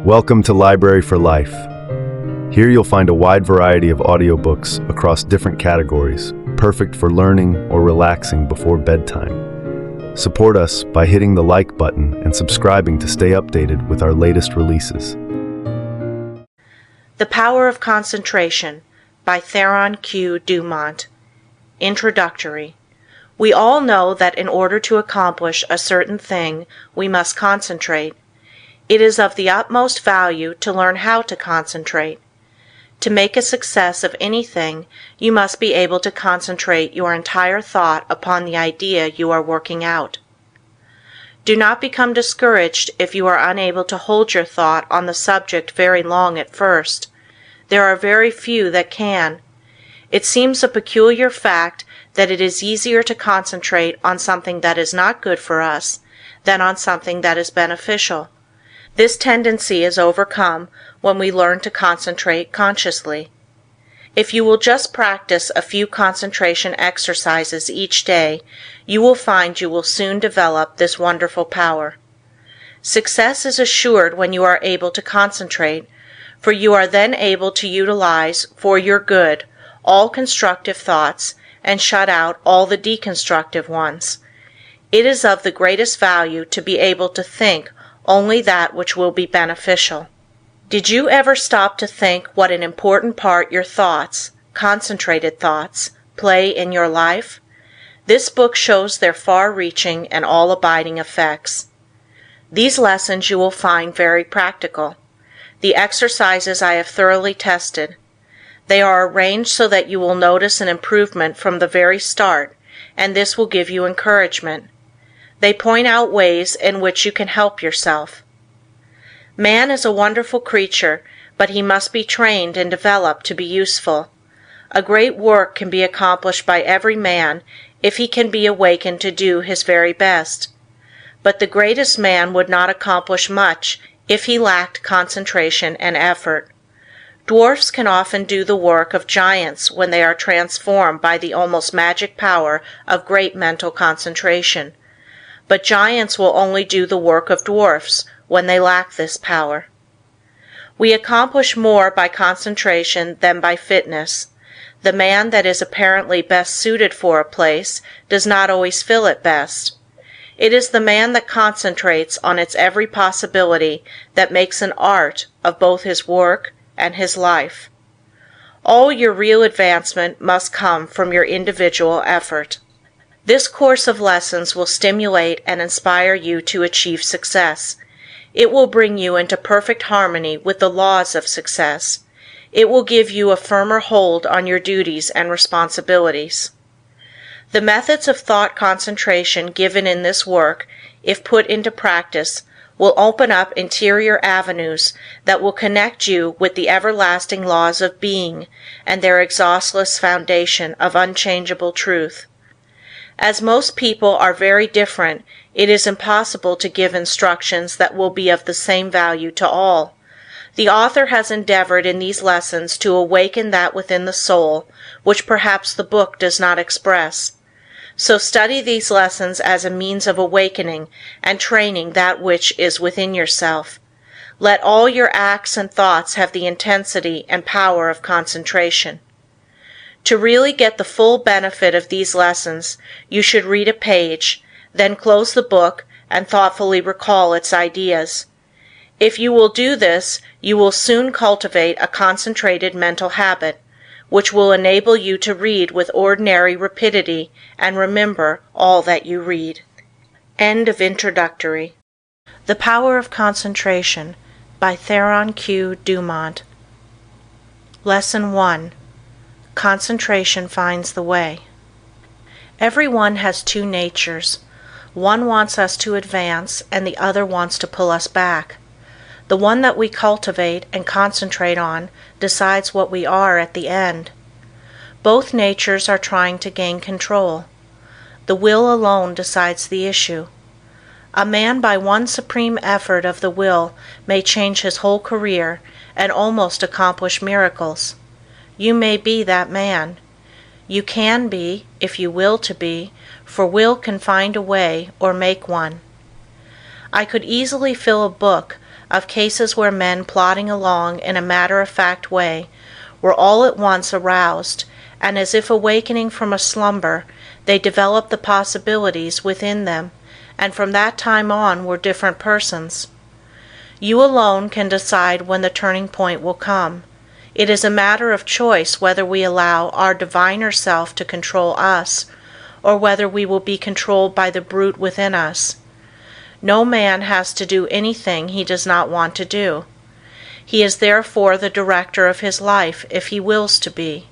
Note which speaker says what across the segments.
Speaker 1: Welcome to Library for Life. Here you'll find a wide variety of audiobooks across different categories, perfect for learning or relaxing before bedtime. Support us by hitting the like button and subscribing to stay updated with our latest releases.
Speaker 2: The Power of Concentration by Theron Q. Dumont. Introductory. We all know that in order to accomplish a certain thing, we must concentrate. It is of the utmost value to learn how to concentrate. To make a success of anything, you must be able to concentrate your entire thought upon the idea you are working out. Do not become discouraged if you are unable to hold your thought on the subject very long at first. There are very few that can. It seems a peculiar fact that it is easier to concentrate on something that is not good for us than on something that is beneficial. This tendency is overcome when we learn to concentrate consciously. If you will just practice a few concentration exercises each day, you will find you will soon develop this wonderful power. Success is assured when you are able to concentrate, for you are then able to utilize for your good all constructive thoughts and shut out all the deconstructive ones. It is of the greatest value to be able to think only that which will be beneficial. Did you ever stop to think what an important part your thoughts, concentrated thoughts, play in your life? This book shows their far-reaching and all-abiding effects. These lessons you will find very practical. The exercises I have thoroughly tested. They are arranged so that you will notice an improvement from the very start, and this will give you encouragement. They point out ways in which you can help yourself. Man is a wonderful creature, but he must be trained and developed to be useful. A great work can be accomplished by every man if he can be awakened to do his very best. But the greatest man would not accomplish much if he lacked concentration and effort. Dwarfs can often do the work of giants when they are transformed by the almost magic power of great mental concentration. But giants will only do the work of dwarfs when they lack this power. We accomplish more by concentration than by fitness. The man that is apparently best suited for a place does not always fill it best. It is the man that concentrates on its every possibility that makes an art of both his work and his life. All your real advancement must come from your individual effort. This course of lessons will stimulate and inspire you to achieve success. It will bring you into perfect harmony with the laws of success. It will give you a firmer hold on your duties and responsibilities. The methods of thought concentration given in this work, if put into practice, will open up interior avenues that will connect you with the everlasting laws of being and their exhaustless foundation of unchangeable truth. As most people are very different, it is impossible to give instructions that will be of the same value to all. The author has endeavored in these lessons to awaken that within the soul which perhaps the book does not express. So study these lessons as a means of awakening and training that which is within yourself. Let all your acts and thoughts have the intensity and power of concentration. To really get the full benefit of these lessons, you should read a page, then close the book and thoughtfully recall its ideas. If you will do this, you will soon cultivate a concentrated mental habit, which will enable you to read with ordinary rapidity and remember all that you read. End of introductory. The Power of Concentration by Theron Q. Dumont. Lesson 1. Concentration finds the way. Everyone has two natures. One wants us to advance, and the other wants to pull us back. The one that we cultivate and concentrate on decides what we are at the end. Both natures are trying to gain control. The will alone decides the issue. A man by one supreme effort of the will may change his whole career and almost accomplish miracles. You may be that man. You can be, if you will to be, for will can find a way or make one. I could easily fill a book of cases where men plodding along in a matter-of-fact way were all at once aroused, and as if awakening from a slumber, they developed the possibilities within them, and from that time on were different persons. You alone can decide when the turning point will come. It is a matter of choice whether we allow our diviner self to control us, or whether we will be controlled by the brute within us. No man has to do anything he does not want to do. He is therefore the director of his life if he wills to be.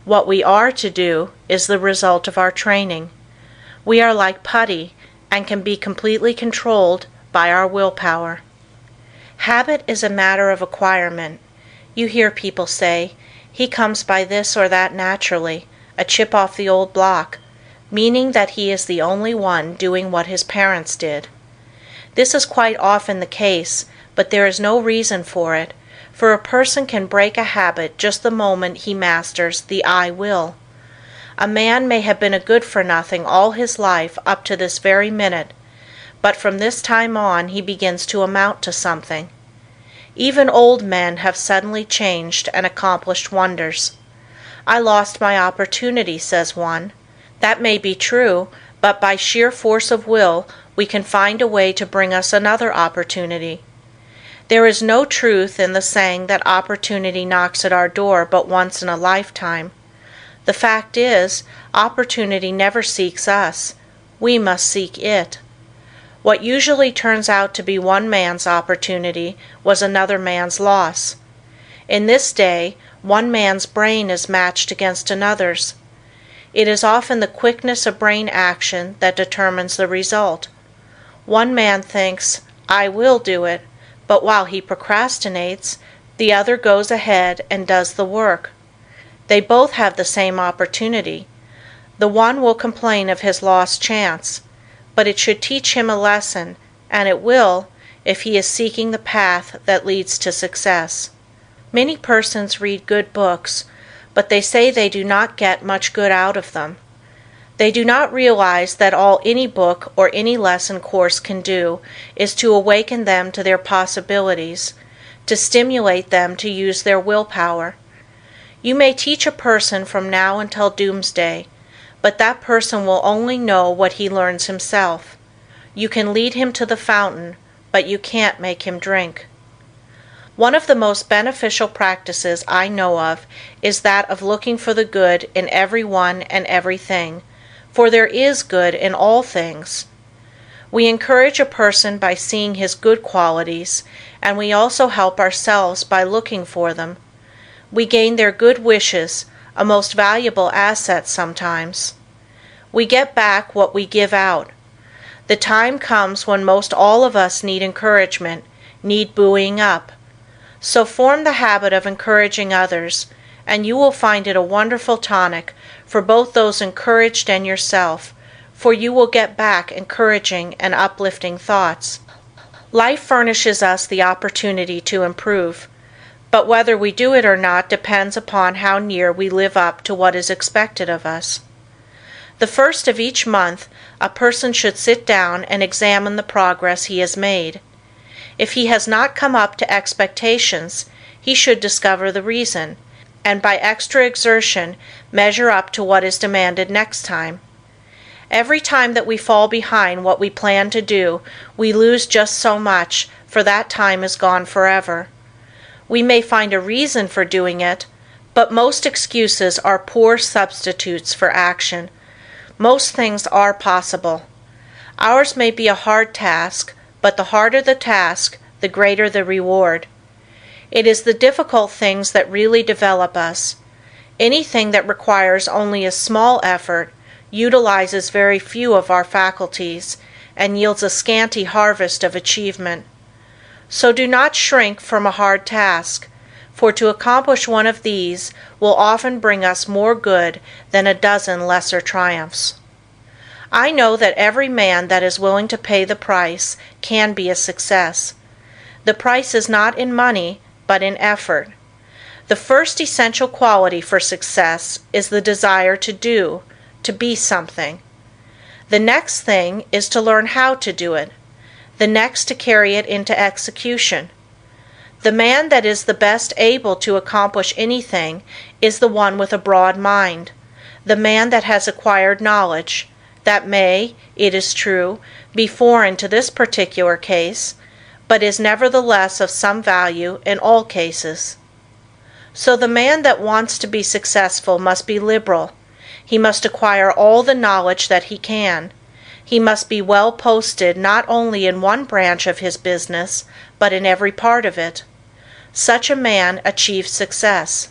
Speaker 2: What we are to do is the result of our training. We are like putty and can be completely controlled by our willpower. Habit is a matter of acquirement. You hear people say, "He comes by this or that naturally, a chip off the old block," meaning that he is the only one doing what his parents did. This is quite often the case, but there is no reason for it, for a person can break a habit just the moment he masters the I will. A man may have been a good-for-nothing all his life up to this very minute, but from this time on he begins to amount to something. Even old men have suddenly changed and accomplished wonders. "I lost my opportunity," says one. That may be true, but by sheer force of will we can find a way to bring us another opportunity. There is no truth in the saying that opportunity knocks at our door but once in a lifetime. The fact is, opportunity never seeks us. We must seek it. What usually turns out to be one man's opportunity was another man's loss. In this day, one man's brain is matched against another's. It is often the quickness of brain action that determines the result. One man thinks, "I will do it," but while he procrastinates, the other goes ahead and does the work. They both have the same opportunity. The one will complain of his lost chance, but it should teach him a lesson, and it will, if he is seeking the path that leads to success. Many persons read good books, but they say they do not get much good out of them. They do not realize that all any book or any lesson course can do is to awaken them to their possibilities, to stimulate them to use their willpower. You may teach a person from now until doomsday, but that person will only know what he learns himself. You can lead him to the fountain, but you can't make him drink. One of the most beneficial practices I know of is that of looking for the good in everyone and everything, for there is good in all things. We encourage a person by seeing his good qualities, and we also help ourselves by looking for them. We gain their good wishes, a most valuable asset sometimes. We get back what we give out. The time comes when most all of us need encouragement, need buoying up. So form the habit of encouraging others, and you will find it a wonderful tonic for both those encouraged and yourself, for you will get back encouraging and uplifting thoughts. Life furnishes us the opportunity to improve, but whether we do it or not depends upon how near we live up to what is expected of us. The first of each month, a person should sit down and examine the progress he has made. If he has not come up to expectations, he should discover the reason, and by extra exertion measure up to what is demanded next time. Every time that we fall behind what we plan to do, we lose just so much, for that time is gone forever. We may find a reason for doing it, but most excuses are poor substitutes for action. Most things are possible. Ours may be a hard task, but the harder the task, the greater the reward. It is the difficult things that really develop us. Anything that requires only a small effort utilizes very few of our faculties and yields a scanty harvest of achievement. So do not shrink from a hard task, for to accomplish one of these will often bring us more good than a dozen lesser triumphs. I know that every man that is willing to pay the price can be a success. The price is not in money, but in effort. The first essential quality for success is the desire to do, to be something. The next thing is to learn how to do it. the next to carry it into execution. The man that is the best able to accomplish anything is the one with a broad mind, the man that has acquired knowledge, that may, it is true, be foreign to this particular case, but is nevertheless of some value in all cases. So the man that wants to be successful must be liberal. He must acquire all the knowledge that he can. He must be well posted not only in one branch of his business, but in every part of it. Such a man achieves success.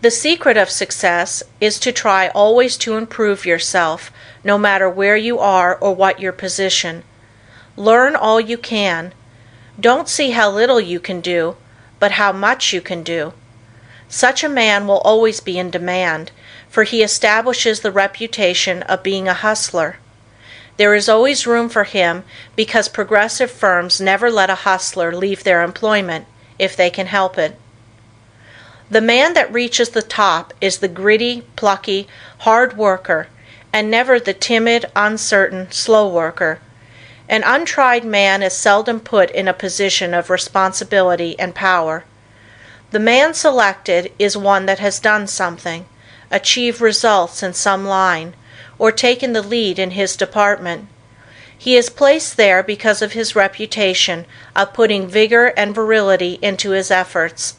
Speaker 2: The secret of success is to try always to improve yourself, no matter where you are or what your position. Learn all you can. Don't see how little you can do, but how much you can do. Such a man will always be in demand, for he establishes the reputation of being a hustler. There is always room for him because progressive firms never let a hustler leave their employment if they can help it. The man that reaches the top is the gritty, plucky, hard worker, and never the timid, uncertain, slow worker. An untried man is seldom put in a position of responsibility and power. The man selected is one that has done something, achieved results in some line, or taken the lead in his department. He is placed there because of his reputation of putting vigor and virility into his efforts,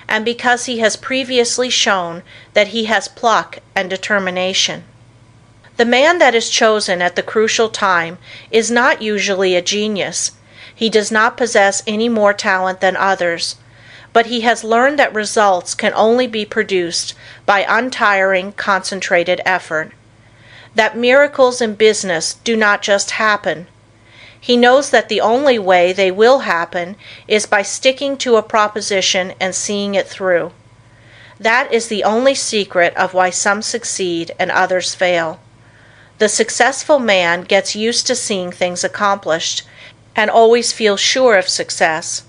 Speaker 2: and because he has previously shown that he has pluck and determination. The man that is chosen at the crucial time is not usually a genius. He does not possess any more talent than others, but he has learned that results can only be produced by untiring, concentrated effort. That miracles in business do not just happen. He knows that the only way they will happen is by sticking to a proposition and seeing it through. That is the only secret of why some succeed and others fail. The successful man gets used to seeing things accomplished and always feels sure of success.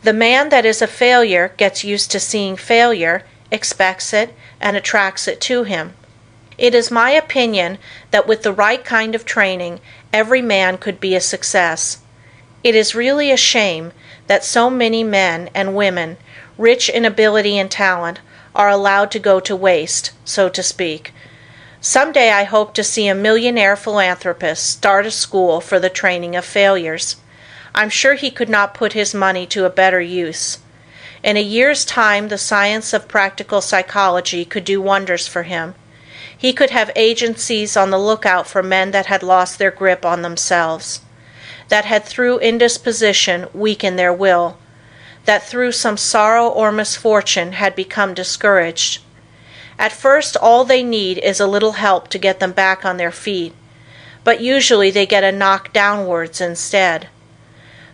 Speaker 2: The man that is a failure gets used to seeing failure, expects it, and attracts it to him. It is my opinion that with the right kind of training, every man could be a success. It is really a shame that so many men and women, rich in ability and talent, are allowed to go to waste, so to speak. Someday I hope to see a millionaire philanthropist start a school for the training of failures. I'm sure he could not put his money to a better use. In a year's time, the science of practical psychology could do wonders for him. He could have agencies on the lookout for men that had lost their grip on themselves, that had through indisposition weakened their will, that through some sorrow or misfortune had become discouraged. At first all they need is a little help to get them back on their feet, but usually they get a knock downwards instead.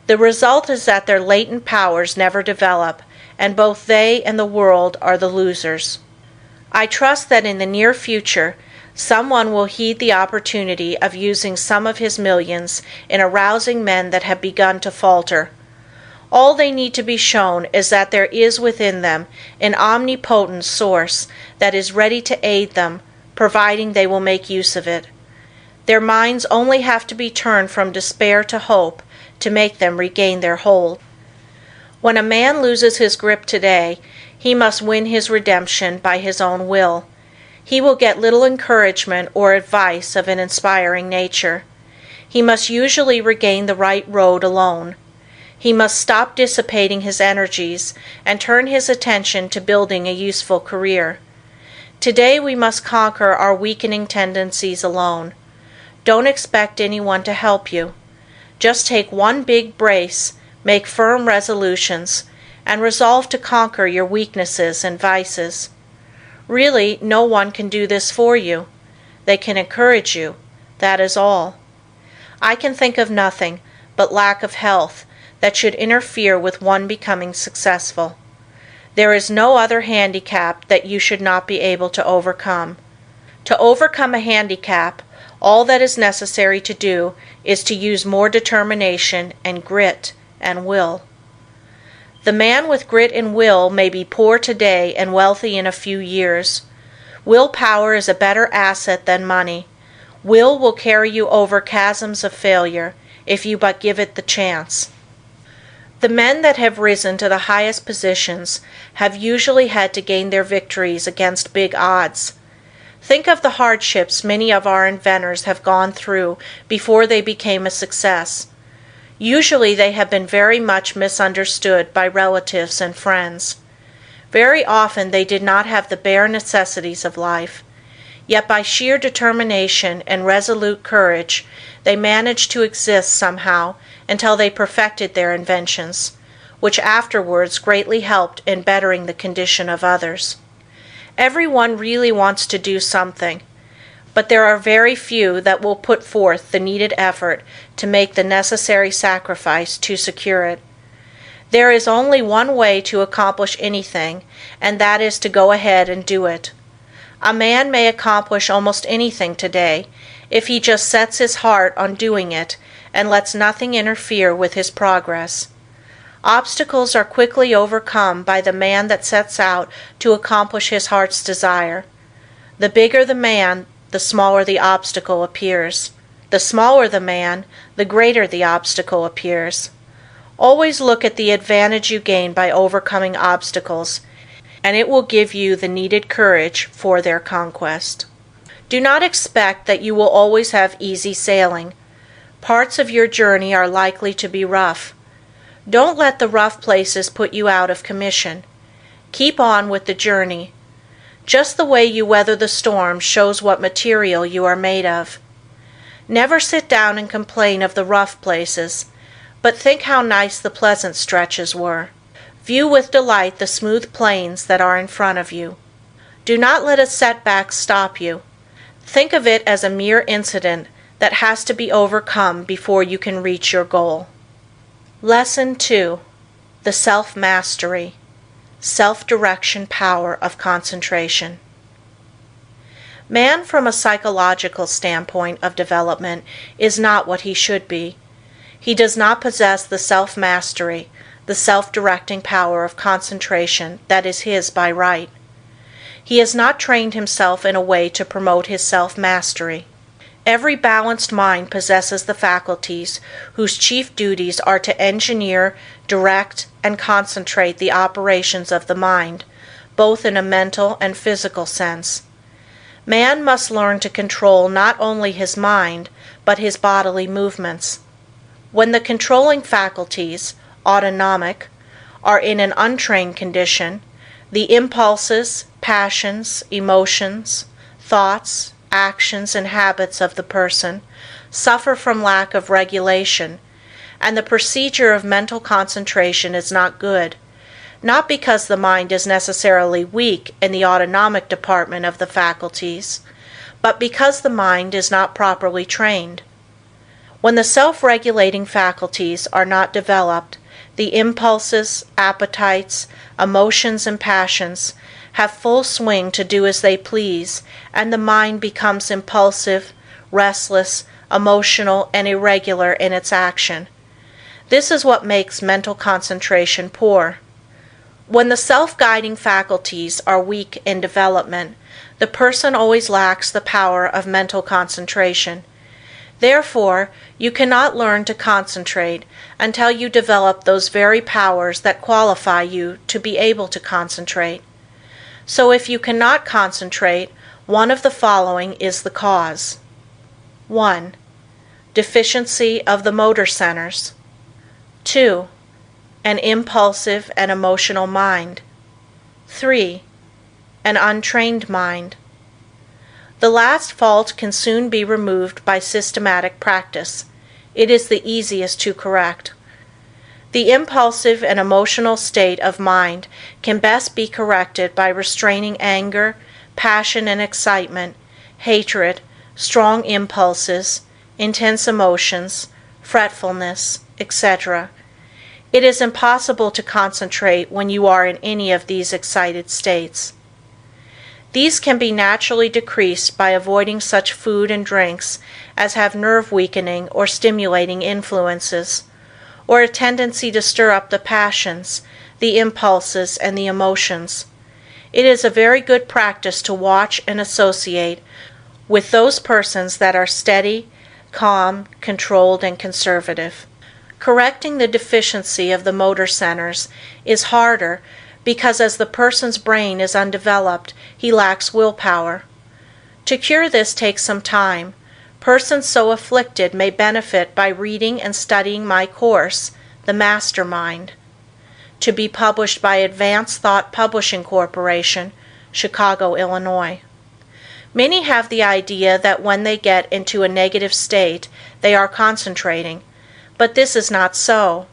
Speaker 2: The result is that their latent powers never develop, and both they and the world are the losers. I trust that in the near future, someone will heed the opportunity of using some of his millions in arousing men that have begun to falter. All they need to be shown is that there is within them an omnipotent source that is ready to aid them, providing they will make use of it. Their minds only have to be turned from despair to hope to make them regain their hold. When a man loses his grip today, he must win his redemption by his own will. He will get little encouragement or advice of an inspiring nature. He must usually regain the right road alone. He must stop dissipating his energies and turn his attention to building a useful career. Today we must conquer our weakening tendencies alone. Don't expect anyone to help you. Just take one big brace, make firm resolutions, and resolve to conquer your weaknesses and vices. Really, no one can do this for you. They can encourage you. That is all. I can think of nothing but lack of health that should interfere with one becoming successful. There is no other handicap that you should not be able to overcome. To overcome a handicap, all that is necessary to do is to use more determination and grit and will. The man with grit and will may be poor today and wealthy in a few years. Willpower is a better asset than money. Will carry you over chasms of failure, if you but give it the chance. The men that have risen to the highest positions have usually had to gain their victories against big odds. Think of the hardships many of our inventors have gone through before they became a success. Usually they have been very much misunderstood by relatives and friends. Very often they did not have the bare necessities of life, yet by sheer determination and resolute courage they managed to exist somehow until they perfected their inventions, which afterwards greatly helped in bettering the condition of others. Everyone really wants to do something, but there are very few that will put forth the needed effort to make the necessary sacrifice to secure it. There is only one way to accomplish anything, and that is to go ahead and do it. A man may accomplish almost anything today if he just sets his heart on doing it and lets nothing interfere with his progress. Obstacles are quickly overcome by the man that sets out to accomplish his heart's desire. The bigger the man, the smaller the obstacle appears. The smaller the man, the greater the obstacle appears. Always look at the advantage you gain by overcoming obstacles, and it will give you the needed courage for their conquest. Do not expect that you will always have easy sailing. Parts of your journey are likely to be rough. Don't let the rough places put you out of commission. Keep on with the journey. Just the way you weather the storm shows what material you are made of. Never sit down and complain of the rough places, but think how nice the pleasant stretches were. View with delight the smooth plains that are in front of you. Do not let a setback stop you. Think of it as a mere incident that has to be overcome before you can reach your goal. Lesson 2. The Self-Mastery, Self-Direction Power of Concentration. Man, from a psychological standpoint of development, is not what he should be. He does not possess the self-mastery, the self-directing power of concentration that is his by right. He has not trained himself in a way to promote his self-mastery. Every balanced mind possesses the faculties whose chief duties are to engineer, direct, and concentrate the operations of the mind, both in a mental and physical sense. Man must learn to control not only his mind, but his bodily movements. When the controlling faculties, autonomic, are in an untrained condition, the impulses, passions, emotions, thoughts, actions, and habits of the person suffer from lack of regulation, and the procedure of mental concentration is not good, not because the mind is necessarily weak in the autonomic department of the faculties, but because the mind is not properly trained. When the self-regulating faculties are not developed, the impulses, appetites, emotions, and passions have full swing to do as they please, and the mind becomes impulsive, restless, emotional, and irregular in its action. This is what makes mental concentration poor. When the self-guiding faculties are weak in development, the person always lacks the power of mental concentration. Therefore, you cannot learn to concentrate until you develop those very powers that qualify you to be able to concentrate. So if you cannot concentrate, one of the following is the cause. 1. Deficiency of the motor centers. 2. An impulsive and emotional mind. 3. An untrained mind. The last fault can soon be removed by systematic practice. It is the easiest to correct. The impulsive and emotional state of mind can best be corrected by restraining anger, passion and excitement, hatred, strong impulses, intense emotions, fretfulness, etc. It is impossible to concentrate when you are in any of these excited states. These can be naturally decreased by avoiding such food and drinks as have nerve-weakening or stimulating influences, or a tendency to stir up the passions, the impulses, and the emotions. It is a very good practice to watch and associate with those persons that are steady, calm, controlled, and conservative. Correcting the deficiency of the motor centers is harder because as the person's brain is undeveloped, he lacks willpower. To cure this takes some time. Persons so afflicted may benefit by reading and studying my course, The Mastermind, to be published by Advanced Thought Publishing Corporation, Chicago, Illinois. Many have the idea that when they get into a negative state, they are concentrating, but this is not so.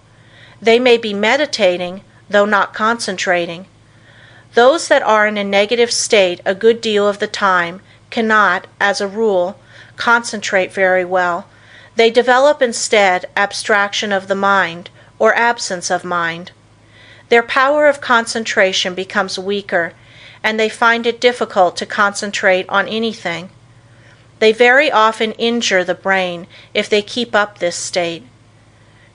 Speaker 2: They may be meditating, though not concentrating. Those that are in a negative state a good deal of the time cannot, as a rule, concentrate very well. They develop instead abstraction of the mind, or absence of mind. Their power of concentration becomes weaker, and they find it difficult to concentrate on anything. They very often injure the brain if they keep up this state.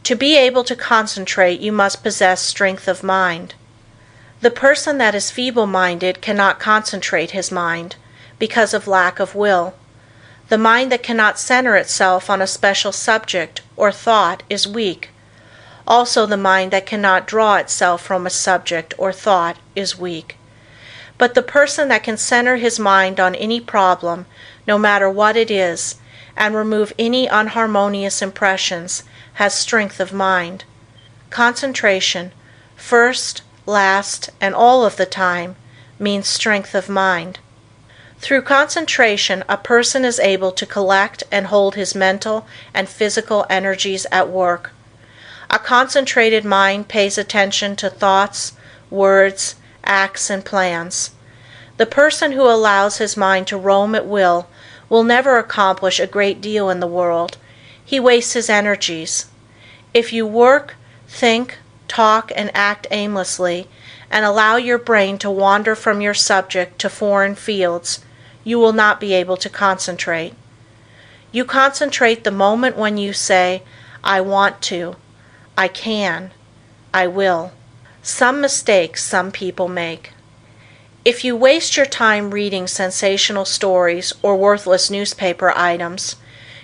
Speaker 2: To be able to concentrate, you must possess strength of mind. The person that is feeble-minded cannot concentrate his mind because of lack of will. The mind that cannot center itself on a special subject or thought is weak. Also, the mind that cannot draw itself from a subject or thought is weak. But the person that can center his mind on any problem, no matter what it is, and remove any unharmonious impressions, has strength of mind. Concentration, first, last, and all of the time, means strength of mind. Through concentration, a person is able to collect and hold his mental and physical energies at work. A concentrated mind pays attention to thoughts, words, acts, and plans. The person who allows his mind to roam at will never accomplish a great deal in the world. He wastes his energies. If you work, think, talk, and act aimlessly, and allow your brain to wander from your subject to foreign fields, you will not be able to concentrate. You concentrate the moment when you say, I want to, I can, I will. Some mistakes some people make. If you waste your time reading sensational stories or worthless newspaper items,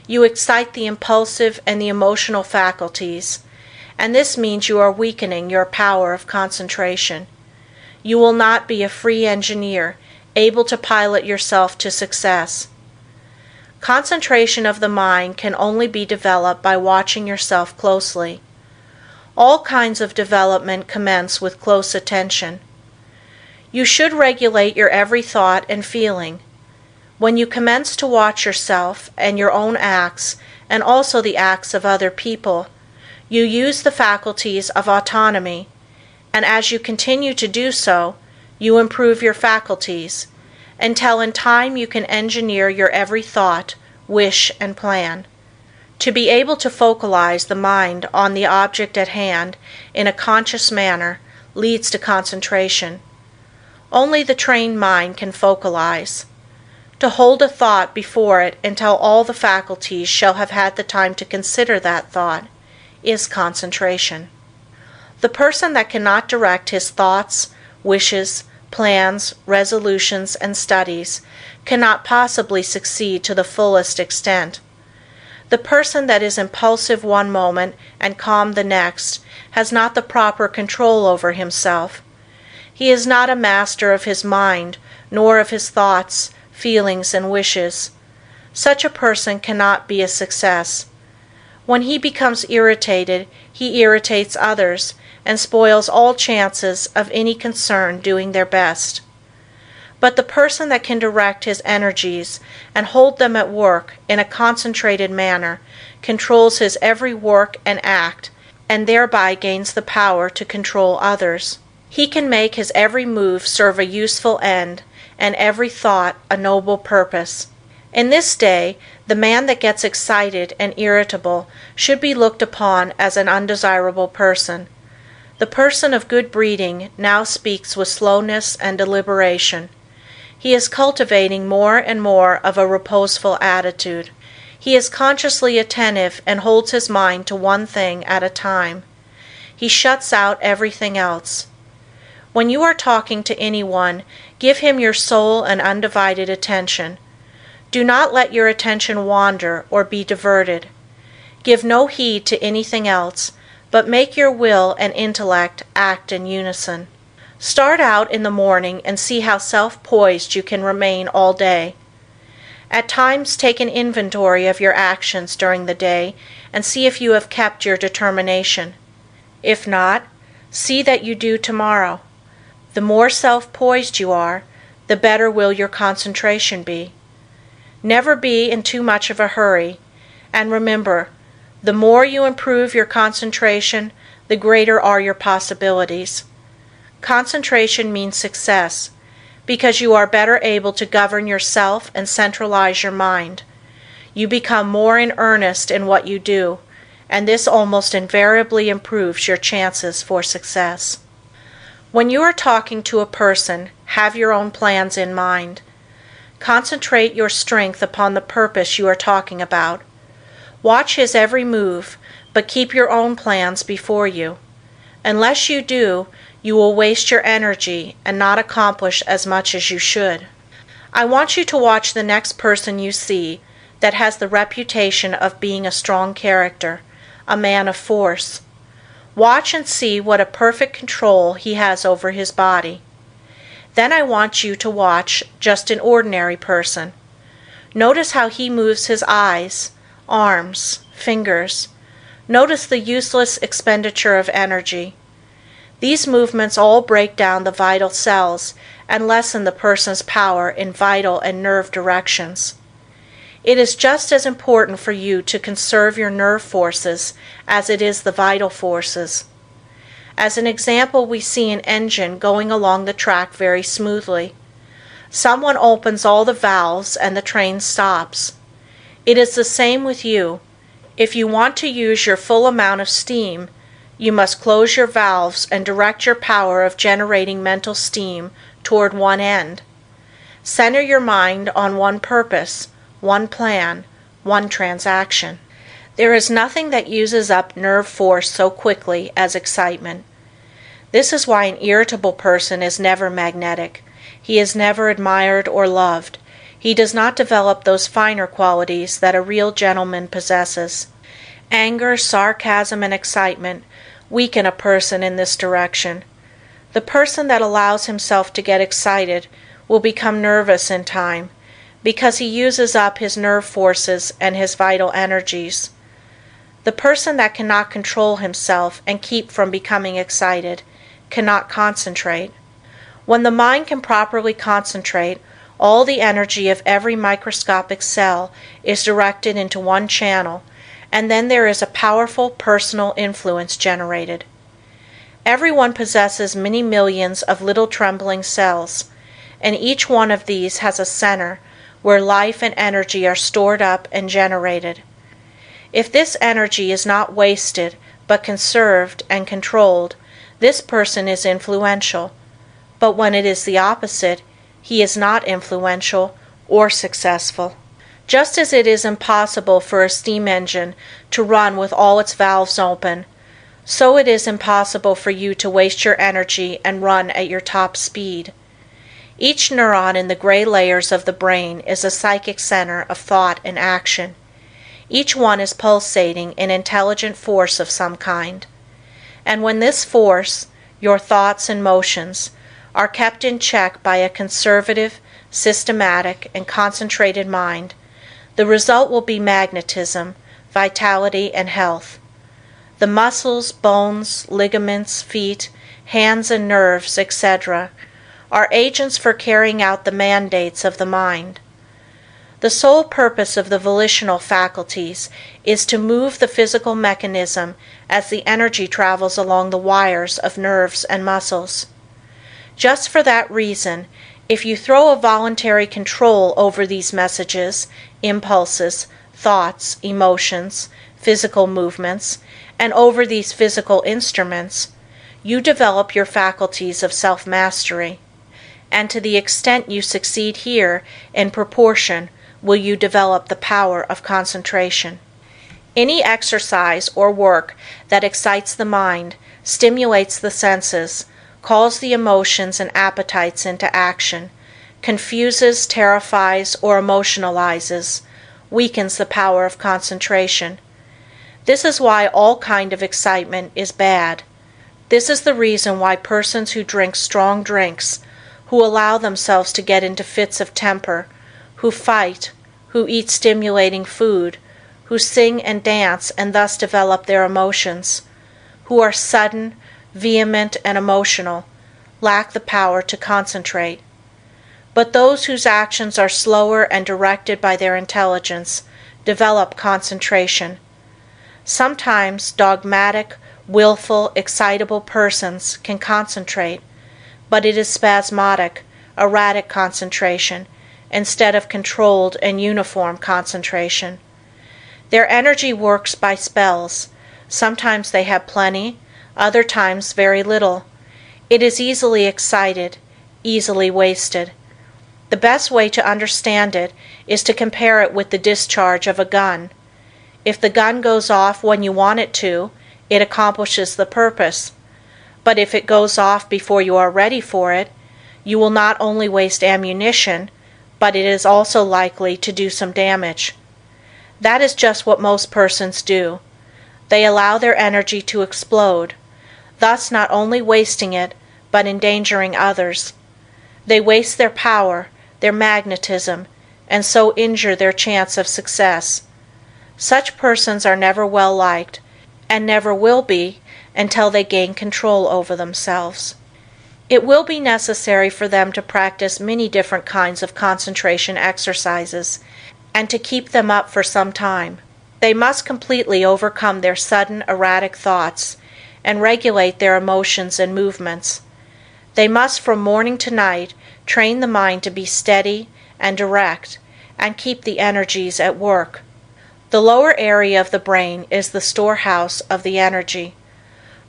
Speaker 2: you excite the impulsive and the emotional faculties, and this means you are weakening your power of concentration. You will not be a free engineer, able to pilot yourself to success. Concentration of the mind can only be developed by watching yourself closely. All kinds of development commence with close attention. You should regulate your every thought and feeling. When you commence to watch yourself and your own acts, and also the acts of other people, you use the faculties of autonomy, and as you continue to do so, you improve your faculties, until in time you can engineer your every thought, wish, and plan. To be able to focalize the mind on the object at hand in a conscious manner leads to concentration. Only the trained mind can focalize. To hold a thought before it until all the faculties shall have had the time to consider that thought is concentration. The person that cannot direct his thoughts, wishes, plans, resolutions, and studies cannot possibly succeed to the fullest extent. The person that is impulsive one moment and calm the next has not the proper control over himself. He is not a master of his mind, nor of his thoughts, feelings, and wishes. Such a person cannot be a success. When he becomes irritated, he irritates others and spoils all chances of any concern doing their best. But the person that can direct his energies and hold them at work in a concentrated manner controls his every work and act, and thereby gains the power to control others. He can make his every move serve a useful end, and every thought a noble purpose. In this day, the man that gets excited and irritable should be looked upon as an undesirable person. The person of good breeding now speaks with slowness and deliberation. He is cultivating more and more of a reposeful attitude. He is consciously attentive and holds his mind to one thing at a time. He shuts out everything else. When you are talking to anyone, give him your sole and undivided attention. Do not let your attention wander or be diverted. Give no heed to anything else, but make your will and intellect act in unison. Start out in the morning and see how self-poised you can remain all day. At times take an inventory of your actions during the day and see if you have kept your determination. If not, see that you do tomorrow. The more self-poised you are, the better will your concentration be. Never be in too much of a hurry, and remember, the more you improve your concentration, the greater are your possibilities. Concentration means success, because you are better able to govern yourself and centralize your mind. You become more in earnest in what you do, and this almost invariably improves your chances for success. When you are talking to a person, have your own plans in mind. Concentrate your strength upon the purpose you are talking about. Watch his every move, but keep your own plans before you. Unless you do, you will waste your energy and not accomplish as much as you should. I want you to watch the next person you see that has the reputation of being a strong character, a man of force. Watch and see what a perfect control he has over his body. Then I want you to watch just an ordinary person. Notice how he moves his eyes, arms, fingers. Notice the useless expenditure of energy. These movements all break down the vital cells and lessen the person's power in vital and nerve directions. It is just as important for you to conserve your nerve forces as it is the vital forces. As an example, we see an engine going along the track very smoothly. Someone opens all the valves and the train stops. It is the same with you. If you want to use your full amount of steam, you must close your valves and direct your power of generating mental steam toward one end. Center your mind on one purpose, one plan, one transaction. There is nothing that uses up nerve force so quickly as excitement. This is why an irritable person is never magnetic. He is never admired or loved. He does not develop those finer qualities that a real gentleman possesses. Anger, sarcasm, and excitement weaken a person in this direction. The person that allows himself to get excited will become nervous in time, because he uses up his nerve forces and his vital energies. The person that cannot control himself and keep from becoming excited cannot concentrate. When the mind can properly concentrate, all the energy of every microscopic cell is directed into one channel, and then there is a powerful personal influence generated. Everyone possesses many millions of little trembling cells, and each one of these has a center where life and energy are stored up and generated. If this energy is not wasted, but conserved and controlled, this person is influential. But when it is the opposite, he is not influential or successful. Just as it is impossible for a steam engine to run with all its valves open, so it is impossible for you to waste your energy and run at your top speed. Each neuron in the gray layers of the brain is a psychic center of thought and action. Each one is pulsating an intelligent force of some kind. And when this force, your thoughts and motions, are kept in check by a conservative, systematic, and concentrated mind, the result will be magnetism, vitality, and health. The muscles, bones, ligaments, feet, hands and nerves, etc., are agents for carrying out the mandates of the mind. The sole purpose of the volitional faculties is to move the physical mechanism as the energy travels along the wires of nerves and muscles. Just for that reason, if you throw a voluntary control over these messages, impulses, thoughts, emotions, physical movements, and over these physical instruments, you develop your faculties of self-mastery. And to the extent you succeed here, in proportion will you develop the power of concentration. Any exercise or work that excites the mind, stimulates the senses, calls the emotions and appetites into action, confuses, terrifies, or emotionalizes, weakens the power of concentration. This is why all kind of excitement is bad. This is the reason why persons who drink strong drinks, who allow themselves to get into fits of temper, who fight, who eat stimulating food, who sing and dance and thus develop their emotions, who are sudden, vehement, and emotional, lack the power to concentrate. But those whose actions are slower and directed by their intelligence develop concentration. Sometimes dogmatic, willful, excitable persons can concentrate, but it is spasmodic, erratic concentration instead of controlled and uniform concentration. Their energy works by spells. Sometimes they have plenty, other times very little. It is easily excited, easily wasted. The best way to understand it is to compare it with the discharge of a gun. If the gun goes off when you want it to, it accomplishes the purpose. But if it goes off before you are ready for it, you will not only waste ammunition, but it is also likely to do some damage. That is just what most persons do. They allow their energy to explode, thus not only wasting it, but endangering others. They waste their power, their magnetism, and so injure their chance of success. Such persons are never well liked, and never will be until they gain control over themselves. It will be necessary for them to practice many different kinds of concentration exercises, and to keep them up for some time. They must completely overcome their sudden, erratic thoughts, and regulate their emotions and movements. They must from morning to night train the mind to be steady and direct, and keep the energies at work. The lower area of the brain is the storehouse of the energy.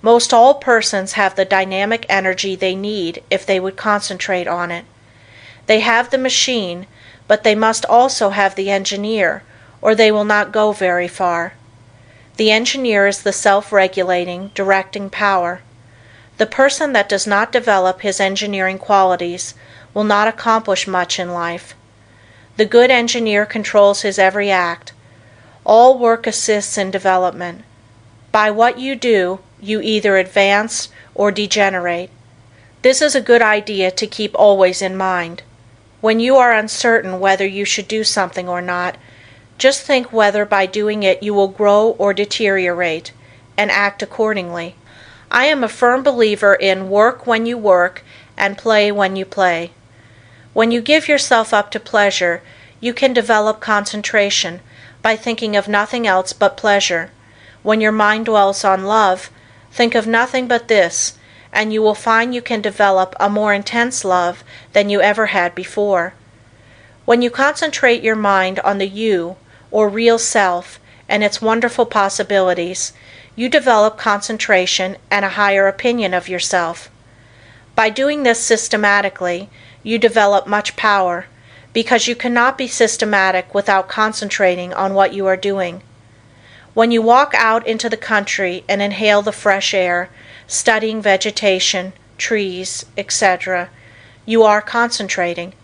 Speaker 2: Most all persons have the dynamic energy they need if they would concentrate on it. They have the machine, but they must also have the engineer, or they will not go very far. The engineer is the self-regulating, directing power. The person that does not develop his engineering qualities will not accomplish much in life. The good engineer controls his every act. All work assists in development. By what you do, you either advance or degenerate. This is a good idea to keep always in mind. When you are uncertain whether you should do something or not, just think whether by doing it you will grow or deteriorate, and act accordingly. I am a firm believer in work when you work and play when you play. When you give yourself up to pleasure, you can develop concentration by thinking of nothing else but pleasure. When your mind dwells on love, think of nothing but this, and you will find you can develop a more intense love than you ever had before. When you concentrate your mind on the you, or real self, and its wonderful possibilities, you develop concentration and a higher opinion of yourself. By doing this systematically, you develop much power, because you cannot be systematic without concentrating on what you are doing. When you walk out into the country and inhale the fresh air, studying vegetation, trees, etc., you are concentrating.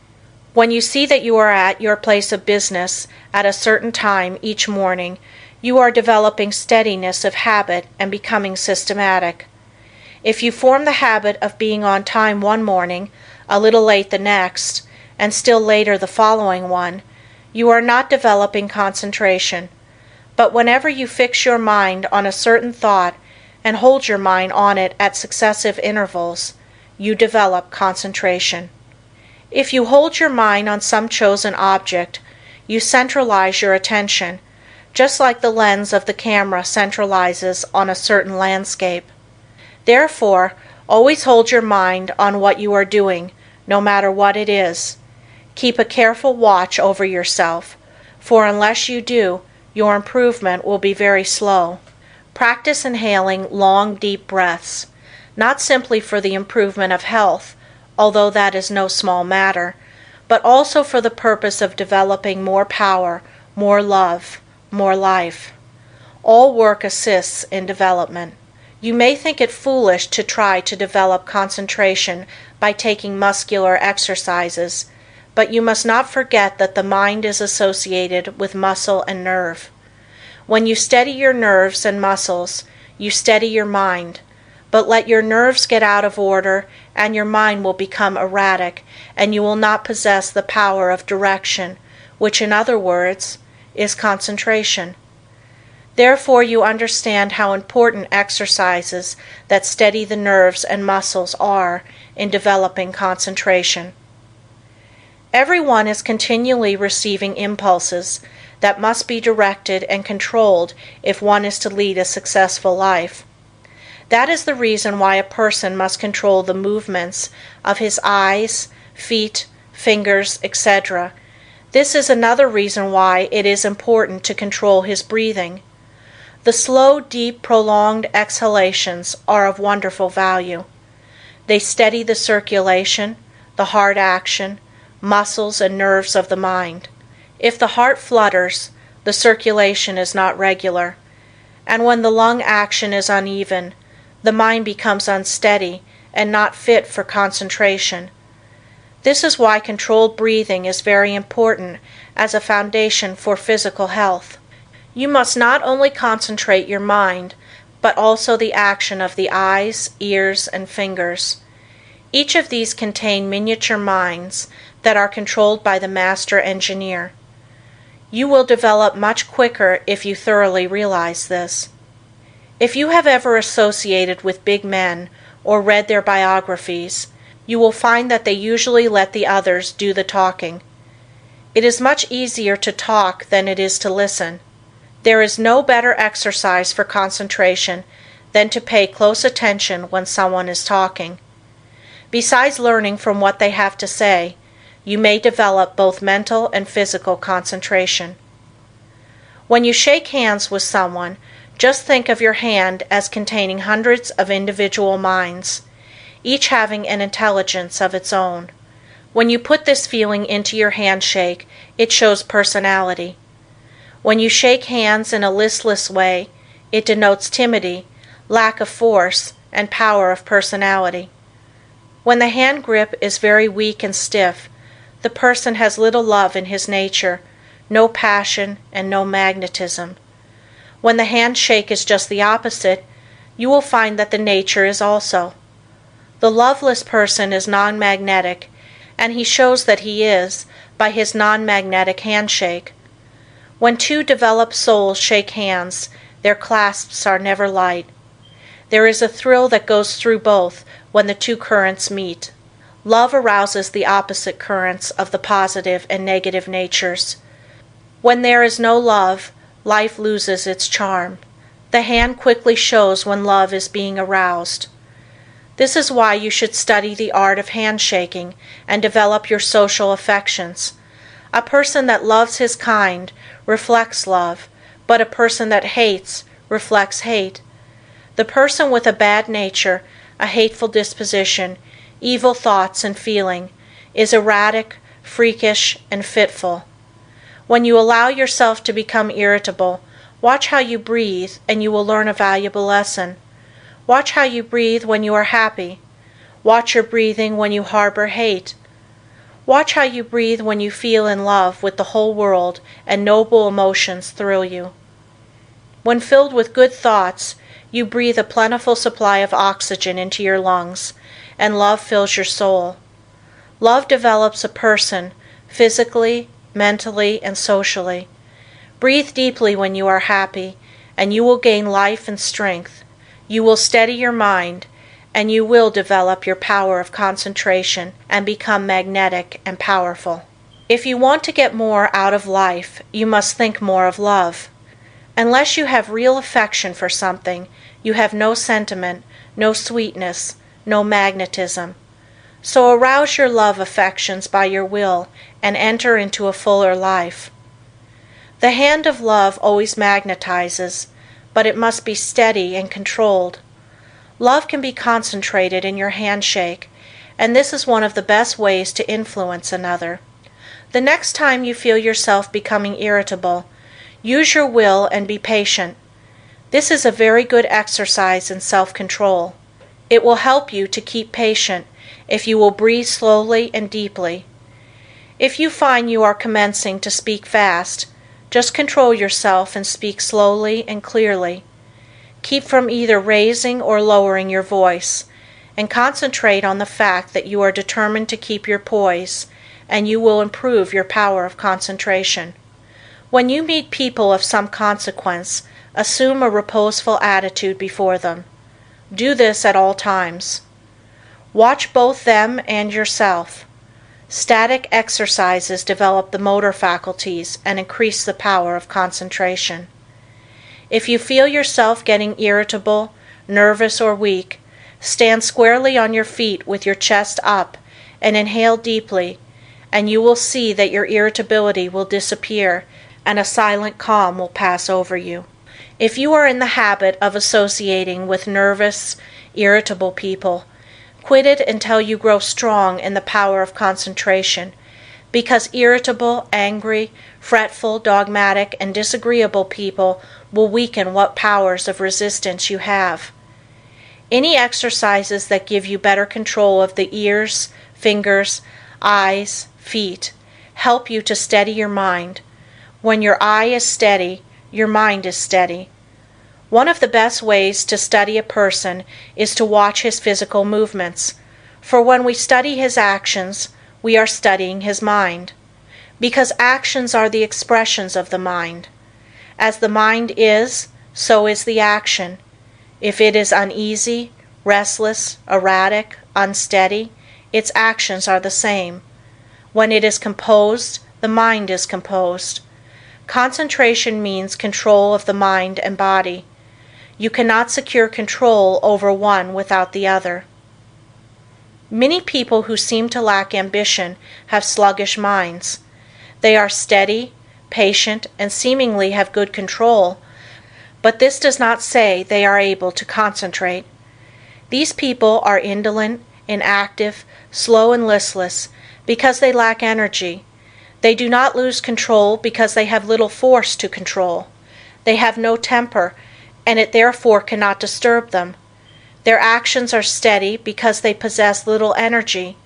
Speaker 2: When you see that you are at your place of business at a certain time each morning, you are developing steadiness of habit and becoming systematic. If you form the habit of being on time one morning, a little late the next, and still later the following one, you are not developing concentration. But whenever you fix your mind on a certain thought and hold your mind on it at successive intervals, you develop concentration. If you hold your mind on some chosen object, you centralize your attention, just like the lens of the camera centralizes on a certain landscape. Therefore, always hold your mind on what you are doing, no matter what it is. Keep a careful watch over yourself, for unless you do, your improvement will be very slow. Practice inhaling long, deep breaths, not simply for the improvement of health, although that is no small matter, but also for the purpose of developing more power, more love, more life. All work assists in development. You may think it foolish to try to develop concentration by taking muscular exercises, but you must not forget that the mind is associated with muscle and nerve. When you steady your nerves and muscles, you steady your mind, but let your nerves get out of order and your mind will become erratic, and you will not possess the power of direction, which in other words is concentration. Therefore you understand how important exercises that steady the nerves and muscles are in developing concentration. Everyone is continually receiving impulses that must be directed and controlled if one is to lead a successful life. That is the reason why a person must control the movements of his eyes, feet, fingers, etc. This is another reason why it is important to control his breathing. The slow, deep, prolonged exhalations are of wonderful value. They steady the circulation, the heart action, muscles and nerves of the mind. If the heart flutters, the circulation is not regular, and when the lung action is uneven, the mind becomes unsteady and not fit for concentration. This is why controlled breathing is very important as a foundation for physical health. You must not only concentrate your mind, but also the action of the eyes, ears, and fingers. Each of these contain miniature minds that are controlled by the master engineer. You will develop much quicker if you thoroughly realize this. If you have ever associated with big men or read their biographies, you will find that they usually let the others do the talking. It is much easier to talk than it is to listen. There is no better exercise for concentration than to pay close attention when someone is talking. Besides learning from what they have to say, you may develop both mental and physical concentration. When you shake hands with someone, just think of your hand as containing hundreds of individual minds, each having an intelligence of its own. When you put this feeling into your handshake, it shows personality. When you shake hands in a listless way, it denotes timidity, lack of force, and power of personality. When the hand grip is very weak and stiff, the person has little love in his nature, no passion, and no magnetism. When the handshake is just the opposite, you will find that the nature is also. The loveless person is non-magnetic, and he shows that he is by his non-magnetic handshake. When two developed souls shake hands, their clasps are never light. There is a thrill that goes through both when the two currents meet. Love arouses the opposite currents of the positive and negative natures. When there is no love, life loses its charm. The hand quickly shows when love is being aroused. This is why you should study the art of handshaking and develop your social affections. A person that loves his kind reflects love, but a person that hates reflects hate. The person with a bad nature, a hateful disposition, evil thoughts and feeling, is erratic, freakish, and fitful. When you allow yourself to become irritable, watch how you breathe and you will learn a valuable lesson. Watch how you breathe when you are happy. Watch your breathing when you harbor hate. Watch how you breathe when you feel in love with the whole world and noble emotions thrill you. When filled with good thoughts, you breathe a plentiful supply of oxygen into your lungs, and love fills your soul. Love develops a person, physically, mentally, and socially. Breathe deeply when you are happy, and you will gain life and strength. You will steady your mind, and you will develop your power of concentration and become magnetic and powerful. If you want to get more out of life, you must think more of love. Unless you have real affection for something, you have no sentiment, no sweetness, no magnetism. So arouse your love affections by your will and enter into a fuller life. The hand of love always magnetizes, but it must be steady and controlled. Love can be concentrated in your handshake, and this is one of the best ways to influence another. The next time you feel yourself becoming irritable, use your will and be patient. This is a very good exercise in self-control. It will help you to keep patient if you will breathe slowly and deeply. If you find you are commencing to speak fast, just control yourself and speak slowly and clearly. Keep from either raising or lowering your voice, and concentrate on the fact that you are determined to keep your poise, and you will improve your power of concentration. When you meet people of some consequence, assume a reposeful attitude before them. Do this at all times. Watch both them and yourself. Static exercises develop the motor faculties and increase the power of concentration. If you feel yourself getting irritable, nervous, or weak, stand squarely on your feet with your chest up and inhale deeply, and you will see that your irritability will disappear and a silent calm will pass over you. If you are in the habit of associating with nervous, irritable people, quit it until you grow strong in the power of concentration, because irritable, angry, fretful, dogmatic, and disagreeable people will weaken what powers of resistance you have. Any exercises that give you better control of the ears, fingers, eyes, feet, help you to steady your mind. When your eye is steady, your mind is steady. One of the best ways to study a person is to watch his physical movements, for when we study his actions, we are studying his mind, because actions are the expressions of the mind. As the mind is, so is the action. If it is uneasy, restless, erratic, unsteady, its actions are the same. When it is composed, the mind is composed. Concentration means control of the mind and body. You cannot secure control over one without the other. Many people who seem to lack ambition have sluggish minds. They are steady, patient, and seemingly have good control, but this does not say they are able to concentrate. These people are indolent, inactive, slow, and listless because they lack energy. They do not lose control because they have little force to control. They have no temper, and it therefore cannot disturb them. Their actions are steady because they possess little energy.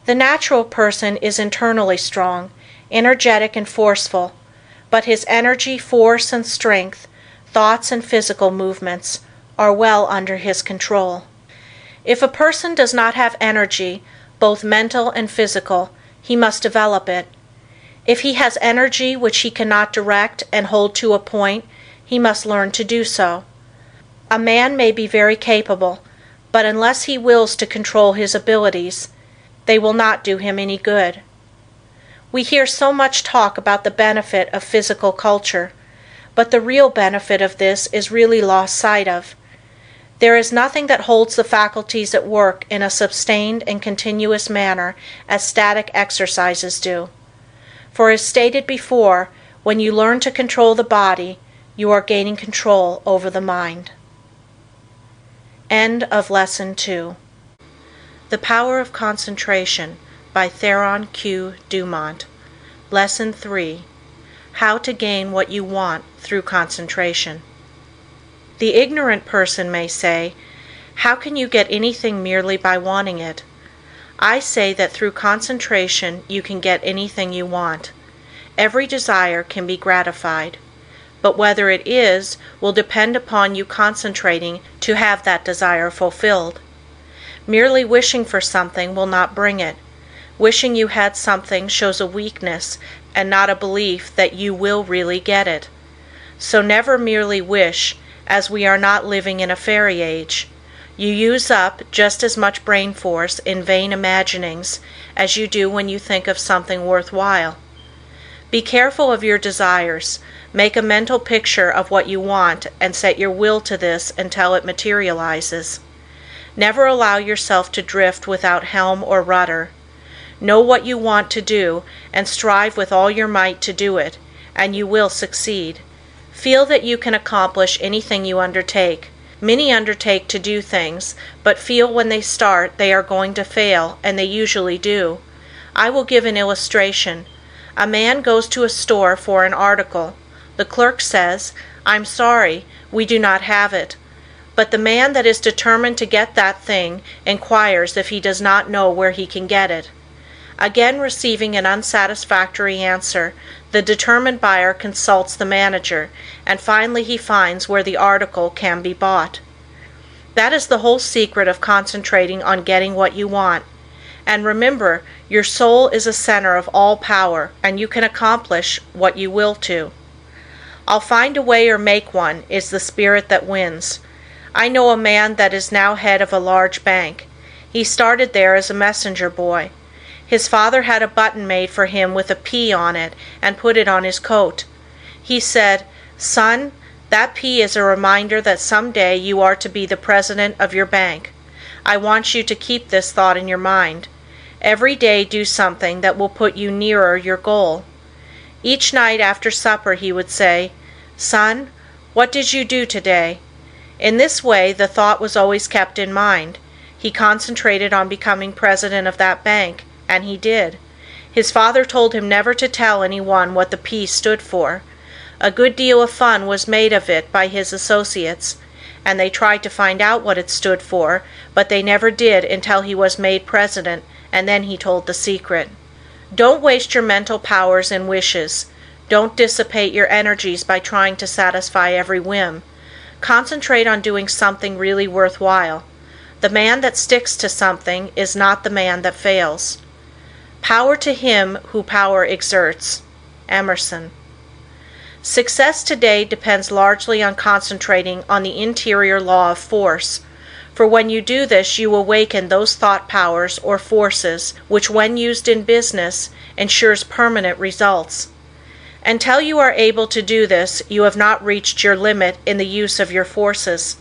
Speaker 2: The natural person is internally strong, energetic, and forceful, but his energy, force, and strength, thoughts, and physical movements are well under his control. If a person does not have energy, both mental and physical, he must develop it. If he has energy which he cannot direct and hold to a point, he must learn to do so. A man may be very capable, but unless he wills to control his abilities, they will not do him any good. We hear so much talk about the benefit of physical culture, but the real benefit of this is really lost sight of. There is nothing that holds the faculties at work in a sustained and continuous manner as static exercises do. For as stated before, when you learn to control the body, you are gaining control over the mind. End of Lesson 2. The Power of Concentration by Theron Q. Dumont. Lesson 3. How to gain what you want through concentration. The ignorant person may say, "How can you get anything merely by wanting it?" I say that through concentration you can get anything you want. Every desire can be gratified, but whether it is will depend upon you concentrating to have that desire fulfilled. Merely wishing for something will not bring it. Wishing you had something shows a weakness and not a belief that you will really get it. So never merely wish, as we are not living in a fairy age. You use up just as much brain force in vain imaginings as you do when you think of something worthwhile. Be careful of your desires. Make a mental picture of what you want and set your will to this until it materializes. Never allow yourself to drift without helm or rudder. Know what you want to do and strive with all your might to do it, and you will succeed. Feel that you can accomplish anything you undertake. Many undertake to do things, but feel when they start they are going to fail, and they usually do. I will give an illustration. A man goes to a store for an article. The clerk says, "I'm sorry, we do not have it." But the man that is determined to get that thing inquires if he does not know where he can get it. Again receiving an unsatisfactory answer, the determined buyer consults the manager, and finally he finds where the article can be bought. That is the whole secret of concentrating on getting what you want. And remember, your soul is a center of all power, and you can accomplish what you will to. "I'll find a way or make one" is the spirit that wins. I know a man that is now head of a large bank. He started there as a messenger boy. His father had a button made for him with a P on it and put it on his coat. He said, "Son, that P is a reminder that someday you are to be the president of your bank. I want you to keep this thought in your mind. Every day do something that will put you nearer your goal." Each night after supper he would say, "Son, what did you do today?" In this way the thought was always kept in mind. He concentrated on becoming president of that bank, and he did. His father told him never to tell anyone what the P stood for. A good deal of fun was made of it by his associates, and they tried to find out what it stood for, but they never did until he was made president, and then he told the secret. Don't waste your mental powers in wishes. Don't dissipate your energies by trying to satisfy every whim. Concentrate on doing something really worthwhile. The man that sticks to something is not the man that fails. Power to him who power exerts. Emerson. Success today depends largely on concentrating on the interior law of force, for when you do this you awaken those thought powers or forces which when used in business ensures permanent results. Until you are able to do this, you have not reached your limit in the use of your forces.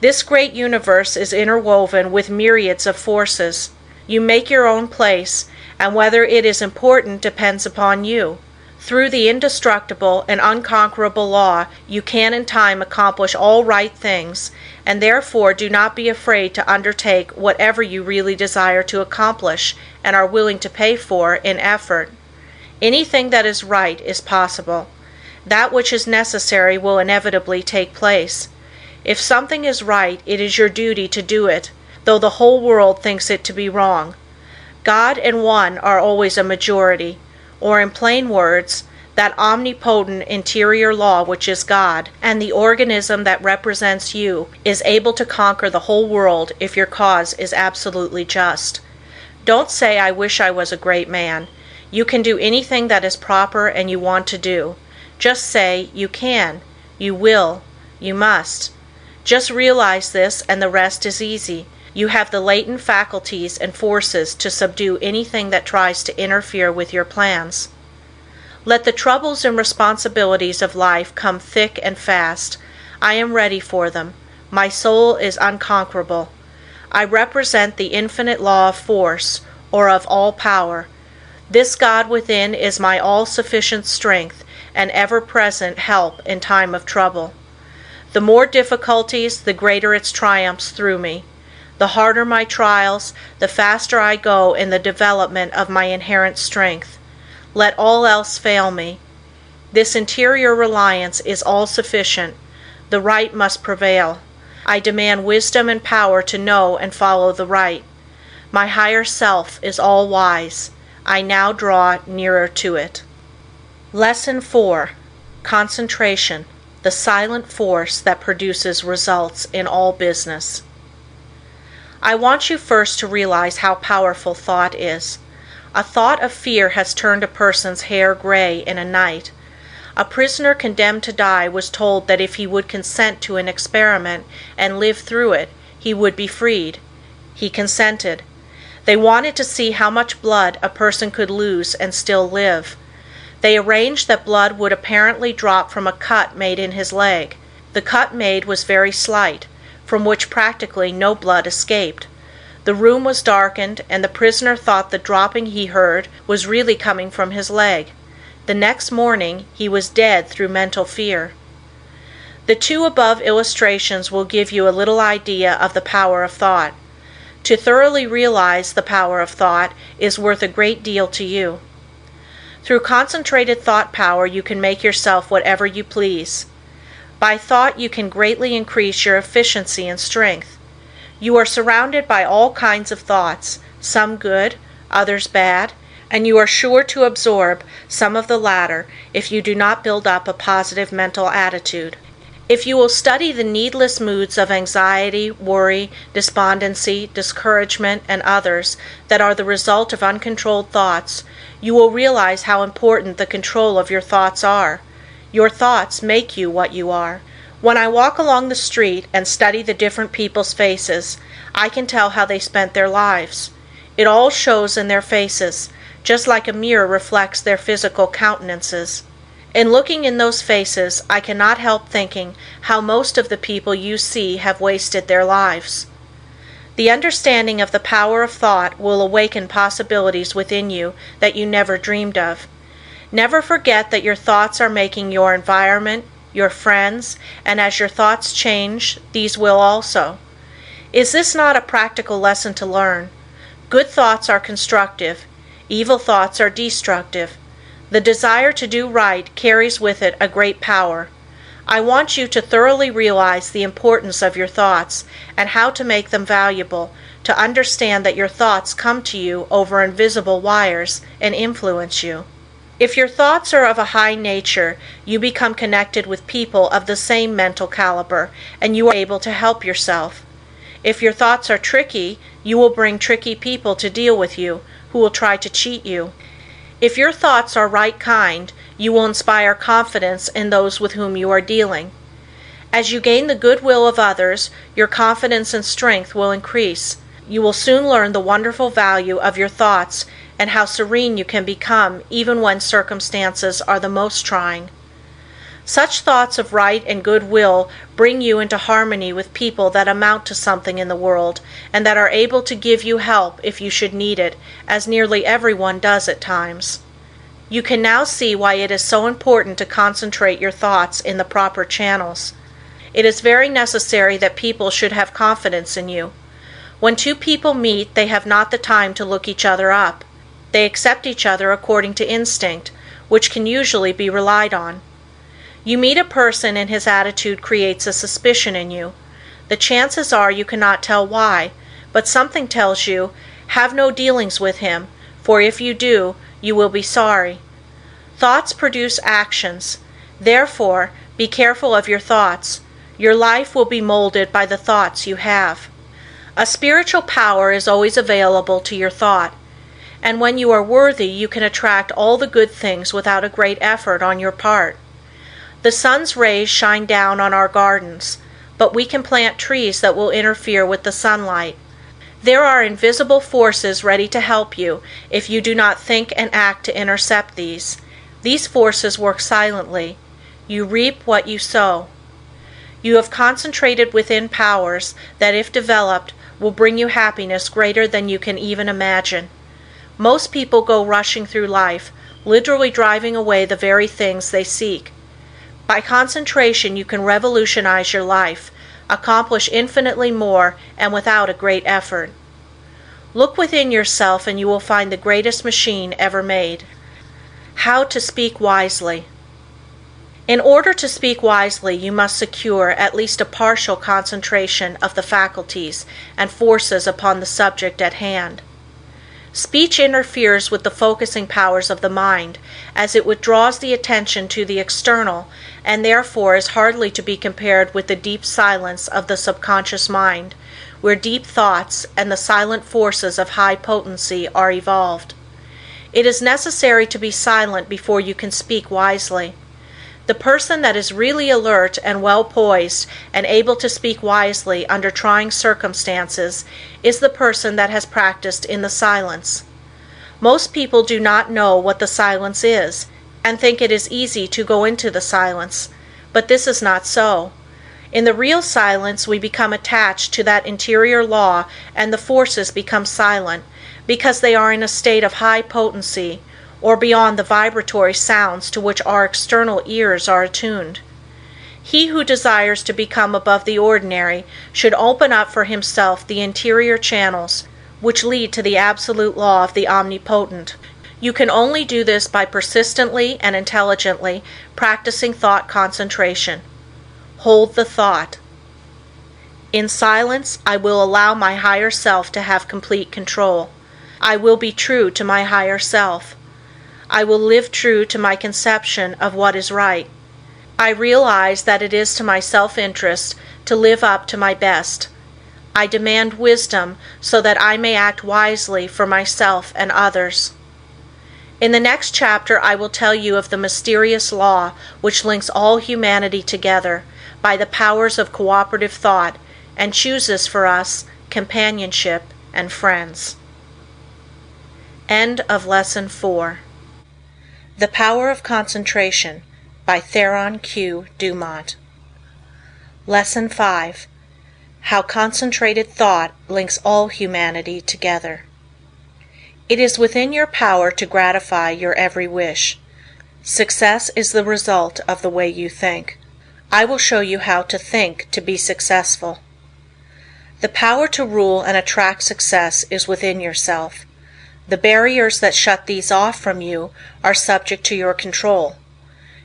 Speaker 2: This great universe is interwoven with myriads of forces. You make your own place, and whether it is important depends upon you. Through the indestructible and unconquerable law, you can in time accomplish all right things, and therefore do not be afraid to undertake whatever you really desire to accomplish and are willing to pay for in effort. Anything that is right is possible. That which is necessary will inevitably take place. If something is right, it is your duty to do it, though the whole world thinks it to be wrong. God and one are always a majority, or in plain words, that omnipotent interior law which is God, and the organism that represents you, is able to conquer the whole world if your cause is absolutely just. Don't say, "I wish I was a great man." You can do anything that is proper and you want to do. Just say, "You can," "You will," "You must." Just realize this and the rest is easy. You have the latent faculties and forces to subdue anything that tries to interfere with your plans. Let the troubles and responsibilities of life come thick and fast. I am ready for them. My soul is unconquerable. I represent the infinite law of force, or of all power. This God within is my all-sufficient strength and ever-present help in time of trouble. The more difficulties, the greater its triumphs through me. The harder my trials, the faster I go in the development of my inherent strength. Let all else fail me. This interior reliance is all-sufficient. The right must prevail. I demand wisdom and power to know and follow the right. My higher self is all-wise. I now draw nearer to it. Lesson 4. Concentration, the silent force that produces results in all business. I want you first to realize how powerful thought is. A thought of fear has turned a person's hair gray in a night. A prisoner condemned to die was told that if he would consent to an experiment and live through it, he would be freed. He consented. They wanted to see how much blood a person could lose and still live. They arranged that blood would apparently drop from a cut made in his leg. The cut made was very slight, from which practically no blood escaped. The room was darkened, and the prisoner thought the dropping he heard was really coming from his leg. The next morning he was dead through mental fear. The two above illustrations will give you a little idea of the power of thought. To thoroughly realize the power of thought is worth a great deal to you. Through concentrated thought power you can make yourself whatever you please. By thought you can greatly increase your efficiency and strength. You are surrounded by all kinds of thoughts, some good, others bad, and you are sure to absorb some of the latter if you do not build up a positive mental attitude. If you will study the needless moods of anxiety, worry, despondency, discouragement, and others that are the result of uncontrolled thoughts, you will realize how important the control of your thoughts are. Your thoughts make you what you are. When I walk along the street and study the different people's faces, I can tell how they spent their lives. It all shows in their faces, just like a mirror reflects their physical countenances. In looking in those faces, I cannot help thinking how most of the people you see have wasted their lives. The understanding of the power of thought will awaken possibilities within you that you never dreamed of. Never forget that your thoughts are making your environment, your friends, and as your thoughts change, these will also. Is this not a practical lesson to learn? Good thoughts are constructive. Evil thoughts are destructive. The desire to do right carries with it a great power. I want you to thoroughly realize the importance of your thoughts and how to make them valuable, to understand that your thoughts come to you over invisible wires and influence you. If your thoughts are of a high nature, you become connected with people of the same mental caliber, and you are able to help yourself. If your thoughts are tricky, you will bring tricky people to deal with you, who will try to cheat you. If your thoughts are right kind, you will inspire confidence in those with whom you are dealing. As you gain the goodwill of others, your confidence and strength will increase. You will soon learn the wonderful value of your thoughts and how serene you can become even when circumstances are the most trying. Such thoughts of right and goodwill bring you into harmony with people that amount to something in the world and that are able to give you help if you should need it, as nearly everyone does at times. You can now see why it is so important to concentrate your thoughts in the proper channels. It is very necessary that people should have confidence in you. When two people meet, they have not the time to look each other up. They accept each other according to instinct, which can usually be relied on. You meet a person and his attitude creates a suspicion in you. The chances are you cannot tell why, but something tells you, have no dealings with him, for if you do, you will be sorry. Thoughts produce actions. Therefore, be careful of your thoughts. Your life will be molded by the thoughts you have. A spiritual power is always available to your thought, and when you are worthy, you can attract all the good things without a great effort on your part. The sun's rays shine down on our gardens, but we can plant trees that will interfere with the sunlight. There are invisible forces ready to help you if you do not think and act to intercept these. These forces work silently. You reap what you sow. You have concentrated within powers that, if developed, will bring you happiness greater than you can even imagine. Most people go rushing through life, literally driving away the very things they seek. By concentration you can revolutionize your life, accomplish infinitely more, and without a great effort. Look within yourself and you will find the greatest machine ever made. How to speak wisely. In order to speak wisely, you must secure at least a partial concentration of the faculties and forces upon the subject at hand. Speech interferes with the focusing powers of the mind, as it withdraws the attention to the external, and therefore is hardly to be compared with the deep silence of the subconscious mind, where deep thoughts and the silent forces of high potency are evolved. It is necessary to be silent before you can speak wisely. The person that is really alert and well poised and able to speak wisely under trying circumstances is the person that has practiced in the silence. Most people do not know what the silence is and think it is easy to go into the silence, but this is not so. In the real silence we become attached to that interior law and the forces become silent because they are in a state of high potency, or beyond the vibratory sounds to which our external ears are attuned. He who desires to become above the ordinary should open up for himself the interior channels which lead to the absolute law of the omnipotent. You can only do this by persistently and intelligently practicing thought concentration. Hold the thought. In silence, I will allow my higher self to have complete control. I will be true to my higher self. I will live true to my conception of what is right. I realize that it is to my self-interest to live up to my best. I demand wisdom so that I may act wisely for myself and others. In the next chapter, I will tell you of the mysterious law which links all humanity together by the powers of cooperative thought and chooses for us companionship and friends. End of Lesson 4. The Power of Concentration by Theron Q. Dumont. Lesson 5. How Concentrated Thought Links All Humanity Together. It is within your power to gratify your every wish. Success is the result of the way you think. I will show you how to think to be successful. The power to rule and attract success is within yourself. The barriers that shut these off from you are subject to your control.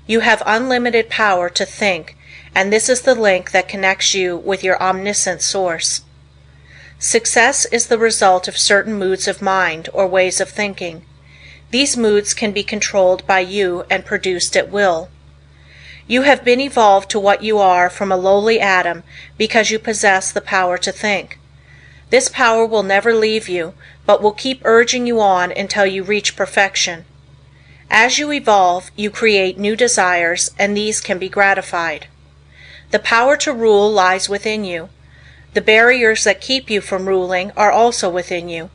Speaker 2: You have unlimited power to think, and this is the link that connects you with your omniscient source. Success is the result of certain moods of mind or ways of thinking. These moods can be controlled by you and produced at will. You have been evolved to what you are from a lowly atom because you possess the power to think. This power will never leave you, but will keep urging you on until you reach perfection. As you evolve, you create new desires, and these can be gratified. The power to rule lies within you. The barriers that keep you from ruling are also within you.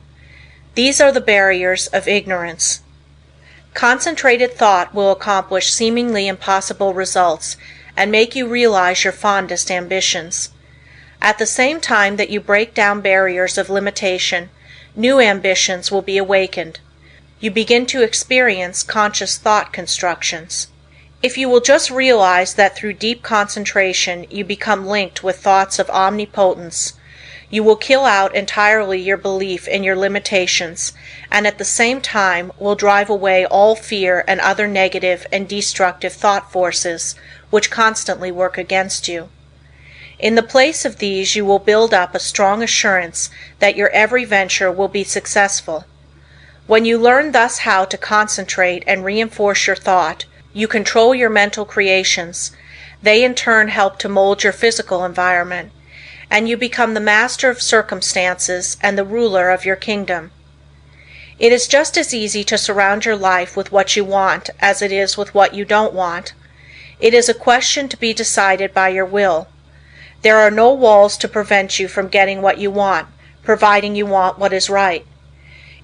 Speaker 2: These are the barriers of ignorance. Concentrated thought will accomplish seemingly impossible results and make you realize your fondest ambitions. At the same time that you break down barriers of limitation, new ambitions will be awakened. You begin to experience conscious thought constructions. If you will just realize that through deep concentration you become linked with thoughts of omnipotence, you will kill out entirely your belief in your limitations, and at the same time will drive away all fear and other negative and destructive thought forces which constantly work against you. In the place of these you will build up a strong assurance that your every venture will be successful. When you learn thus how to concentrate and reinforce your thought, you control your mental creations. They in turn help to mold your physical environment, and you become the master of circumstances and the ruler of your kingdom. It is just as easy to surround your life with what you want as it is with what you don't want. It is a question to be decided by your will. There are no walls to prevent you from getting what you want, providing you want what is right.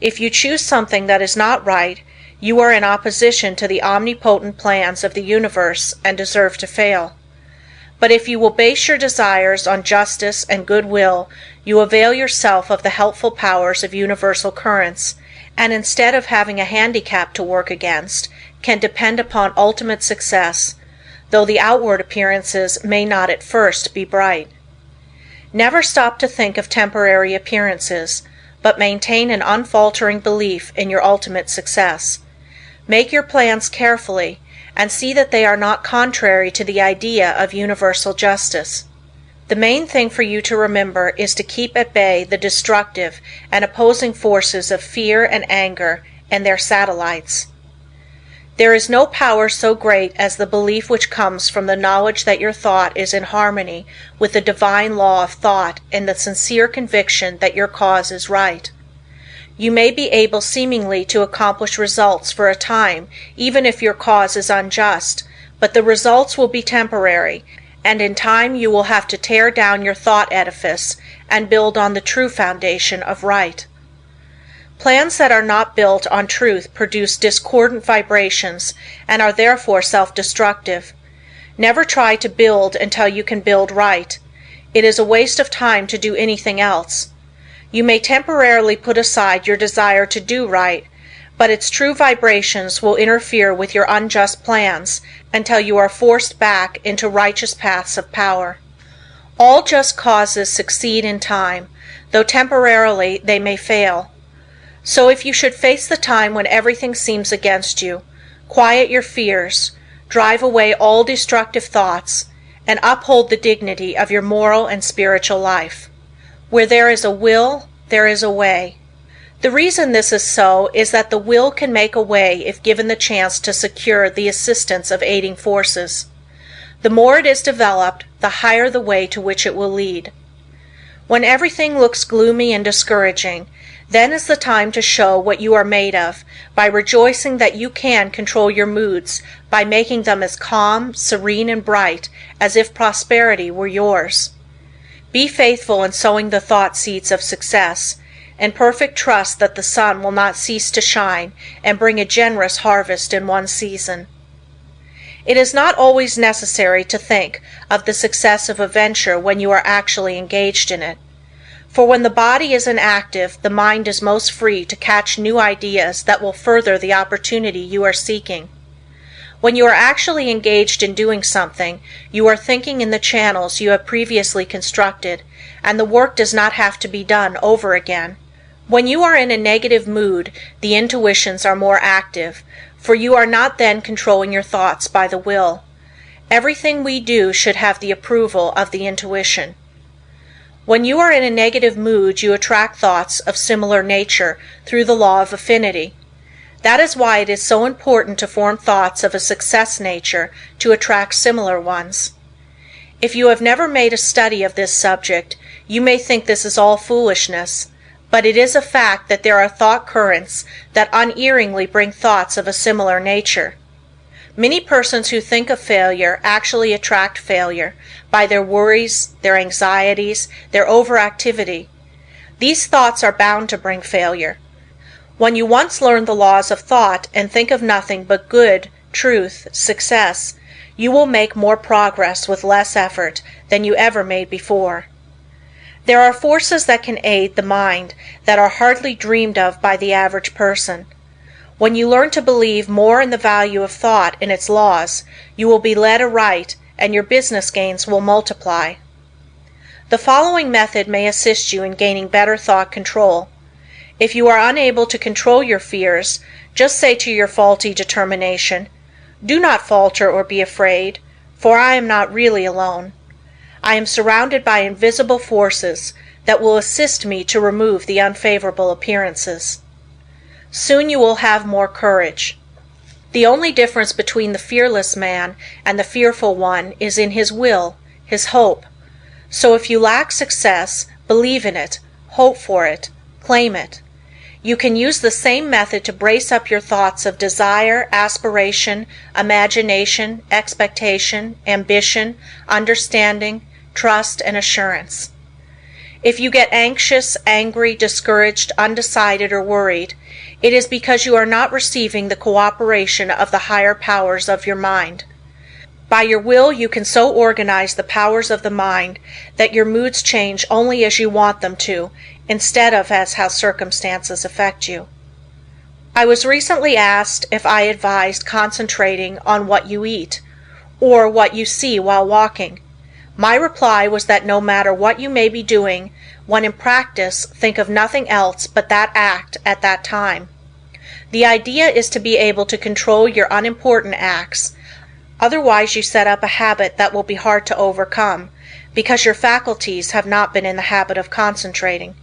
Speaker 2: If you choose something that is not right, you are in opposition to the omnipotent plans of the universe and deserve to fail. But if you will base your desires on justice and goodwill, you avail yourself of the helpful powers of universal currents, and instead of having a handicap to work against, can depend upon ultimate success, though the outward appearances may not at first be bright. Never stop to think of temporary appearances, but maintain an unfaltering belief in your ultimate success. Make your plans carefully, and see that they are not contrary to the idea of universal justice. The main thing for you to remember is to keep at bay the destructive and opposing forces of fear and anger and their satellites. There is no power so great as the belief which comes from the knowledge that your thought is in harmony with the divine law of thought and the sincere conviction that your cause is right. You may be able seemingly to accomplish results for a time, even if your cause is unjust, but the results will be temporary, and in time you will have to tear down your thought edifice and build on the true foundation of right. Plans that are not built on truth produce discordant vibrations and are therefore self-destructive. Never try to build until you can build right. It is a waste of time to do anything else. You may temporarily put aside your desire to do right, but its true vibrations will interfere with your unjust plans until you are forced back into righteous paths of power. All just causes succeed in time, though temporarily they may fail. So if you should face the time when everything seems against you, quiet your fears, drive away all destructive thoughts, and uphold the dignity of your moral and spiritual life. Where there is a will, there is a way. The reason this is so is that the will can make a way if given the chance to secure the assistance of aiding forces. The more it is developed, the higher the way to which it will lead. When everything looks gloomy and discouraging, then is the time to show what you are made of by rejoicing that you can control your moods by making them as calm, serene, and bright as if prosperity were yours. Be faithful in sowing the thought seeds of success, and perfect trust that the sun will not cease to shine and bring a generous harvest in one season. It is not always necessary to think of the success of a venture when you are actually engaged in it. For when the body is inactive, the mind is most free to catch new ideas that will further the opportunity you are seeking. When you are actually engaged in doing something, you are thinking in the channels you have previously constructed, and the work does not have to be done over again. When you are in a negative mood, the intuitions are more active, for you are not then controlling your thoughts by the will. Everything we do should have the approval of the intuition. When you are in a negative mood, you attract thoughts of similar nature through the law of affinity. That is why it is so important to form thoughts of a success nature to attract similar ones. If you have never made a study of this subject, you may think this is all foolishness, but it is a fact that there are thought currents that unerringly bring thoughts of a similar nature. Many persons who think of failure actually attract failure by their worries, their anxieties, their overactivity. These thoughts are bound to bring failure. When you once learn the laws of thought and think of nothing but good, truth, success, you will make more progress with less effort than you ever made before. There are forces that can aid the mind that are hardly dreamed of by the average person. When you learn to believe more in the value of thought and its laws, you will be led aright and your business gains will multiply. The following method may assist you in gaining better thought control. If you are unable to control your fears, just say to your faulty determination, "Do not falter or be afraid, for I am not really alone. I am surrounded by invisible forces that will assist me to remove the unfavorable appearances." Soon you will have more courage. The only difference between the fearless man and the fearful one is in his will, his hope. So if you lack success, believe in it, hope for it, claim it. You can use the same method to brace up your thoughts of desire, aspiration, imagination, expectation, ambition, understanding, trust, and assurance. If you get anxious, angry, discouraged, undecided, or worried, it is because you are not receiving the cooperation of the higher powers of your mind. By your will you can so organize the powers of the mind that your moods change only as you want them to, instead of as how circumstances affect you. I was recently asked if I advised concentrating on what you eat, or what you see while walking. My reply was that no matter what you may be doing, when in practice, think of nothing else but that act at that time. The idea is to be able to control your unimportant acts, otherwise you set up a habit that will be hard to overcome, because your faculties have not been in the habit of concentrating.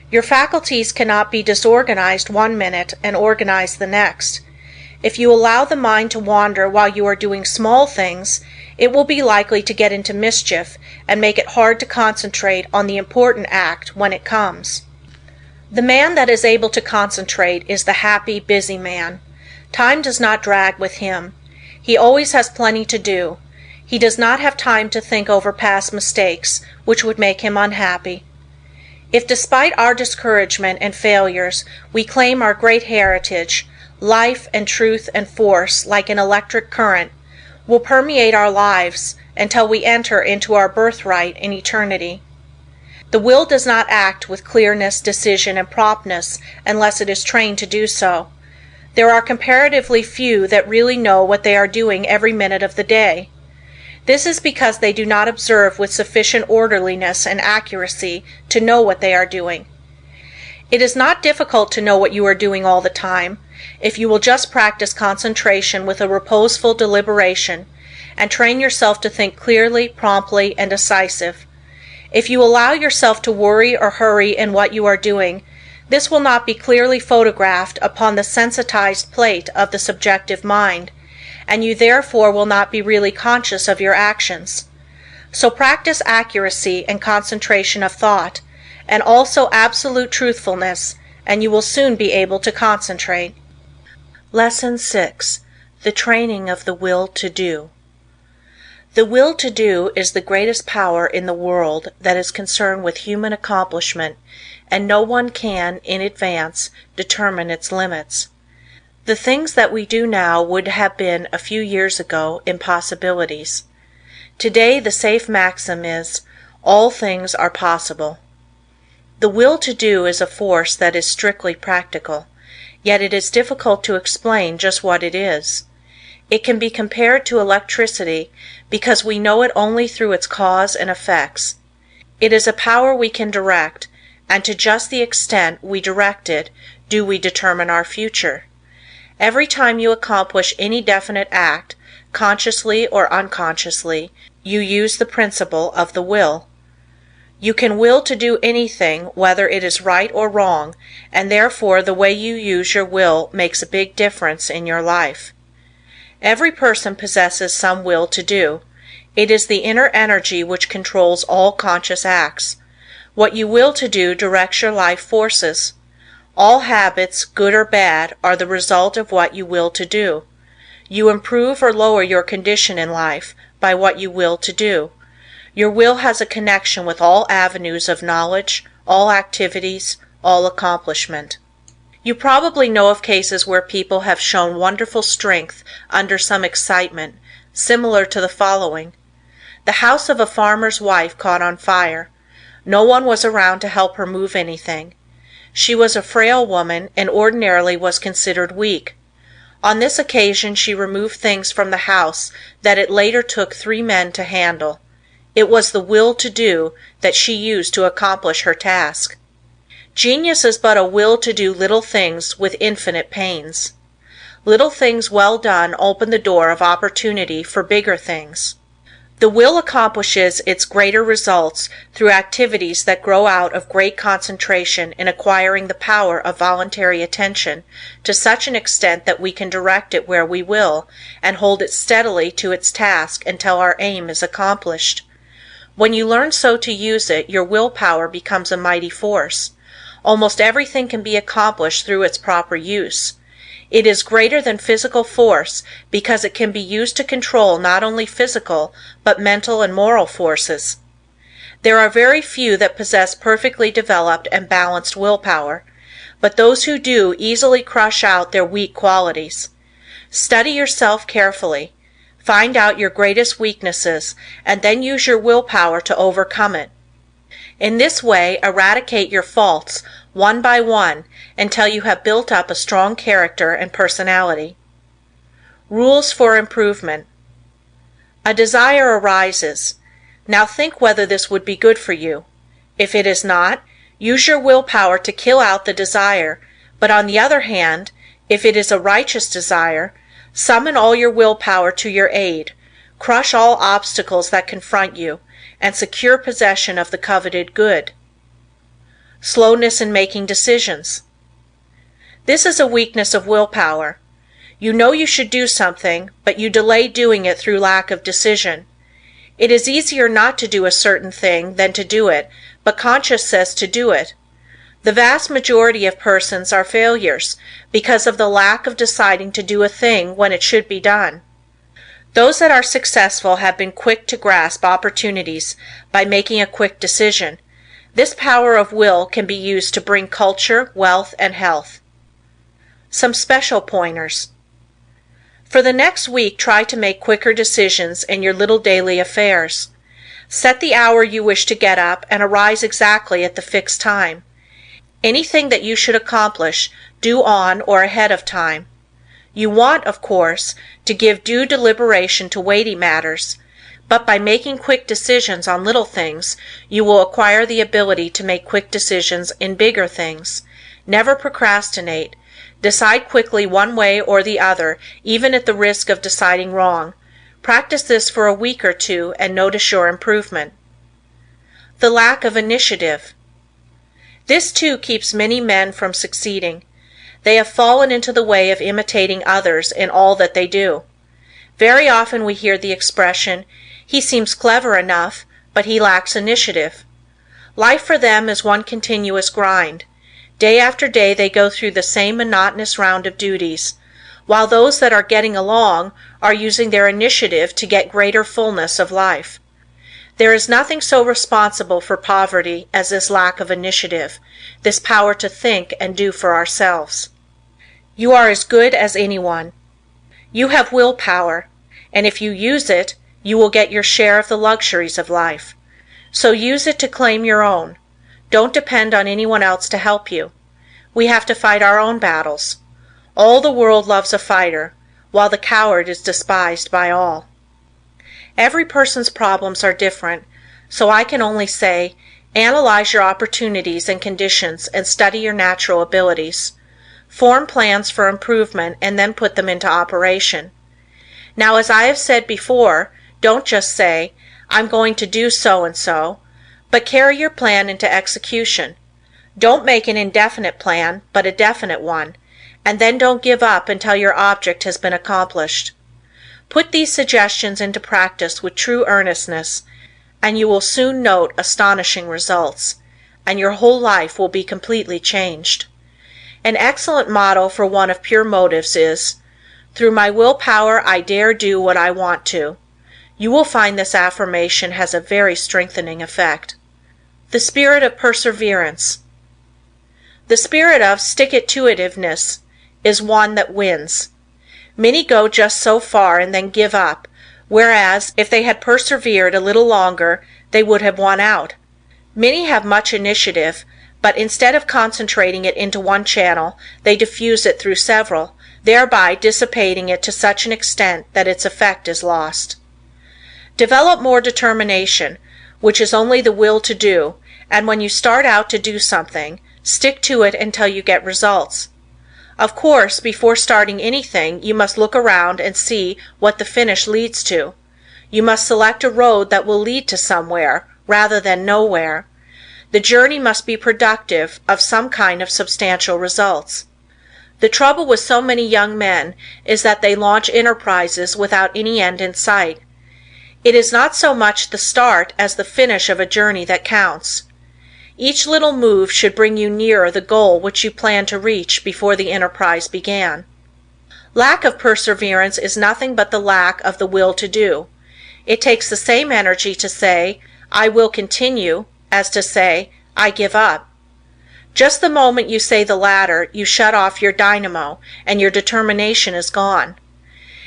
Speaker 2: Your faculties cannot be disorganized one minute and organized the next. If you allow the mind to wander while you are doing small things, it will be likely to get into mischief and make it hard to concentrate on the important act when it comes. The man that is able to concentrate is the happy, busy man. Time does not drag with him. He always has plenty to do. He does not have time to think over past mistakes, which would make him unhappy. If despite our discouragement and failures we claim our great heritage, life and truth and force, like an electric current, will permeate our lives until we enter into our birthright in eternity. The will does not act with clearness, decision, and promptness unless it is trained to do so. There are comparatively few that really know what they are doing every minute of the day. This is because they do not observe with sufficient orderliness and accuracy to know what they are doing. It is not difficult to know what you are doing all the time, if you will just practice concentration with a reposeful deliberation, and train yourself to think clearly, promptly, and decisive. If you allow yourself to worry or hurry in what you are doing, This will not be clearly photographed upon the sensitized plate of the subjective mind, and you therefore will not be really conscious of your actions. So practice accuracy and concentration of thought, and also absolute truthfulness, and you will soon be able to concentrate. Lesson 6. The Training of the Will to Do. The will to do is the greatest power in the world that is concerned with human accomplishment, and no one can, in advance, determine its limits. The things that we do now would have been, a few years ago, impossibilities. Today the safe maxim is, all things are possible. The will to do is a force that is strictly practical, yet it is difficult to explain just what it is. It can be compared to electricity because we know it only through its cause and effects. It is a power we can direct, and to just the extent we direct it do we determine our future. Every time you accomplish any definite act, consciously or unconsciously, you use the principle of the will. You can will to do anything, whether it is right or wrong, and therefore the way you use your will makes a big difference in your life. Every person possesses some will to do. It is the inner energy which controls all conscious acts. What you will to do directs your life forces. All habits, good or bad, are the result of what you will to do. You improve or lower your condition in life by what you will to do. Your will has a connection with all avenues of knowledge, all activities, all accomplishment. You probably know of cases where people have shown wonderful strength under some excitement, similar to the following. The house of a farmer's wife caught on fire. No one was around to help her move anything. She was a frail woman and ordinarily was considered weak. On this occasion she removed things from the house that it later took 3 men to handle. It was the will to do that she used to accomplish her task. Genius is but a will to do little things with infinite pains. Little things well done open the door of opportunity for bigger things. The will accomplishes its greater results through activities that grow out of great concentration in acquiring the power of voluntary attention to such an extent that we can direct it where we will, and hold it steadily to its task until our aim is accomplished. When you learn so to use it, your willpower becomes a mighty force. Almost everything can be accomplished through its proper use. It is greater than physical force because it can be used to control not only physical but mental and moral forces. There are very few that possess perfectly developed and balanced willpower, but those who do easily crush out their weak qualities. Study yourself carefully. Find out your greatest weaknesses and then use your willpower to overcome it. In this way, eradicate your faults one by one until you have built up a strong character and personality. Rules for improvement. A desire arises. Now think whether this would be good for you. If it is not, use your willpower to kill out the desire, but on the other hand, if it is a righteous desire, summon all your willpower to your aid, crush all obstacles that confront you, and secure possession of the coveted good. Slowness in making decisions. This is a weakness of willpower. You know you should do something, but you delay doing it through lack of decision. It is easier not to do a certain thing than to do it, but conscience says to do it. The vast majority of persons are failures because of the lack of deciding to do a thing when it should be done. Those that are successful have been quick to grasp opportunities by making a quick decision. This power of will can be used to bring culture, wealth, and health. Some special pointers. For the next week, try to make quicker decisions in your little daily affairs. Set the hour you wish to get up and arise exactly at the fixed time. Anything that you should accomplish, do on or ahead of time. You want, of course, to give due deliberation to weighty matters, but by making quick decisions on little things, you will acquire the ability to make quick decisions in bigger things. Never procrastinate. Decide quickly one way or the other, even at the risk of deciding wrong. Practice this for a week or two and notice your improvement. The lack of initiative. This too keeps many men from succeeding. They have fallen into the way of imitating others in all that they do. Very often we hear the expression, "He seems clever enough, but he lacks initiative." Life for them is one continuous grind. Day after day they go through the same monotonous round of duties, while those that are getting along are using their initiative to get greater fullness of life. There is nothing so responsible for poverty as this lack of initiative, this power to think and do for ourselves. You are as good as anyone. You have willpower, and if you use it, you will get your share of the luxuries of life. So use it to claim your own. Don't depend on anyone else to help you. We have to fight our own battles. All the world loves a fighter, while the coward is despised by all. Every person's problems are different, so I can only say, analyze your opportunities and conditions and study your natural abilities. Form plans for improvement and then put them into operation. Now, as I have said before, don't just say, "I'm going to do so and so," but carry your plan into execution. Don't make an indefinite plan, but a definite one, and then don't give up until your object has been accomplished. Put these suggestions into practice with true earnestness, and you will soon note astonishing results, and your whole life will be completely changed. An excellent motto for one of pure motives is, "Through my willpower I dare do what I want to." You will find this affirmation has a very strengthening effect. The spirit of perseverance. The spirit of stick-it-to-itiveness is one that wins. Many go just so far and then give up, whereas if they had persevered a little longer, they would have won out. Many have much initiative, but instead of concentrating it into one channel, they diffuse it through several, thereby dissipating it to such an extent that its effect is lost. Develop more determination, which is only the will to do, and when you start out to do something, stick to it until you get results. Of course, before starting anything, you must look around and see what the finish leads to. You must select a road that will lead to somewhere, rather than nowhere. The journey must be productive of some kind of substantial results. The trouble with so many young men is that they launch enterprises without any end in sight. It is not so much the start as the finish of a journey that counts. Each little move should bring you nearer the goal which you planned to reach before the enterprise began. Lack of perseverance is nothing but the lack of the will to do. It takes the same energy to say, "I will continue," as to say, "I give up." Just the moment you say the latter, you shut off your dynamo, and your determination is gone.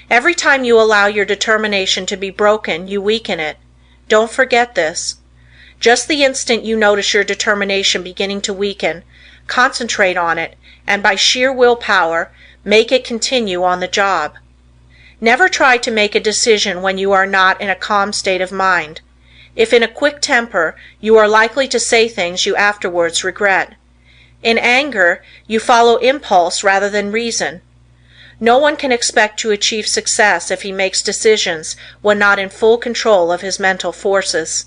Speaker 2: Every time you allow your determination to be broken, you weaken it. Don't forget this. Just the instant you notice your determination beginning to weaken, concentrate on it, and by sheer willpower, make it continue on the job. Never try to make a decision when you are not in a calm state of mind. If in a quick temper, you are likely to say things you afterwards regret. In anger, you follow impulse rather than reason. No one can expect to achieve success if he makes decisions when not in full control of his mental forces.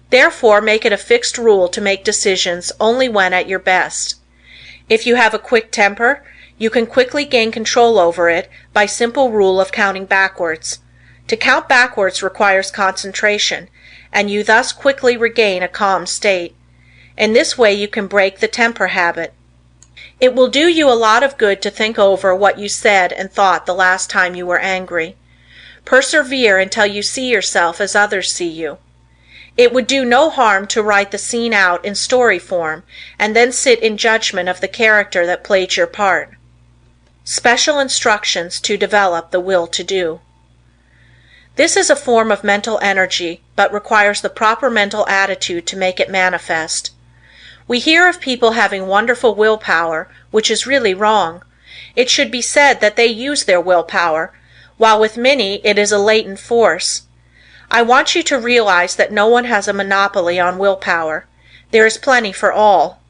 Speaker 2: Therefore, make it a fixed rule to make decisions only when at your best. If you have a quick temper, you can quickly gain control over it by simple rule of counting backwards. To count backwards requires concentration, and you thus quickly regain a calm state. In this way you can break the temper habit. It will do you a lot of good to think over what you said and thought the last time you were angry. Persevere until you see yourself as others see you. It would do no harm to write the scene out in story form, and then sit in judgment of the character that played your part. Special instructions to develop the will to do. This is a form of mental energy, but requires the proper mental attitude to make it manifest. We hear of people having wonderful willpower, which is really wrong. It should be said that they use their willpower, while with many it is a latent force. I want you to realize that no one has a monopoly on willpower. There is plenty for all.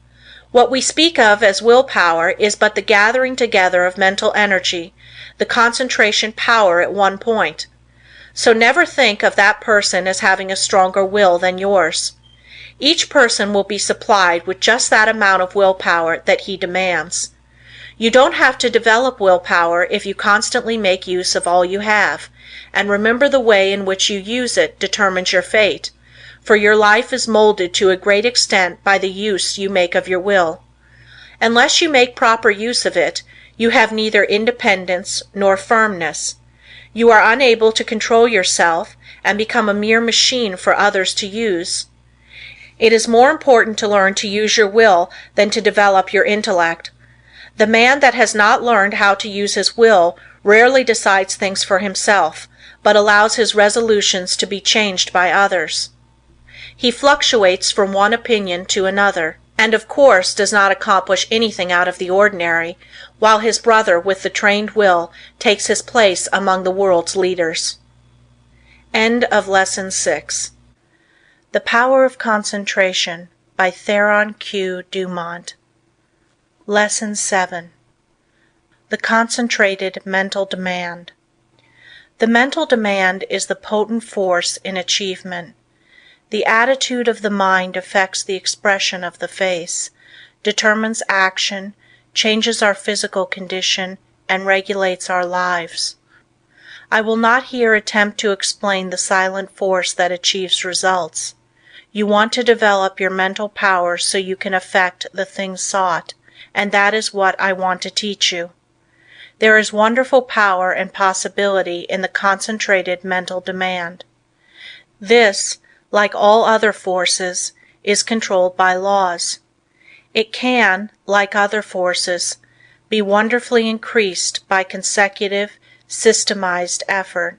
Speaker 2: What we speak of as willpower is but the gathering together of mental energy, the concentration power at one point. So never think of that person as having a stronger will than yours. Each person will be supplied with just that amount of willpower that he demands. You don't have to develop willpower if you constantly make use of all you have, and remember the way in which you use it determines your fate, for your life is molded to a great extent by the use you make of your will. Unless you make proper use of it, you have neither independence nor firmness. You are unable to control yourself and become a mere machine for others to use. It is more important to learn to use your will than to develop your intellect. The man that has not learned how to use his will rarely decides things for himself, but allows his resolutions to be changed by others. He fluctuates from one opinion to another, and of course does not accomplish anything out of the ordinary, while his brother with the trained will takes his place among the world's leaders. End of Lesson 6. The Power of Concentration by Theron Q. Dumont. Lesson 7. The Concentrated Mental Demand. The mental demand is the potent force in achievement. The attitude of the mind affects the expression of the face, determines action, changes our physical condition, and regulates our lives. I will not here attempt to explain the silent force that achieves results. You want to develop your mental power so you can effect the things sought, and that is what I want to teach you. There is wonderful power and possibility in the concentrated mental demand. This, like all other forces, is controlled by laws. It can, like other forces, be wonderfully increased by consecutive, systemized effort.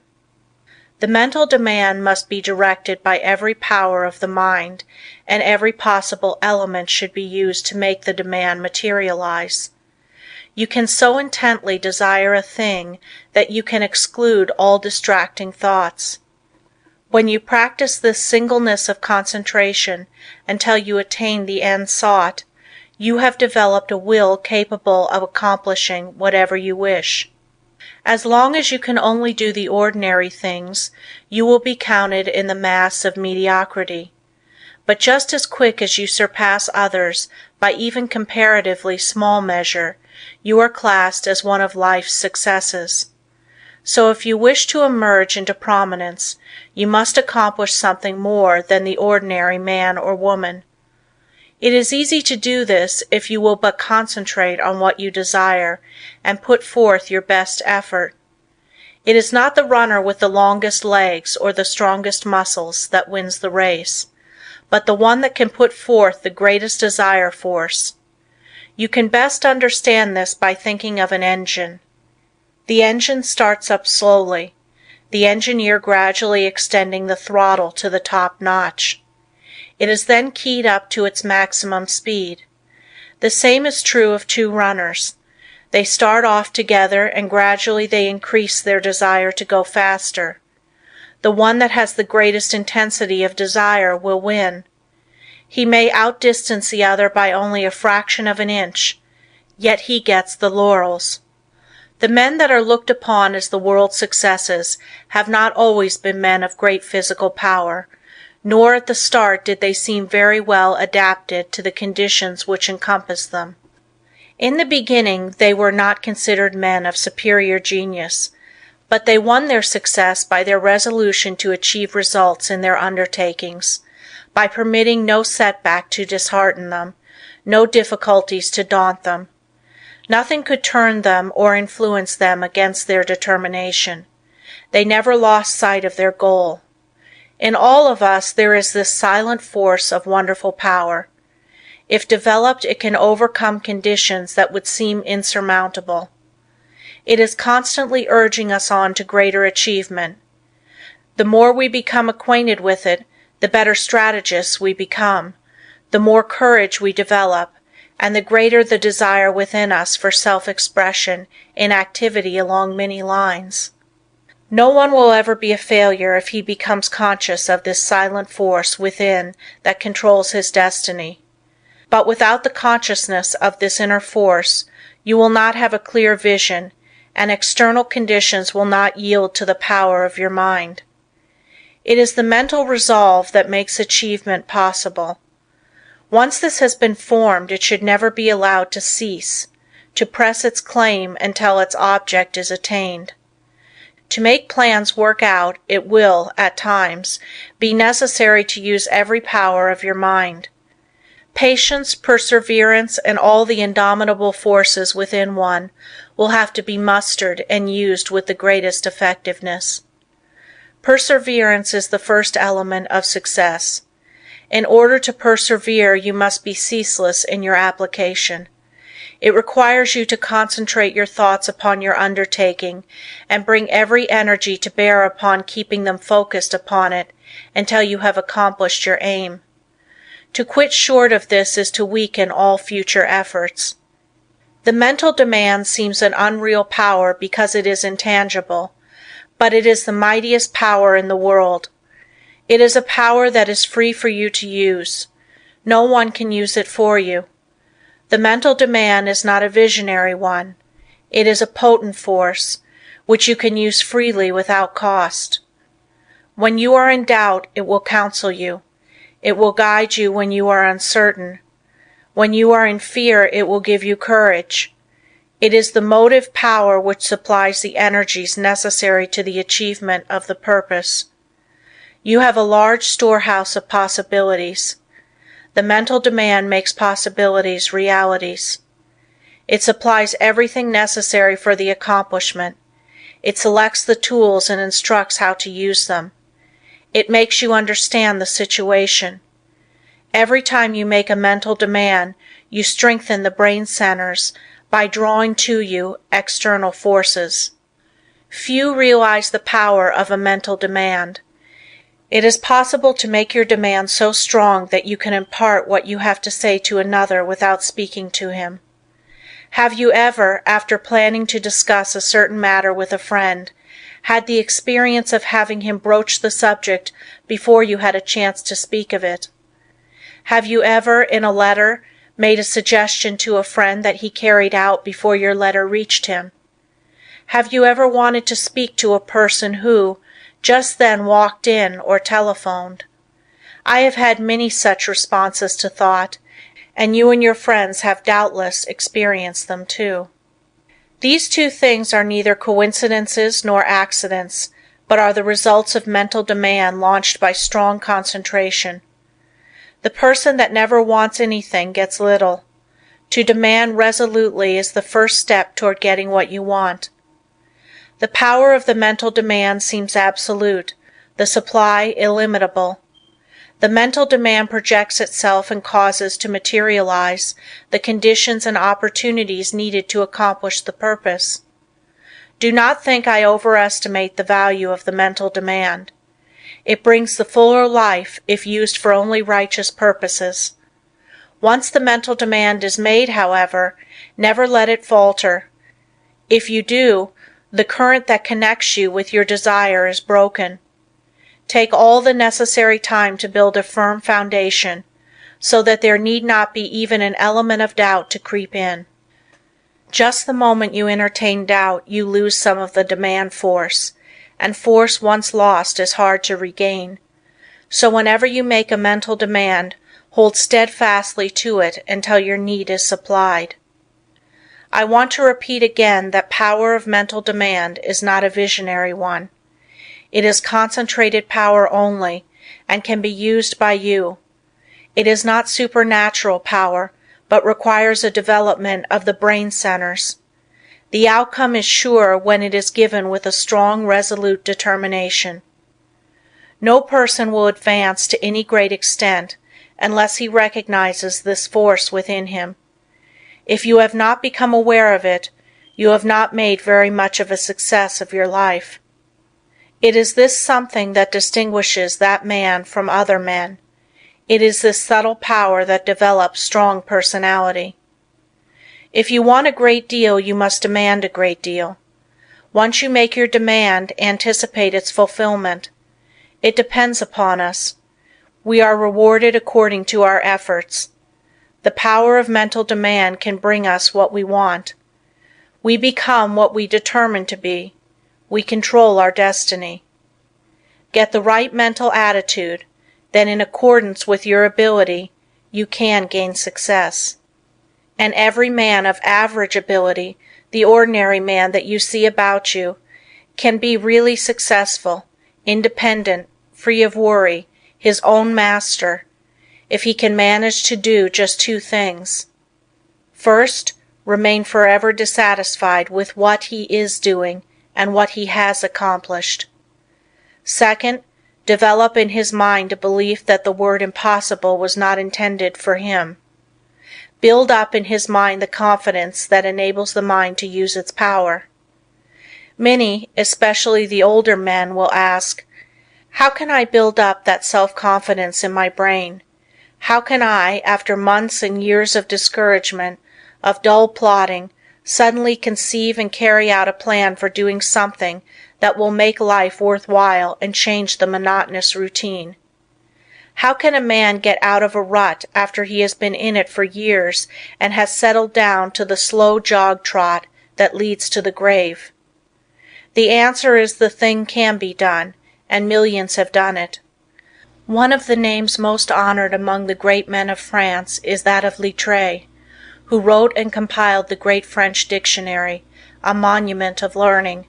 Speaker 2: The mental demand must be directed by every power of the mind, and every possible element should be used to make the demand materialize. You can so intently desire a thing that you can exclude all distracting thoughts. When you practice this singleness of concentration until you attain the end sought, you have developed a will capable of accomplishing whatever you wish. As long as you can only do the ordinary things, you will be counted in the mass of mediocrity. But just as quick as you surpass others by even comparatively small measure, you are classed as one of life's successes. So if you wish to emerge into prominence, you must accomplish something more than the ordinary man or woman. It is easy to do this if you will but concentrate on what you desire and put forth your best effort. It is not the runner with the longest legs or the strongest muscles that wins the race, but the one that can put forth the greatest desire force. You can best understand this by thinking of an engine. The engine starts up slowly, the engineer gradually extending the throttle to the top notch. It is then keyed up to its maximum speed. The same is true of two runners. They start off together and gradually they increase their desire to go faster. The one that has the greatest intensity of desire will win. He may outdistance the other by only a fraction of an inch, yet he gets the laurels. The men that are looked upon as the world's successes have not always been men of great physical power, nor at the start did they seem very well adapted to the conditions which encompass them. In the beginning they were not considered men of superior genius, but they won their success by their resolution to achieve results in their undertakings, by permitting no setback to dishearten them, no difficulties to daunt them. Nothing could turn them or influence them against their determination. They never lost sight of their goal. In all of us there is this silent force of wonderful power. If developed, it can overcome conditions that would seem insurmountable. It is constantly urging us on to greater achievement. The more we become acquainted with it, the better strategists we become, the more courage we develop, and the greater the desire within us for self-expression in activity along many lines. No one will ever be a failure if he becomes conscious of this silent force within that controls his destiny. But without the consciousness of this inner force, you will not have a clear vision, and external conditions will not yield to the power of your mind. It is the mental resolve that makes achievement possible. Once this has been formed, it should never be allowed to cease, to press its claim until its object is attained. To make plans work out, it will, at times, be necessary to use every power of your mind. Patience, perseverance, and all the indomitable forces within one will have to be mustered and used with the greatest effectiveness. Perseverance is the first element of success. In order to persevere, you must be ceaseless in your application. It requires you to concentrate your thoughts upon your undertaking and bring every energy to bear upon keeping them focused upon it until you have accomplished your aim. To quit short of this is to weaken all future efforts. The mental demand seems an unreal power because it is intangible, but it is the mightiest power in the world. It is a power that is free for you to use. No one can use it for you. The mental demand is not a visionary one. It is a potent force, which you can use freely without cost. When you are in doubt, it will counsel you. It will guide you when you are uncertain. When you are in fear, it will give you courage. It is the motive power which supplies the energies necessary to the achievement of the purpose. You have a large storehouse of possibilities. The mental demand makes possibilities realities. It supplies everything necessary for the accomplishment. It selects the tools and instructs how to use them. It makes you understand the situation. Every time you make a mental demand, you strengthen the brain centers by drawing to you external forces. Few realize the power of a mental demand. It is possible to make your demand so strong that you can impart what you have to say to another without speaking to him. Have you ever, after planning to discuss a certain matter with a friend, had the experience of having him broach the subject before you had a chance to speak of it? Have you ever, in a letter, made a suggestion to a friend that he carried out before your letter reached him? Have you ever wanted to speak to a person who, just then walked in or telephoned? I have had many such responses to thought, and you and your friends have doubtless experienced them too. These two things are neither coincidences nor accidents, but are the results of mental demand launched by strong concentration. The person that never wants anything gets little. To demand resolutely is the first step toward getting what you want. The power of the mental demand seems absolute, the supply illimitable. The mental demand projects itself and causes to materialize the conditions and opportunities needed to accomplish the purpose. Do not think I overestimate the value of the mental demand. It brings the fuller life if used for only righteous purposes. Once the mental demand is made, however, never let it falter. If you do, the current that connects you with your desire is broken. Take all the necessary time to build a firm foundation, so that there need not be even an element of doubt to creep in. Just the moment you entertain doubt, you lose some of the demand force, and force once lost is hard to regain. So whenever you make a mental demand, hold steadfastly to it until your need is supplied. I want to repeat again that power of mental demand is not a visionary one. It is concentrated power only, and can be used by you. It is not supernatural power, but requires a development of the brain centers. The outcome is sure when it is given with a strong, resolute determination. No person will advance to any great extent unless he recognizes this force within him. If you have not become aware of it, you have not made very much of a success of your life. It is this something that distinguishes that man from other men. It is this subtle power that develops strong personality. If you want a great deal, you must demand a great deal. Once you make your demand, anticipate its fulfillment. It depends upon us. We are rewarded according to our efforts. The power of mental demand can bring us what we want. We become what we determine to be. We control our destiny. Get the right mental attitude, then in accordance with your ability, you can gain success. And every man of average ability, the ordinary man that you see about you, can be really successful, independent, free of worry, his own master, if he can manage to do just two things. First, remain forever dissatisfied with what he is doing and what he has accomplished. Second, develop in his mind a belief that the word impossible was not intended for him. Build up in his mind the confidence that enables the mind to use its power. Many, especially the older men, will ask, "How can I build up that self-confidence in my brain? How can I, after months and years of discouragement, of dull plodding, suddenly conceive and carry out a plan for doing something that will make life worthwhile and change the monotonous routine? How can a man get out of a rut after he has been in it for years and has settled down to the slow jog trot that leads to the grave?" The answer is the thing can be done, and millions have done it. One of the names most honored among the great men of France is that of Littré, who wrote and compiled the great French dictionary, a monument of learning.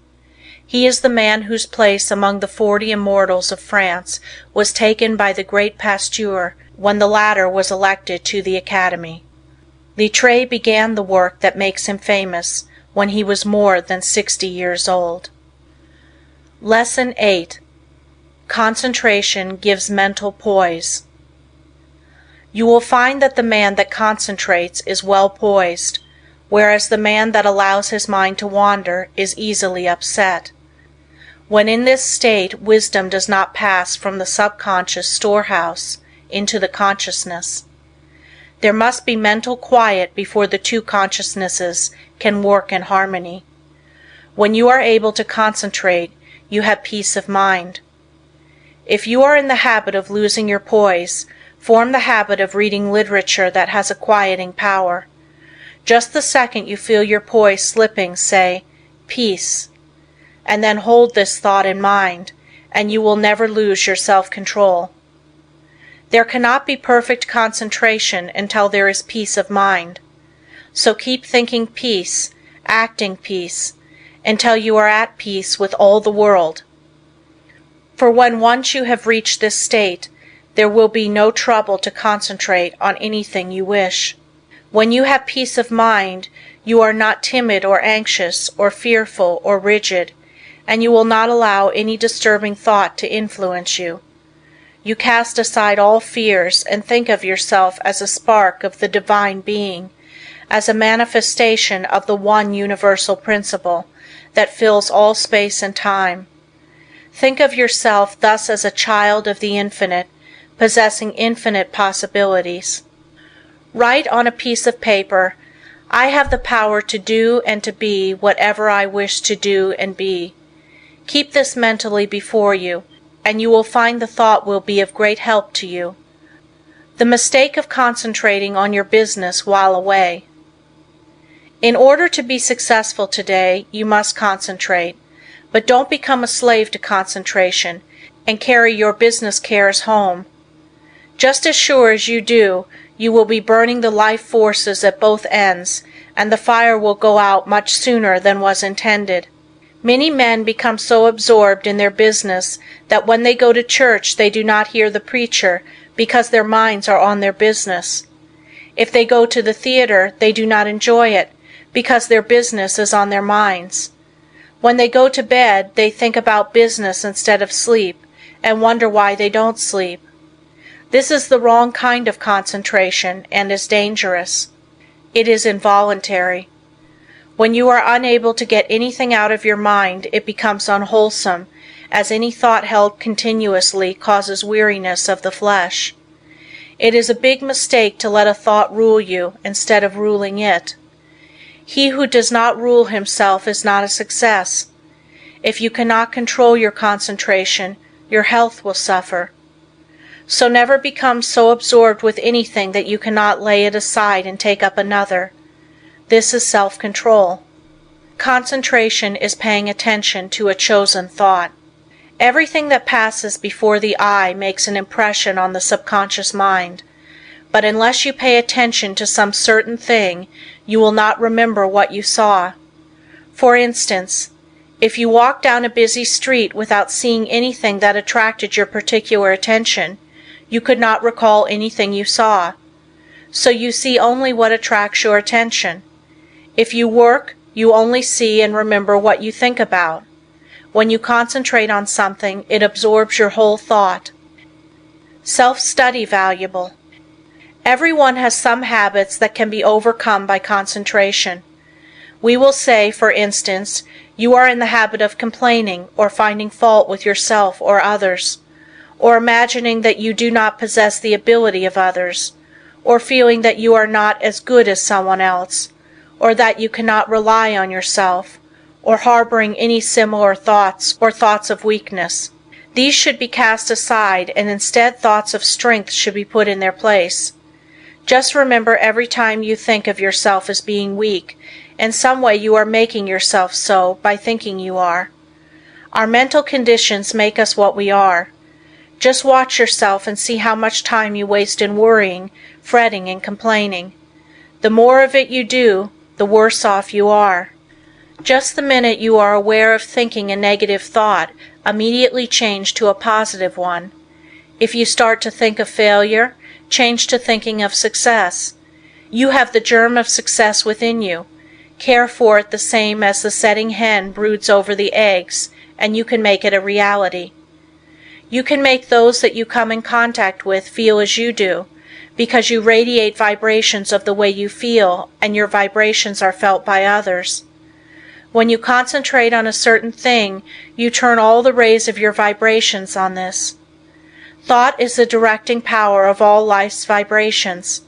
Speaker 2: He is the man whose place among the 40 immortals of France was taken by the great Pasteur when the latter was elected to the Academy. Littré began the work that makes him famous when he was more than 60 years old. Lesson 8. Concentration gives mental poise. You will find that the man that concentrates is well poised, whereas the man that allows his mind to wander is easily upset. When in this state wisdom does not pass from the subconscious storehouse into the consciousness. There must be mental quiet before the two consciousnesses can work in harmony. When you are able to concentrate, you have peace of mind. If you are in the habit of losing your poise, form the habit of reading literature that has a quieting power. Just the second you feel your poise slipping, say, "Peace," and then hold this thought in mind, and you will never lose your self-control. There cannot be perfect concentration until there is peace of mind. So keep thinking peace, acting peace, until you are at peace with all the world. For when once you have reached this state, there will be no trouble to concentrate on anything you wish. When you have peace of mind, you are not timid or anxious or fearful or rigid, and you will not allow any disturbing thought to influence you. You cast aside all fears and think of yourself as a spark of the Divine Being, as a manifestation of the one universal principle that fills all space and time. Think of yourself thus as a child of the infinite, possessing infinite possibilities. Write on a piece of paper, "I have the power to do and to be whatever I wish to do and be." Keep this mentally before you, and you will find the thought will be of great help to you. The mistake of concentrating on your business while away. In order to be successful today, you must concentrate, but don't become a slave to concentration and carry your business cares home. Just as sure as you do, you will be burning the life forces at both ends, and the fire will go out much sooner than was intended. Many men become so absorbed in their business that when they go to church they do not hear the preacher because their minds are on their business. If they go to the theater, they do not enjoy it because their business is on their minds. When they go to bed, they think about business instead of sleep and wonder why they don't sleep. This is the wrong kind of concentration and is dangerous. It is involuntary. When you are unable to get anything out of your mind, it becomes unwholesome, as any thought held continuously causes weariness of the flesh. It is a big mistake to let a thought rule you instead of ruling it. He who does not rule himself is not a success. If you cannot control your concentration, your health will suffer. So never become so absorbed with anything that you cannot lay it aside and take up another. This is self-control. Concentration is paying attention to a chosen thought. Everything that passes before the eye makes an impression on the subconscious mind. but unless you pay attention to some certain thing, you will not remember what you saw. For instance, if you walked down a busy street without seeing anything that attracted your particular attention, you could not recall anything you saw. So you see only what attracts your attention. If you work, you only see and remember what you think about. When you concentrate on something, it absorbs your whole thought. Self-study valuable. Everyone has some habits that can be overcome by concentration. We will say, for instance, you are in the habit of complaining or finding fault with yourself or others, or imagining that you do not possess the ability of others, or feeling that you are not as good as someone else, or that you cannot rely on yourself, or harboring any similar thoughts or thoughts of weakness. These should be cast aside, and instead thoughts of strength should be put in their place. Just remember, every time you think of yourself as being weak, in some way you are making yourself so by thinking you are. Our mental conditions make us what we are. Just watch yourself and see how much time you waste in worrying, fretting, and complaining. The more of it you do, the worse off you are. Just the minute you are aware of thinking a negative thought, immediately change to a positive one. If you start to think of failure, change to thinking of success. You have the germ of success within you. Care for it the same as the setting hen broods over the eggs, and you can make it a reality. You can make those that you come in contact with feel as you do, because you radiate vibrations of the way you feel, and your vibrations are felt by others. When you concentrate on a certain thing, you turn all the rays of your vibrations on this. Thought is the directing power of all life's vibrations.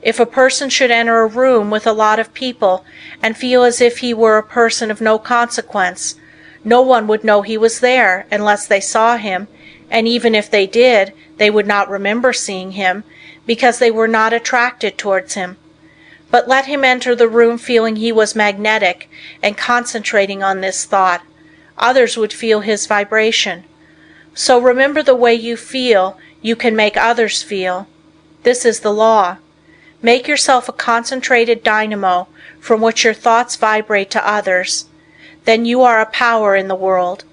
Speaker 2: If a person should enter a room with a lot of people and feel as if he were a person of no consequence, no one would know he was there unless they saw him, and even if they did, they would not remember seeing him, because they were not attracted towards him. But let him enter the room feeling he was magnetic and concentrating on this thought, others would feel his vibration. So remember, the way you feel, you can make others feel. This is the law. Make yourself a concentrated dynamo from which your thoughts vibrate to others. Then you are a power in the world.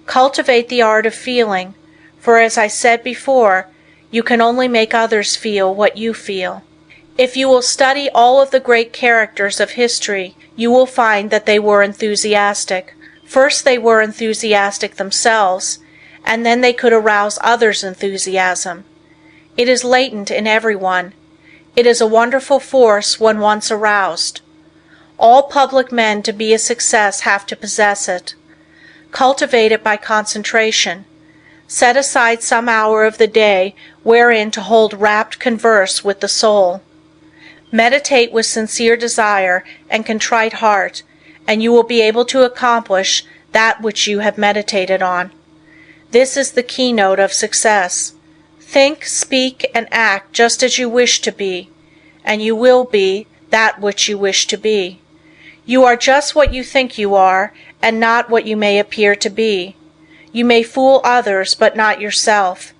Speaker 2: Cultivate the art of feeling, for as I said before, you can only make others feel what you feel. If you will study all of the great characters of history, you will find that they were enthusiastic. First they were enthusiastic themselves, and then they could arouse others' enthusiasm. It is latent in everyone. It is a wonderful force when once aroused. All public men to be a success have to possess it. Cultivate it by concentration. Set aside some hour of the day wherein to hold rapt converse with the soul. Meditate with sincere desire and contrite heart, and you will be able to accomplish that which you have meditated on. This is the keynote of success. Think, speak, and act just as you wish to be, and you will be that which you wish to be. You are just what you think you are, and not what you may appear to be. You may fool others, but not yourself.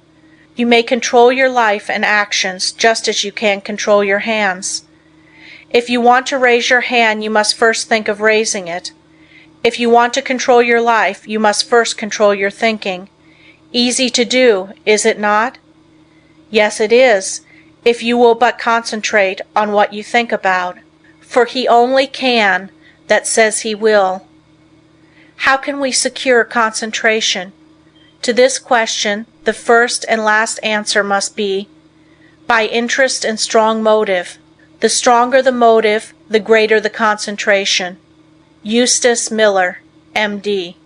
Speaker 2: You may control your life and actions just as you can control your hands. If you want to raise your hand, you must first think of raising it. If you want to control your life, you must first control your thinking. Easy to do, is it not? Yes, it is, if you will but concentrate on what you think about. For he only can that says he will. How can we secure concentration? To this question, the first and last answer must be, by interest and strong motive. The stronger the motive, the greater the concentration. Eustace Miller, M.D.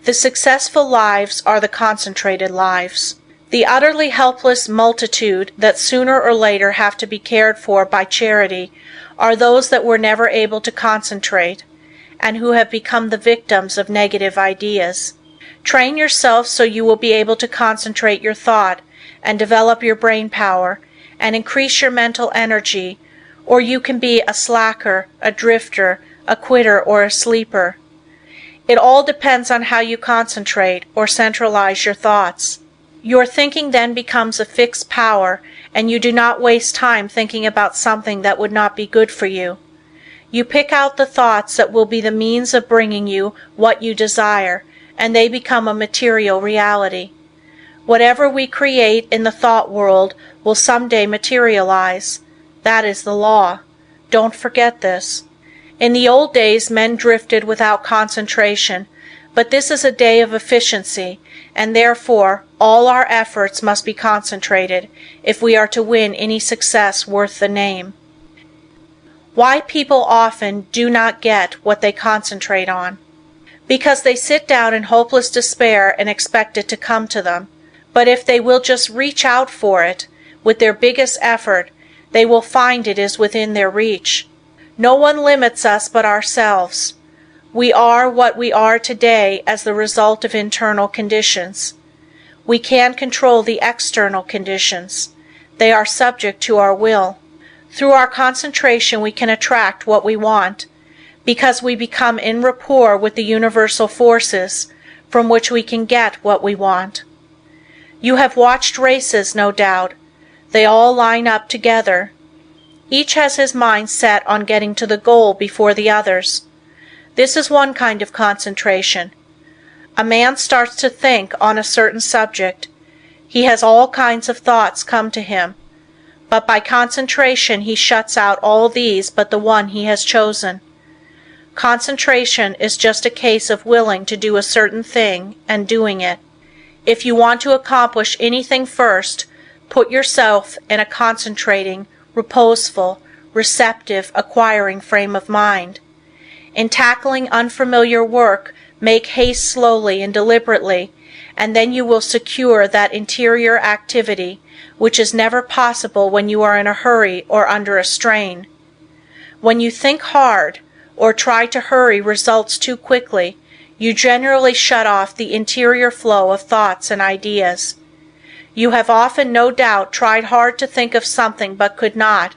Speaker 2: The successful lives are the concentrated lives. The utterly helpless multitude that sooner or later have to be cared for by charity are those that were never able to concentrate, and who have become the victims of negative ideas. Train yourself so you will be able to concentrate your thought and develop your brain power and increase your mental energy, or you can be a slacker, a drifter, a quitter, or a sleeper. It all depends on how you concentrate or centralize your thoughts. Your thinking then becomes a fixed power, and you do not waste time thinking about something that would not be good for you. You pick out the thoughts that will be the means of bringing you what you desire, and they become a material reality. Whatever we create in the thought world will someday materialize. That is the law. Don't forget this. In the old days, men drifted without concentration, but this is a day of efficiency, and therefore all our efforts must be concentrated if we are to win any success worth the name. Why people often do not get what they concentrate on. Because they sit down in hopeless despair and expect it to come to them. But if they will just reach out for it, with their biggest effort, they will find it is within their reach. No one limits us but ourselves. We are what we are today as the result of internal conditions. We can control the external conditions. They are subject to our will. Through our concentration we can attract what we want, because we become in rapport with the universal forces, from which we can get what we want. You have watched races, no doubt. They all line up together. Each has his mind set on getting to the goal before the others. This is one kind of concentration. A man starts to think on a certain subject. He has all kinds of thoughts come to him, but by concentration he shuts out all these but the one he has chosen. Concentration is just a case of willing to do a certain thing and doing it. If you want to accomplish anything first, put yourself in a concentrating, reposeful, receptive, acquiring frame of mind. In tackling unfamiliar work, make haste slowly and deliberately, and then you will secure that interior activity which is never possible when you are in a hurry or under a strain. When you think hard, or try to hurry results too quickly, you generally shut off the interior flow of thoughts and ideas. You have often, no doubt, tried hard to think of something but could not,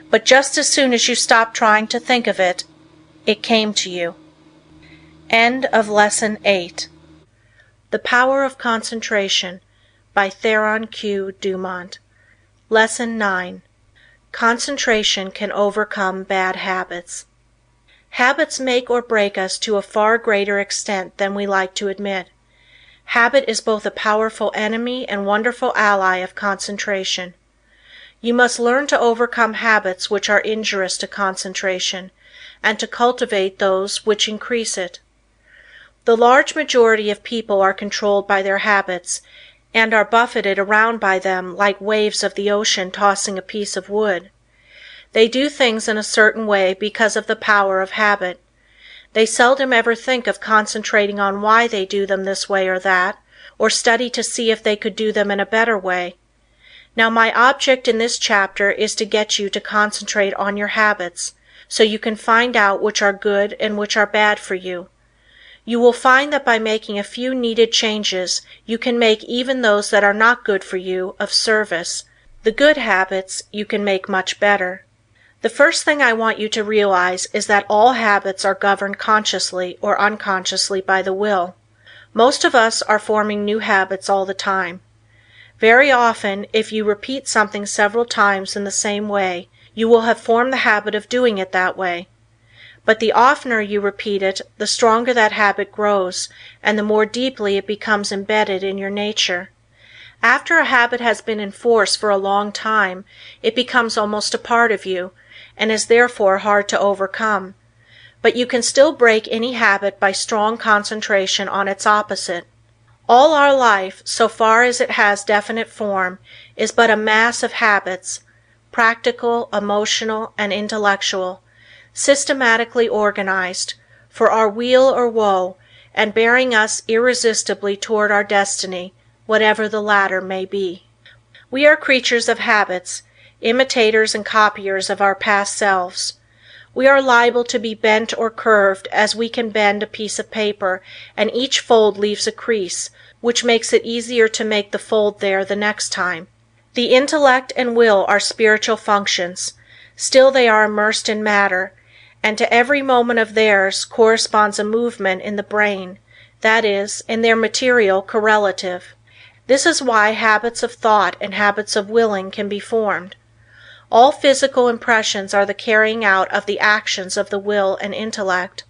Speaker 2: but just as soon as you stopped trying to think of it, it came to you. End of Lesson 8. The Power of Concentration by Theron Q. Dumont. Lesson 9. Concentration can overcome bad habits. Habits make or break us to a far greater extent than we like to admit. Habit is both a powerful enemy and wonderful ally of concentration. You must learn to overcome habits which are injurious to concentration, and to cultivate those which increase it. The large majority of people are controlled by their habits, and are buffeted around by them like waves of the ocean tossing a piece of wood. They do things in a certain way because of the power of habit. They seldom ever think of concentrating on why they do them this way or that, or study to see if they could do them in a better way. Now my object in this chapter is to get you to concentrate on your habits, so you can find out which are good and which are bad for you. You will find that by making a few needed changes, you can make even those that are not good for you of service. The good habits you can make much better. The first thing I want you to realize is that all habits are governed consciously or unconsciously by the will. Most of us are forming new habits all the time. Very often, if you repeat something several times in the same way, you will have formed the habit of doing it that way. But the oftener you repeat it, the stronger that habit grows, and the more deeply it becomes embedded in your nature. After a habit has been in force for a long time, it becomes almost a part of you, and is therefore hard to overcome. But you can still break any habit by strong concentration on its opposite. All our life, so far as it has definite form, is but a mass of habits, practical, emotional, and intellectual, systematically organized, for our weal or woe, and bearing us irresistibly toward our destiny, whatever the latter may be. We are creatures of habits, imitators and copiers of our past selves. We are liable to be bent or curved as we can bend a piece of paper, and each fold leaves a crease, which makes it easier to make the fold there the next time. The intellect and will are spiritual functions, still they are immersed in matter, and to every moment of theirs corresponds a movement in the brain, that is, in their material correlative. This is why habits of thought and habits of willing can be formed. All physical impressions are the carrying out of the actions of the will and intellect.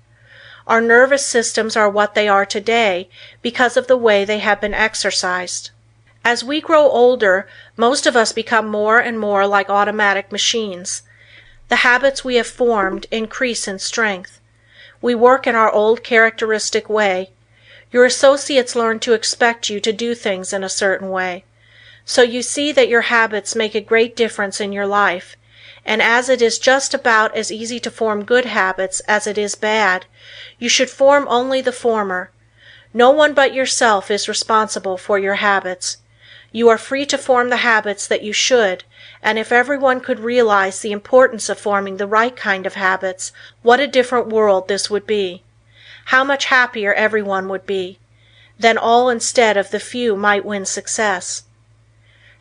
Speaker 2: Our nervous systems are what they are today because of the way they have been exercised. As we grow older, most of us become more and more like automatic machines. The habits we have formed increase in strength. We work in our old characteristic way. Your associates learn to expect you to do things in a certain way. So you see that your habits make a great difference in your life, and as it is just about as easy to form good habits as it is bad, you should form only the former. No one but yourself is responsible for your habits. You are free to form the habits that you should, and if everyone could realize the importance of forming the right kind of habits, what a different world this would be. How much happier everyone would be. Then all instead of the few might win success.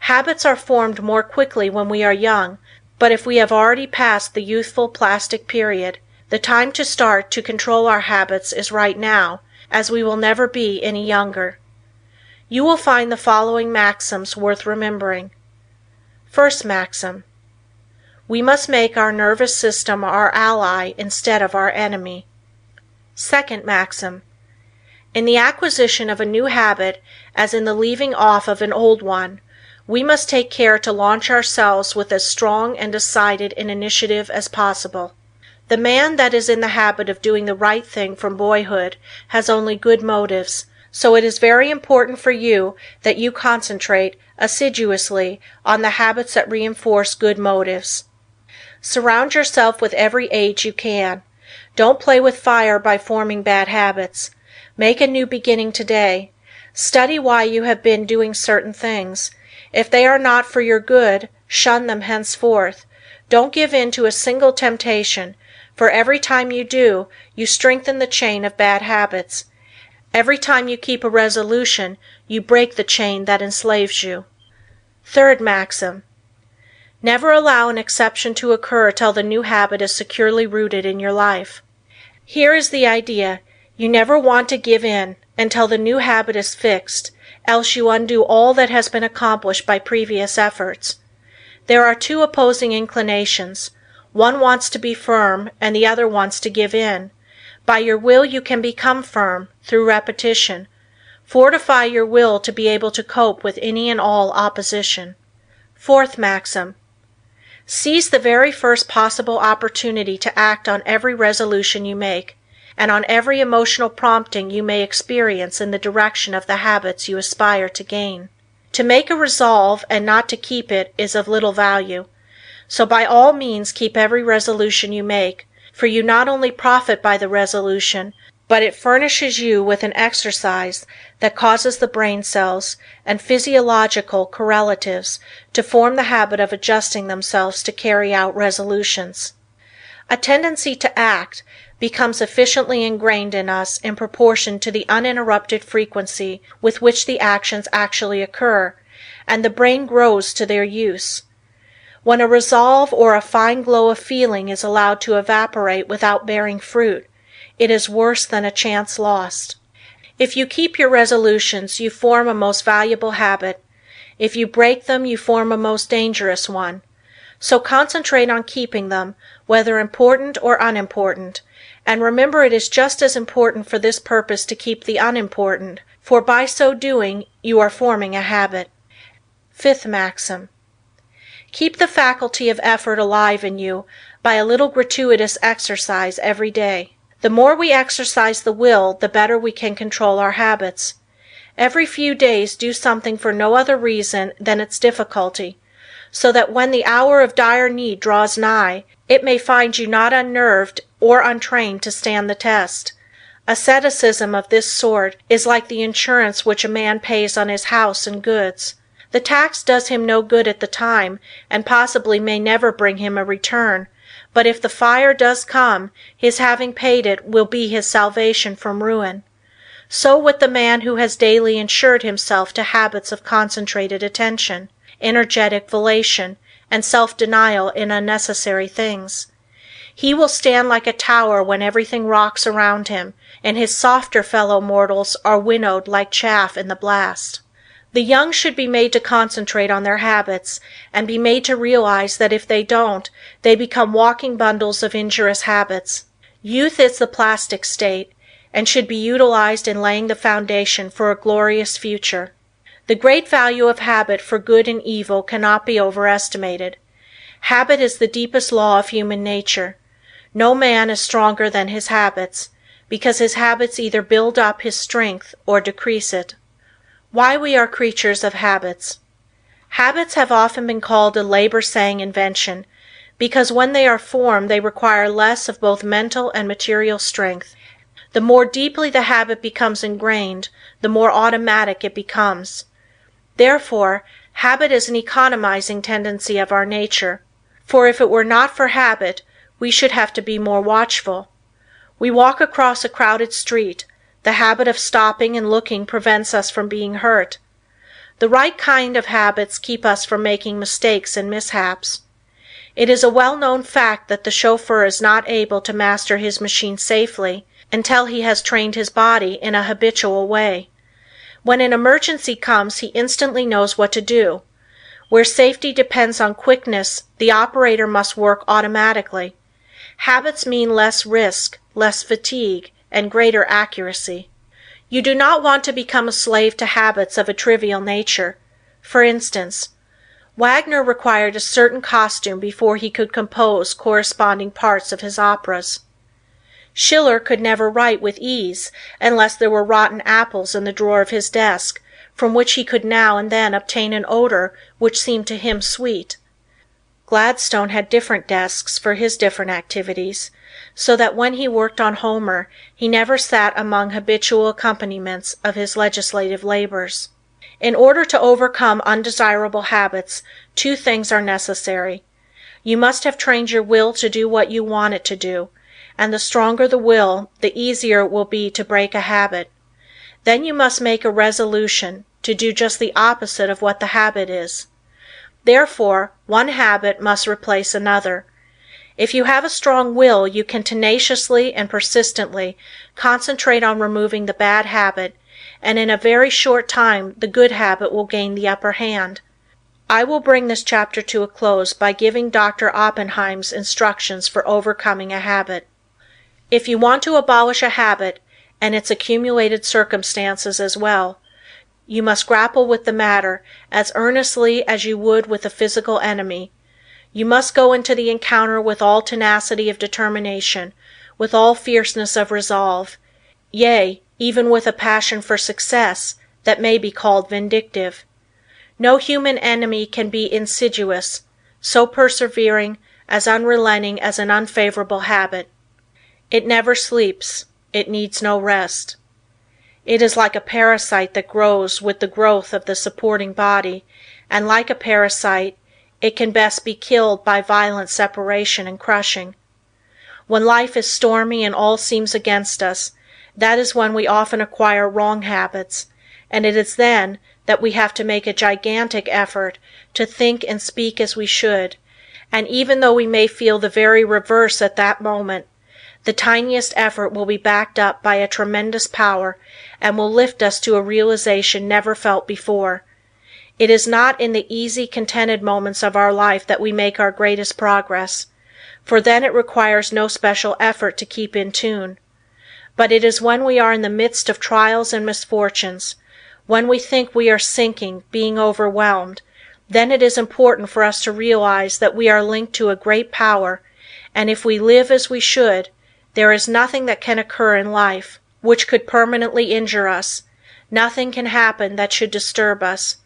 Speaker 2: Habits are formed more quickly when we are young, but if we have already passed the youthful plastic period, the time to start to control our habits is right now, as we will never be any younger. You will find the following maxims worth remembering. First maxim: we must make our nervous system our ally instead of our enemy. Second maxim: in the acquisition of a new habit, as in the leaving off of an old one, we must take care to launch ourselves with as strong and decided an initiative as possible. The man that is in the habit of doing the right thing from boyhood has only good motives, so it is very important for you that you concentrate assiduously on the habits that reinforce good motives. Surround yourself with every aid you can. Don't play with fire by forming bad habits. Make a new beginning today. Study why you have been doing certain things. If they are not for your good, shun them henceforth. Don't give in to a single temptation, for every time you do, you strengthen the chain of bad habits. Every time you keep a resolution, you break the chain that enslaves you. Third maxim: never allow an exception to occur till the new habit is securely rooted in your life. Here is the idea: you never want to give in until the new habit is fixed, else you undo all that has been accomplished by previous efforts. There are two opposing inclinations. One wants to be firm, and the other wants to give in. By your will you can become firm, through repetition. Fortify your will to be able to cope with any and all opposition. Fourth maxim: seize the very first possible opportunity to act on every resolution you make, and on every emotional prompting you may experience in the direction of the habits you aspire to gain. To make a resolve and not to keep it is of little value, so by all means keep every resolution you make, for you not only profit by the resolution, but it furnishes you with an exercise that causes the brain cells and physiological correlatives to form the habit of adjusting themselves to carry out resolutions. A tendency to act becomes efficiently ingrained in us in proportion to the uninterrupted frequency with which the actions actually occur, and the brain grows to their use. When a resolve or a fine glow of feeling is allowed to evaporate without bearing fruit, it is worse than a chance lost. If you keep your resolutions, you form a most valuable habit. If you break them, you form a most dangerous one. So concentrate on keeping them, whether important or unimportant, and remember it is just as important for this purpose to keep the unimportant, for by so doing you are forming a habit. Fifth maxim: keep the faculty of effort alive in you by a little gratuitous exercise every day. The more we exercise the will, the better we can control our habits. Every few days do something for no other reason than its difficulty, so that when the hour of dire need draws nigh, it may find you not unnerved or untrained to stand the test. Asceticism of this sort is like the insurance which a man pays on his house and goods. The tax does him no good at the time, and possibly may never bring him a return, but if the fire does come, his having paid it will be his salvation from ruin. So with the man who has daily insured himself to habits of concentrated attention, energetic volation, and self-denial in unnecessary things. He will stand like a tower when everything rocks around him, and his softer fellow mortals are winnowed like chaff in the blast. The young should be made to concentrate on their habits, and be made to realize that if they don't, they become walking bundles of injurious habits. Youth is the plastic state, and should be utilized in laying the foundation for a glorious future. The great value of habit for good and evil cannot be overestimated. Habit is the deepest law of human nature. No man is stronger than his habits, because his habits either build up his strength or decrease it. Why we are creatures of habits. Habits have often been called a labor-saving invention, because when they are formed they require less of both mental and material strength. The more deeply the habit becomes ingrained, the more automatic it becomes. Therefore, habit is an economizing tendency of our nature, for if it were not for habit, we should have to be more watchful. We walk across a crowded street. The habit of stopping and looking prevents us from being hurt. The right kind of habits keep us from making mistakes and mishaps. It is a well-known fact that the chauffeur is not able to master his machine safely until he has trained his body in a habitual way. When an emergency comes, he instantly knows what to do. Where safety depends on quickness, the operator must work automatically. Habits mean less risk, less fatigue, and greater accuracy. You do not want to become a slave to habits of a trivial nature. For instance, Wagner required a certain costume before he could compose corresponding parts of his operas. Schiller could never write with ease unless there were rotten apples in the drawer of his desk, from which he could now and then obtain an odor which seemed to him sweet. Gladstone had different desks for his different activities, so that when he worked on Homer, he never sat among habitual accompaniments of his legislative labors. In order to overcome undesirable habits, two things are necessary. You must have trained your will to do what you want it to do, and the stronger the will, the easier it will be to break a habit. Then you must make a resolution to do just the opposite of what the habit is. Therefore, one habit must replace another. If you have a strong will, you can tenaciously and persistently concentrate on removing the bad habit, and in a very short time the good habit will gain the upper hand. I will bring this chapter to a close by giving Dr. Oppenheim's instructions for overcoming a habit. If you want to abolish a habit, and its accumulated circumstances as well, you must grapple with the matter as earnestly as you would with a physical enemy. You must go into the encounter with all tenacity of determination, with all fierceness of resolve, yea, even with a passion for success that may be called vindictive. No human enemy can be insidious, so persevering, as unrelenting as an unfavorable habit. It never sleeps. It needs no rest. It is like a parasite that grows with the growth of the supporting body, and like a parasite, it can best be killed by violent separation and crushing. When life is stormy and all seems against us, that is when we often acquire wrong habits, and it is then that we have to make a gigantic effort to think and speak as we should, and even though we may feel the very reverse at that moment, the tiniest effort will be backed up by a tremendous power and will lift us to a realization never felt before. It is not in the easy, contented moments of our life that we make our greatest progress, for then it requires no special effort to keep in tune. But it is when we are in the midst of trials and misfortunes, when we think we are sinking, being overwhelmed, then it is important for us to realize that we are linked to a great power, and if we live as we should, there is nothing that can occur in life which could permanently injure us, nothing can happen that should disturb us.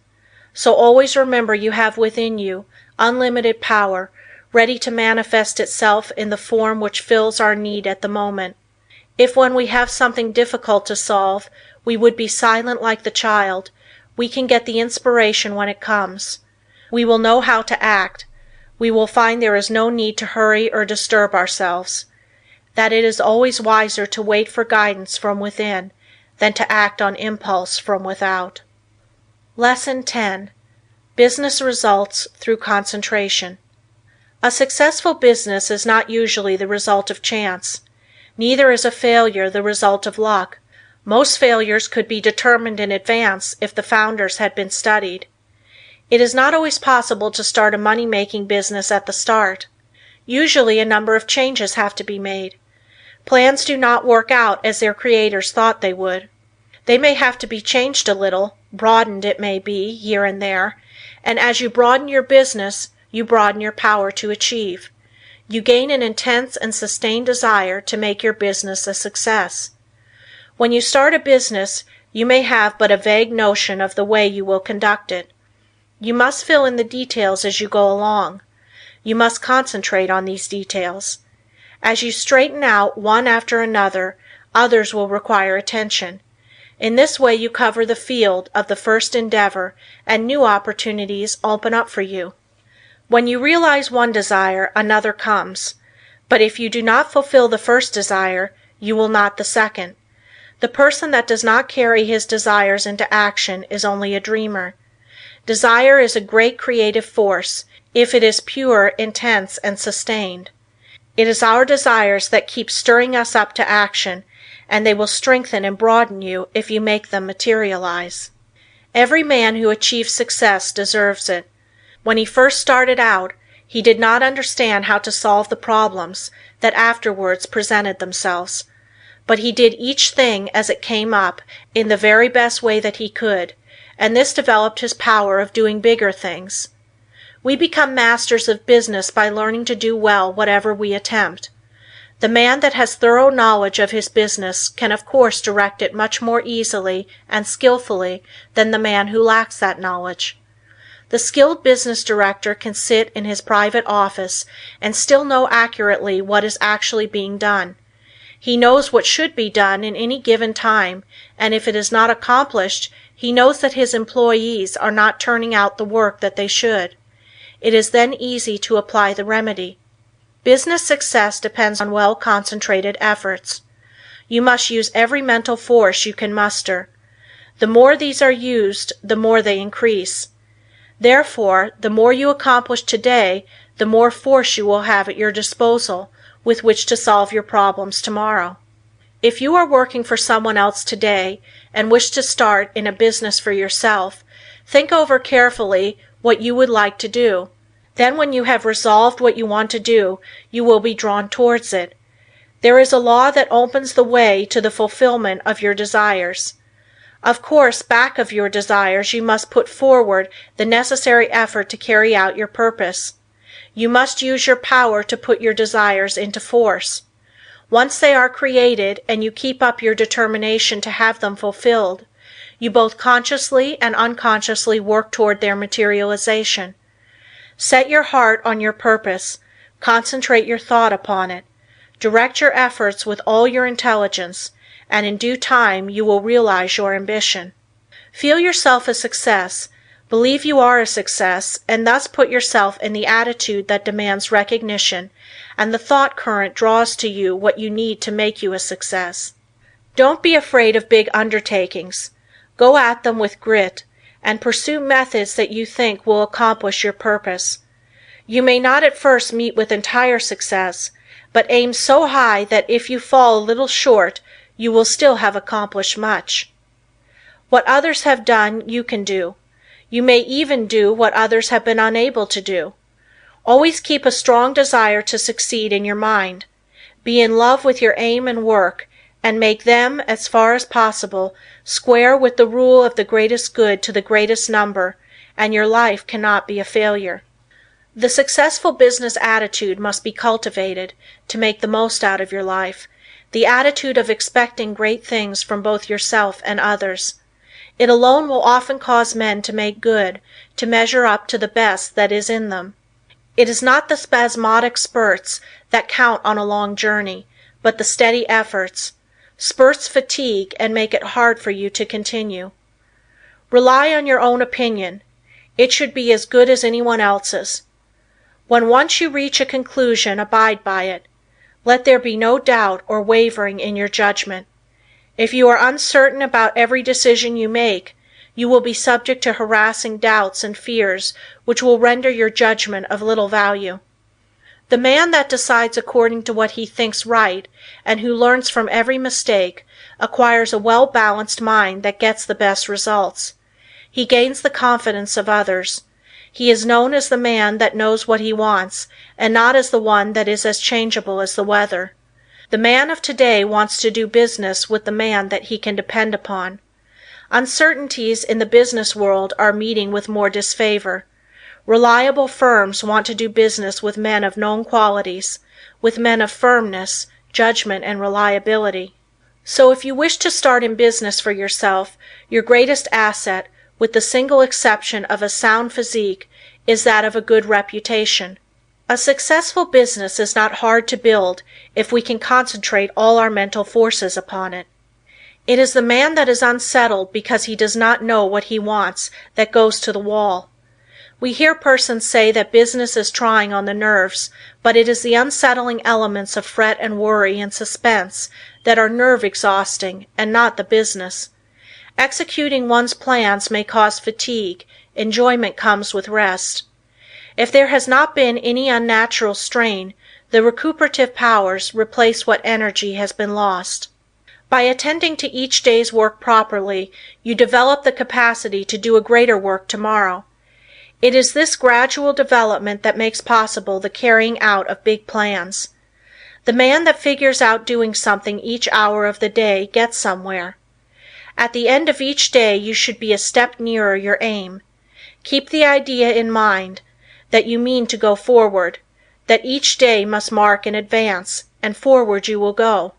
Speaker 2: So always remember you have within you unlimited power, ready to manifest itself in the form which fills our need at the moment. If when we have something difficult to solve, we would be silent like the child, we can get the inspiration when it comes. We will know how to act. We will find there is no need to hurry or disturb ourselves. That it is always wiser to wait for guidance from within than to act on impulse from without. Lesson 10. Business results through concentration. A successful business is not usually the result of chance. Neither is a failure the result of luck. Most failures could be determined in advance if the founders had been studied. It is not always possible to start a money-making business at the start. Usually a number of changes have to be made. Plans do not work out as their creators thought they would. They may have to be changed a little, broadened it may be, here and there, and as you broaden your business, you broaden your power to achieve. You gain an intense and sustained desire to make your business a success. When you start a business, you may have but a vague notion of the way you will conduct it. You must fill in the details as you go along. You must concentrate on these details. As you straighten out one after another, others will require attention. In this way you cover the field of the first endeavor and new opportunities open up for you. When you realize one desire, another comes. But if you do not fulfill the first desire, you will not the second. The person that does not carry his desires into action is only a dreamer. Desire is a great creative force, if it is pure, intense, and sustained. It is our desires that keep stirring us up to action, and they will strengthen and broaden you if you make them materialize. Every man who achieves success deserves it. When he first started out, he did not understand how to solve the problems that afterwards presented themselves. But he did each thing as it came up in the very best way that he could, and this developed his power of doing bigger things. We become masters of business by learning to do well whatever we attempt. The man that has thorough knowledge of his business can of course direct it much more easily and skillfully than the man who lacks that knowledge. The skilled business director can sit in his private office and still know accurately what is actually being done. He knows what should be done in any given time, and if it is not accomplished, he knows that his employees are not turning out the work that they should. It is then easy to apply the remedy. Business success depends on well-concentrated efforts. You must use every mental force you can muster. The more these are used, the more they increase. Therefore, the more you accomplish today, the more force you will have at your disposal with which to solve your problems tomorrow. If you are working for someone else today and wish to start in a business for yourself, think over carefully what you would like to do. Then when you have resolved what you want to do, you will be drawn towards it. There is a law that opens the way to the fulfillment of your desires. Of course, back of your desires you must put forward the necessary effort to carry out your purpose. You must use your power to put your desires into force. Once they are created and you keep up your determination to have them fulfilled, you both consciously and unconsciously work toward their materialization. Set your heart on your purpose, concentrate your thought upon it, direct your efforts with all your intelligence, and in due time you will realize your ambition. Feel yourself a success, believe you are a success, and thus put yourself in the attitude that demands recognition, and the thought current draws to you what you need to make you a success. Don't be afraid of big undertakings. Go at them with grit, and pursue methods that you think will accomplish your purpose. You may not at first meet with entire success, but aim so high that if you fall a little short, you will still have accomplished much. What others have done, you can do. You may even do what others have been unable to do. Always keep a strong desire to succeed in your mind. Be in love with your aim and work, and make them, as far as possible, square with the rule of the greatest good to the greatest number, and your life cannot be a failure. The successful business attitude must be cultivated to make the most out of your life, the attitude of expecting great things from both yourself and others. It alone will often cause men to make good, to measure up to the best that is in them. It is not the spasmodic spurts that count on a long journey, but the steady efforts. Spurts fatigue and make it hard for you to continue. Rely on your own opinion. It should be as good as anyone else's. When once you reach a conclusion, abide by it. Let there be no doubt or wavering in your judgment. If you are uncertain about every decision you make, you will be subject to harassing doubts and fears which will render your judgment of little value. The man that decides according to what he thinks right, and who learns from every mistake, acquires a well-balanced mind that gets the best results. He gains the confidence of others. He is known as the man that knows what he wants, and not as the one that is as changeable as the weather. The man of today wants to do business with the man that he can depend upon. Uncertainties in the business world are meeting with more disfavor. Reliable firms want to do business with men of known qualities, with men of firmness, judgment, and reliability. So if you wish to start in business for yourself, your greatest asset, with the single exception of a sound physique, is that of a good reputation. A successful business is not hard to build if we can concentrate all our mental forces upon it. It is the man that is unsettled because he does not know what he wants that goes to the wall. We hear persons say that business is trying on the nerves, but it is the unsettling elements of fret and worry and suspense that are nerve exhausting, and not the business. Executing one's plans may cause fatigue, enjoyment comes with rest. If there has not been any unnatural strain, the recuperative powers replace what energy has been lost. By attending to each day's work properly, you develop the capacity to do a greater work tomorrow. It is this gradual development that makes possible the carrying out of big plans. The man that figures out doing something each hour of the day gets somewhere. At the end of each day you should be a step nearer your aim. Keep the idea in mind that you mean to go forward, that each day must mark an advance, and forward you will go.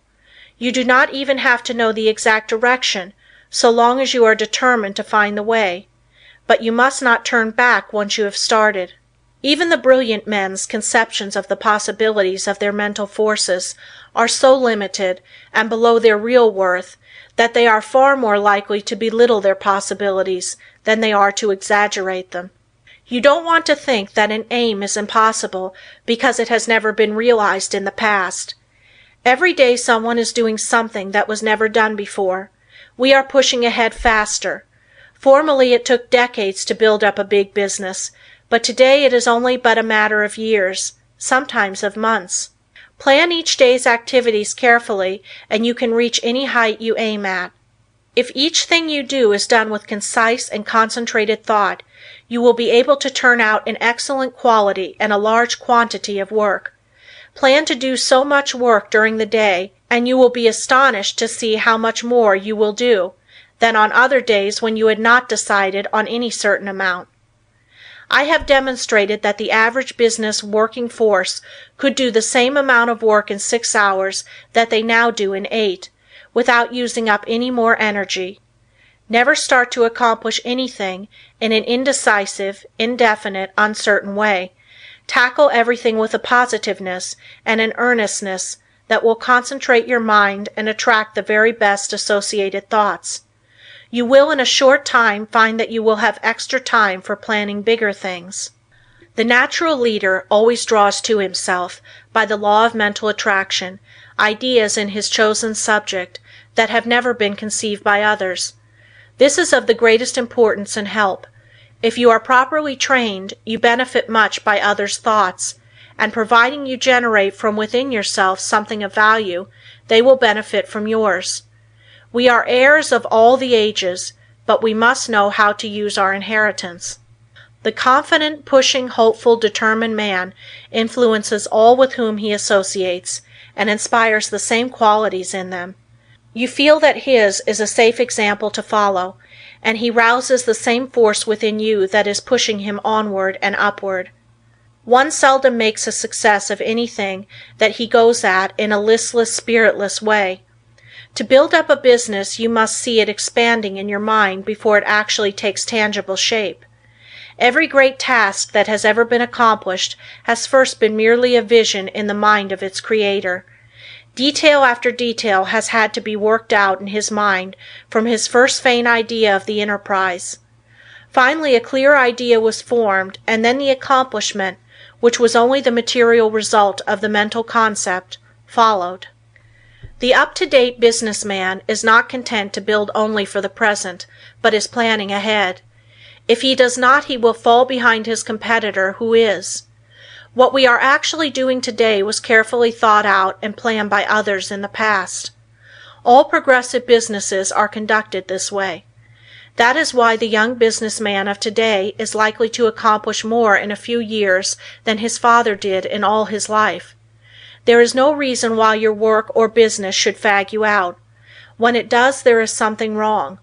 Speaker 2: You do not even have to know the exact direction, so long as you are determined to find the way, but you must not turn back once you have started. Even the brilliant men's conceptions of the possibilities of their mental forces are so limited and below their real worth that they are far more likely to belittle their possibilities than they are to exaggerate them. You don't want to think that an aim is impossible because it has never been realized in the past. Every day someone is doing something that was never done before. We are pushing ahead faster. Formerly it took decades to build up a big business, but today it is only but a matter of years, sometimes of months. Plan each day's activities carefully, and you can reach any height you aim at. If each thing you do is done with concise and concentrated thought, you will be able to turn out an excellent quality and a large quantity of work. Plan to do so much work during the day, and you will be astonished to see how much more you will do than on other days when you had not decided on any certain amount. I have demonstrated that the average business working force could do the same amount of work in 6 hours that they now do in 8, without using up any more energy. Never start to accomplish anything in an indecisive, indefinite, uncertain way. Tackle everything with a positiveness and an earnestness that will concentrate your mind and attract the very best associated thoughts. You will in a short time find that you will have extra time for planning bigger things. The natural leader always draws to himself, by the law of mental attraction, ideas in his chosen subject that have never been conceived by others. This is of the greatest importance and help. If you are properly trained, you benefit much by others' thoughts, and providing you generate from within yourself something of value, they will benefit from yours. We are heirs of all the ages, but we must know how to use our inheritance. The confident, pushing, hopeful, determined man influences all with whom he associates, and inspires the same qualities in them. You feel that his is a safe example to follow, and he rouses the same force within you that is pushing him onward and upward. One seldom makes a success of anything that he goes at in a listless, spiritless way. To build up a business you must see it expanding in your mind before it actually takes tangible shape. Every great task that has ever been accomplished has first been merely a vision in the mind of its creator. Detail after detail has had to be worked out in his mind from his first faint idea of the enterprise. Finally a clear idea was formed, and then the accomplishment, which was only the material result of the mental concept, followed. The up-to-date businessman is not content to build only for the present, but is planning ahead. If he does not, he will fall behind his competitor who is. What we are actually doing today was carefully thought out and planned by others in the past. All progressive businesses are conducted this way. That is why the young businessman of today is likely to accomplish more in a few years than his father did in all his life. There is no reason why your work or business should fag you out. When it does, there is something wrong.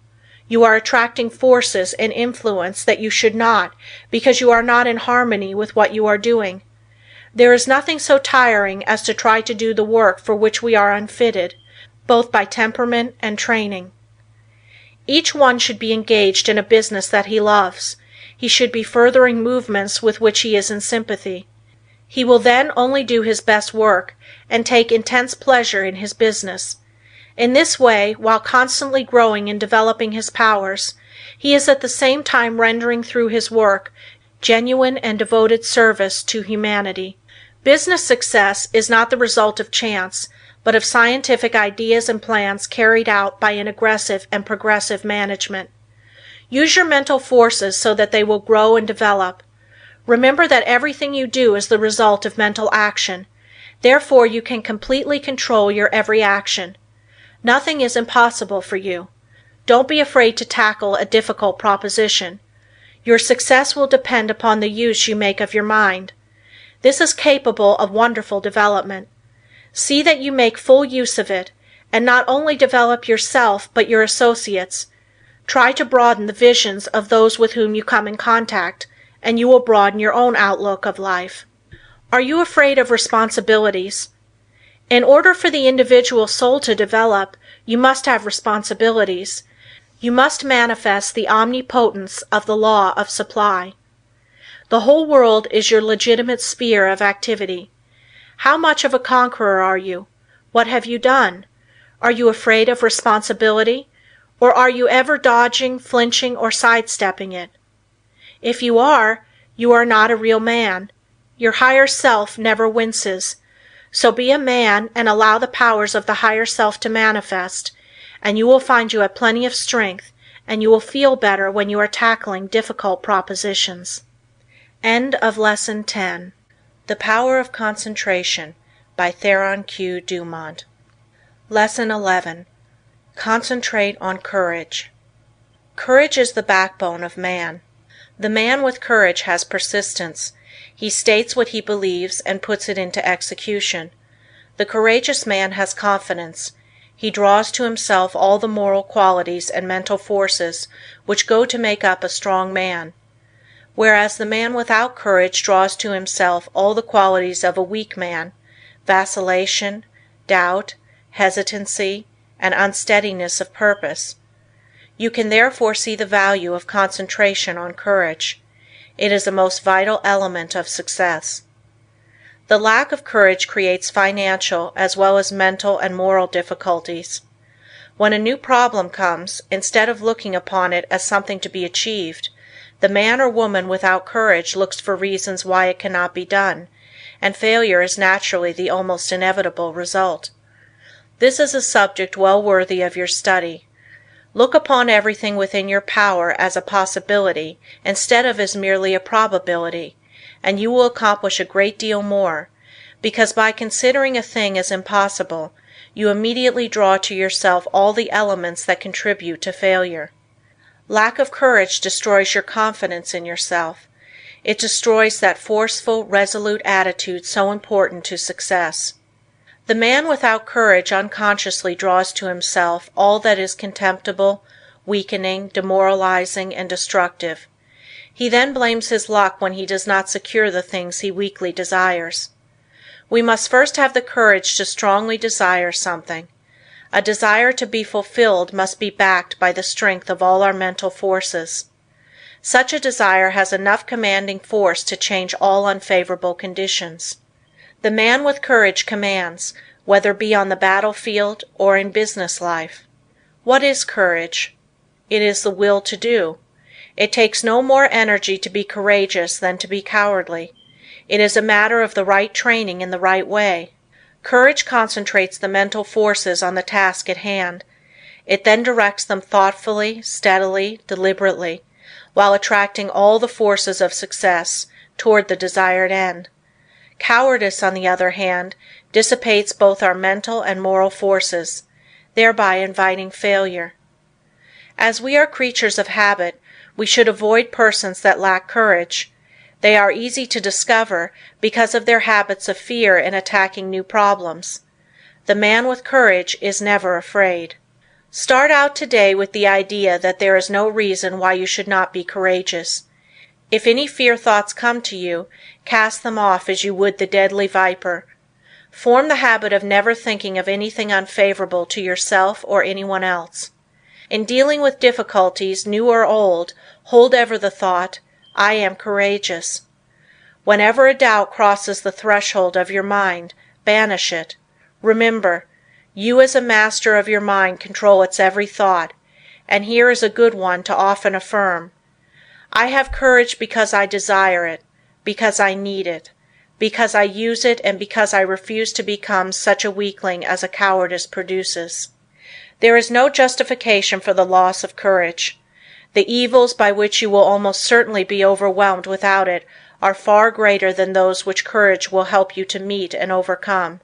Speaker 2: You are attracting forces and influence that you should not, because you are not in harmony with what you are doing. There is nothing so tiring as to try to do the work for which we are unfitted, both by temperament and training. Each one should be engaged in a business that he loves. He should be furthering movements with which he is in sympathy. He will then only do his best work, and take intense pleasure in his business. In this way, while constantly growing and developing his powers, he is at the same time rendering through his work genuine and devoted service to humanity. Business success is not the result of chance, but of scientific ideas and plans carried out by an aggressive and progressive management. Use your mental forces so that they will grow and develop. Remember that everything you do is the result of mental action. Therefore, you can completely control your every action. Nothing is impossible for you. Don't be afraid to tackle a difficult proposition. Your success will depend upon the use you make of your mind. This is capable of wonderful development. See that you make full use of it, and not only develop yourself but your associates. Try to broaden the visions of those with whom you come in contact, and you will broaden your own outlook of life. Are you afraid of responsibilities? In order for the individual soul to develop, you must have responsibilities. You must manifest the omnipotence of the law of supply. The whole world is your legitimate sphere of activity. How much of a conqueror are you? What have you done? Are you afraid of responsibility, or are you ever dodging, flinching, or sidestepping it? If you are not a real man. Your higher self never winces. So be a man and allow the powers of the higher self to manifest, and you will find you have plenty of strength, and you will feel better when you are tackling difficult propositions. End of Lesson 10. The Power of Concentration by Theron Q. Dumont. Lesson 11. Concentrate on courage. Courage is the backbone of man. The man with courage has persistence. He states what he believes and puts it into execution. The courageous man has confidence. He draws to himself all the moral qualities and mental forces which go to make up a strong man, whereas the man without courage draws to himself all the qualities of a weak man, vacillation, doubt, hesitancy, and unsteadiness of purpose. You can therefore see the value of concentration on courage. It is a most vital element of success. The lack of courage creates financial as well as mental and moral difficulties. When a new problem comes, instead of looking upon it as something to be achieved, the man or woman without courage looks for reasons why it cannot be done, and failure is naturally the almost inevitable result. This is a subject well worthy of your study. Look upon everything within your power as a possibility instead of as merely a probability, and you will accomplish a great deal more, because by considering a thing as impossible, you immediately draw to yourself all the elements that contribute to failure. Lack of courage destroys your confidence in yourself. It destroys that forceful, resolute attitude so important to success. The man without courage unconsciously draws to himself all that is contemptible, weakening, demoralizing, and destructive. He then blames his luck when he does not secure the things he weakly desires. We must first have the courage to strongly desire something. A desire to be fulfilled must be backed by the strength of all our mental forces. Such a desire has enough commanding force to change all unfavorable conditions. The man with courage commands, whether be on the battlefield or in business life. What is courage? It is the will to do. It takes no more energy to be courageous than to be cowardly. It is a matter of the right training in the right way. Courage concentrates the mental forces on the task at hand. It then directs them thoughtfully, steadily, deliberately, while attracting all the forces of success toward the desired end. Cowardice, on the other hand, dissipates both our mental and moral forces. thereby inviting failure. As we are creatures of habit, we should avoid persons that lack courage. They are easy to discover because of their habits of fear in attacking new problems. The man with courage is never afraid. Start out today with the idea that there is no reason why you should not be courageous. If any fear thoughts come to you, cast them off as you would the deadly viper. Form the habit of never thinking of anything unfavorable to yourself or anyone else. In dealing with difficulties, new or old, hold ever the thought, I am courageous. Whenever a doubt crosses the threshold of your mind, banish it. Remember, you as a master of your mind control its every thought, and here is a good one to often affirm. I have courage because I desire it, because I need it, because I use it, and because I refuse to become such a weakling as a cowardice produces. There is no justification for the loss of courage. The evils by which you will almost certainly be overwhelmed without it are far greater than those which courage will help you to meet and overcome.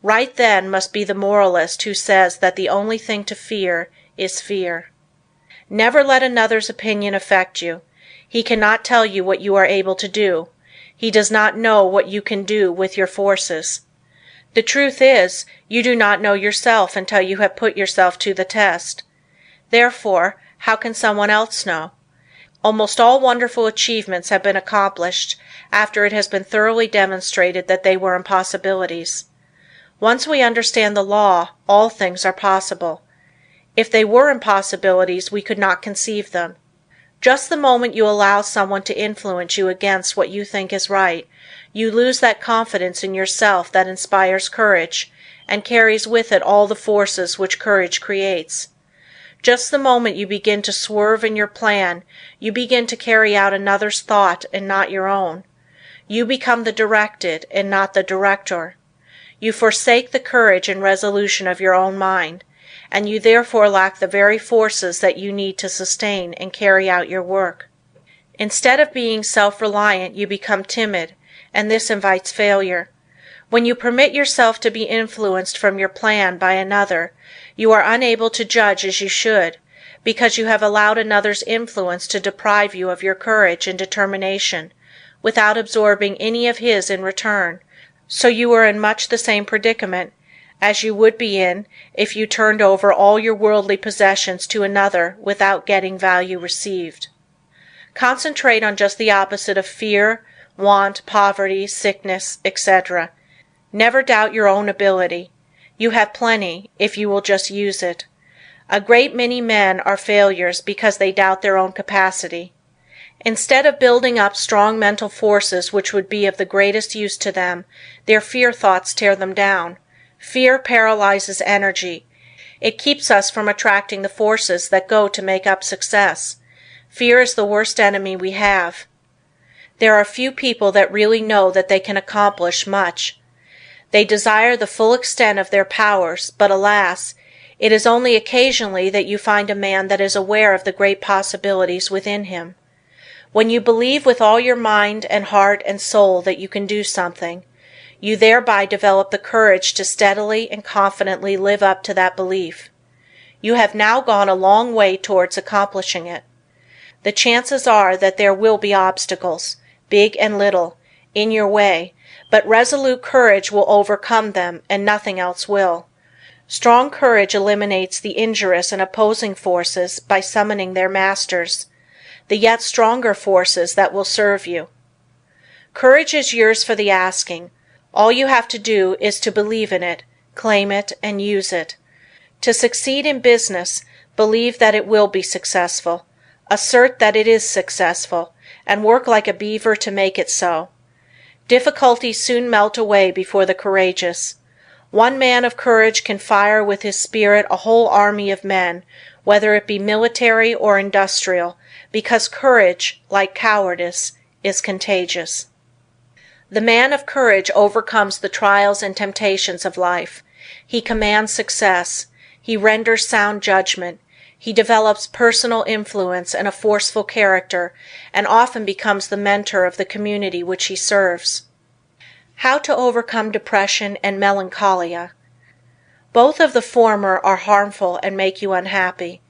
Speaker 2: Right then must be the moralist who says that the only thing to fear is fear. Never let another's opinion affect you. He cannot tell you what you are able to do. He does not know what you can do with your forces. The truth is, you do not know yourself until you have put yourself to the test. Therefore, how can someone else know? Almost all wonderful achievements have been accomplished after it has been thoroughly demonstrated that they were impossibilities. Once we understand the law, all things are possible. If they were impossibilities, we could not conceive them. Just the moment you allow someone to influence you against what you think is right, you lose that confidence in yourself that inspires courage, and carries with it all the forces which courage creates. Just the moment you begin to swerve in your plan, you begin to carry out another's thought and not your own. You become the directed and not the director. You forsake the courage and resolution of your own mind, and you therefore lack the very forces that you need to sustain and carry out your work. Instead of being self-reliant, you become timid, and this invites failure. When you permit yourself to be influenced from your plan by another, you are unable to judge as you should, because you have allowed another's influence to deprive you of your courage and determination, without absorbing any of his in return, so you are in much the same predicament as you would be in if you turned over all your worldly possessions to another without getting value received. Concentrate on just the opposite of fear, want, poverty, sickness, etc. Never doubt your own ability. You have plenty, if you will just use it. A great many men are failures because they doubt their own capacity. Instead of building up strong mental forces which would be of the greatest use to them, their fear thoughts tear them down. Fear paralyzes energy. It keeps us from attracting the forces that go to make up success. Fear is the worst enemy we have. There are few people that really know that they can accomplish much. They desire the full extent of their powers, but alas, it is only occasionally that you find a man that is aware of the great possibilities within him. When you believe with all your mind and heart and soul that you can do something, you thereby develop the courage to steadily and confidently live up to that belief. You have now gone a long way towards accomplishing it. The chances are that there will be obstacles, big and little, in your way, but resolute courage will overcome them, and nothing else will. Strong courage eliminates the injurious and opposing forces by summoning their masters, the yet stronger forces that will serve you. Courage is yours for the asking. All you have to do is to believe in it, claim it, and use it. To succeed in business, believe that it will be successful, assert that it is successful, and work like a beaver to make it so. Difficulties soon melt away before the courageous. One man of courage can fire with his spirit a whole army of men, whether it be military or industrial, because courage, like cowardice, is contagious. The man of courage overcomes the trials and temptations of life. He commands success. He renders sound judgment. He develops personal influence and a forceful character, and often becomes the mentor of the community which he serves. How to overcome depression and melancholia. Both of the former are harmful and make you unhappy.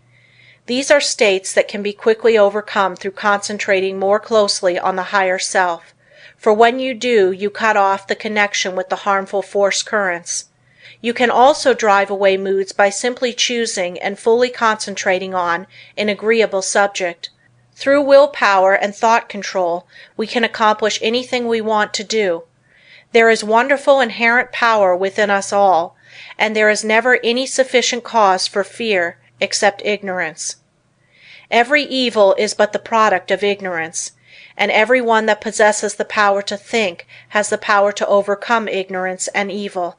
Speaker 2: These are states that can be quickly overcome through concentrating more closely on the higher self, for when you do, you cut off the connection with the harmful force currents. You can also drive away moods by simply choosing and fully concentrating on an agreeable subject. Through willpower and thought control, we can accomplish anything we want to do. There is wonderful inherent power within us all, and there is never any sufficient cause for fear except ignorance. Every evil is but the product of ignorance, and every one that possesses the power to think has the power to overcome ignorance and evil.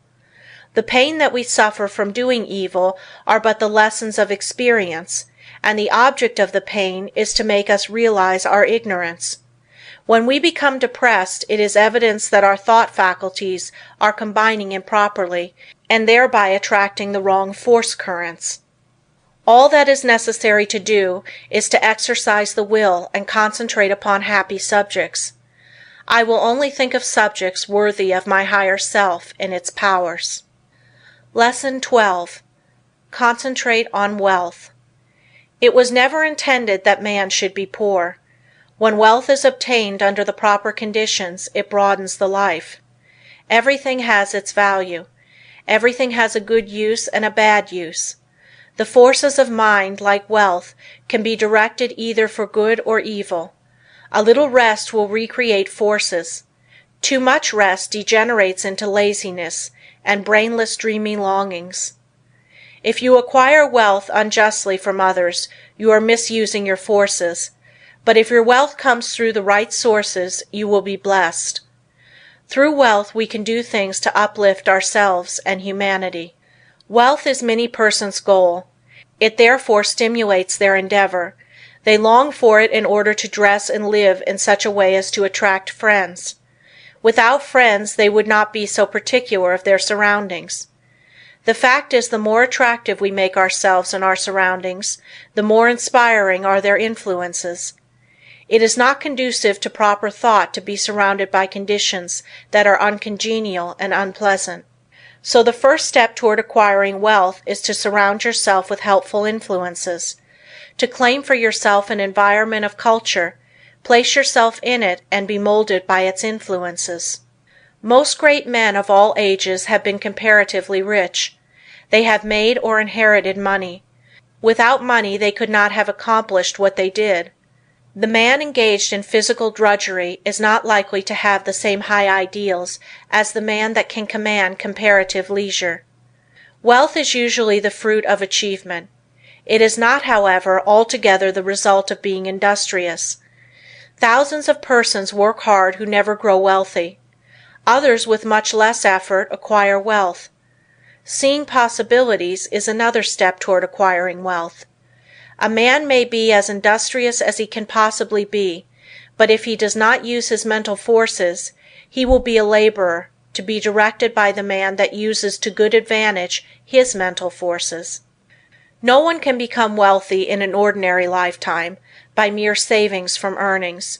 Speaker 2: The pain that we suffer from doing evil are but the lessons of experience, and the object of the pain is to make us realize our ignorance. When we become depressed, it is evidence that our thought faculties are combining improperly, and thereby attracting the wrong force currents. All that is necessary to do is to exercise the will and concentrate upon happy subjects. I will only think of subjects worthy of my higher self and its powers. Lesson 12. Concentrate on wealth. It was never intended that man should be poor. When wealth is obtained under the proper conditions, it broadens the life. Everything has its value. Everything has a good use and a bad use. The forces of mind, like wealth, can be directed either for good or evil. A little rest will recreate forces. Too much rest degenerates into laziness and brainless dreaming longings. If you acquire wealth unjustly from others, you are misusing your forces, but if your wealth comes through the right sources, you will be blessed. Through wealth we can do things to uplift ourselves and humanity. Wealth is many persons' goal. It therefore stimulates their endeavor. They long for it in order to dress and live in such a way as to attract friends. Without friends, they would not be so particular of their surroundings. The fact is, the more attractive we make ourselves and our surroundings, the more inspiring are their influences. It is not conducive to proper thought to be surrounded by conditions that are uncongenial and unpleasant. So the first step toward acquiring wealth is to surround yourself with helpful influences. To claim for yourself an environment of culture, place yourself in it and be molded by its influences. Most great men of all ages have been comparatively rich. They have made or inherited money. Without money they could not have accomplished what they did. The man engaged in physical drudgery is not likely to have the same high ideals as the man that can command comparative leisure. Wealth is usually the fruit of achievement. It is not, however, altogether the result of being industrious. Thousands of persons work hard who never grow wealthy. Others with much less effort acquire wealth. Seeing possibilities is another step toward acquiring wealth. A man may be as industrious as he can possibly be, but if he does not use his mental forces, he will be a laborer, to be directed by the man that uses to good advantage his mental forces. No one can become wealthy in an ordinary lifetime by mere savings from earnings.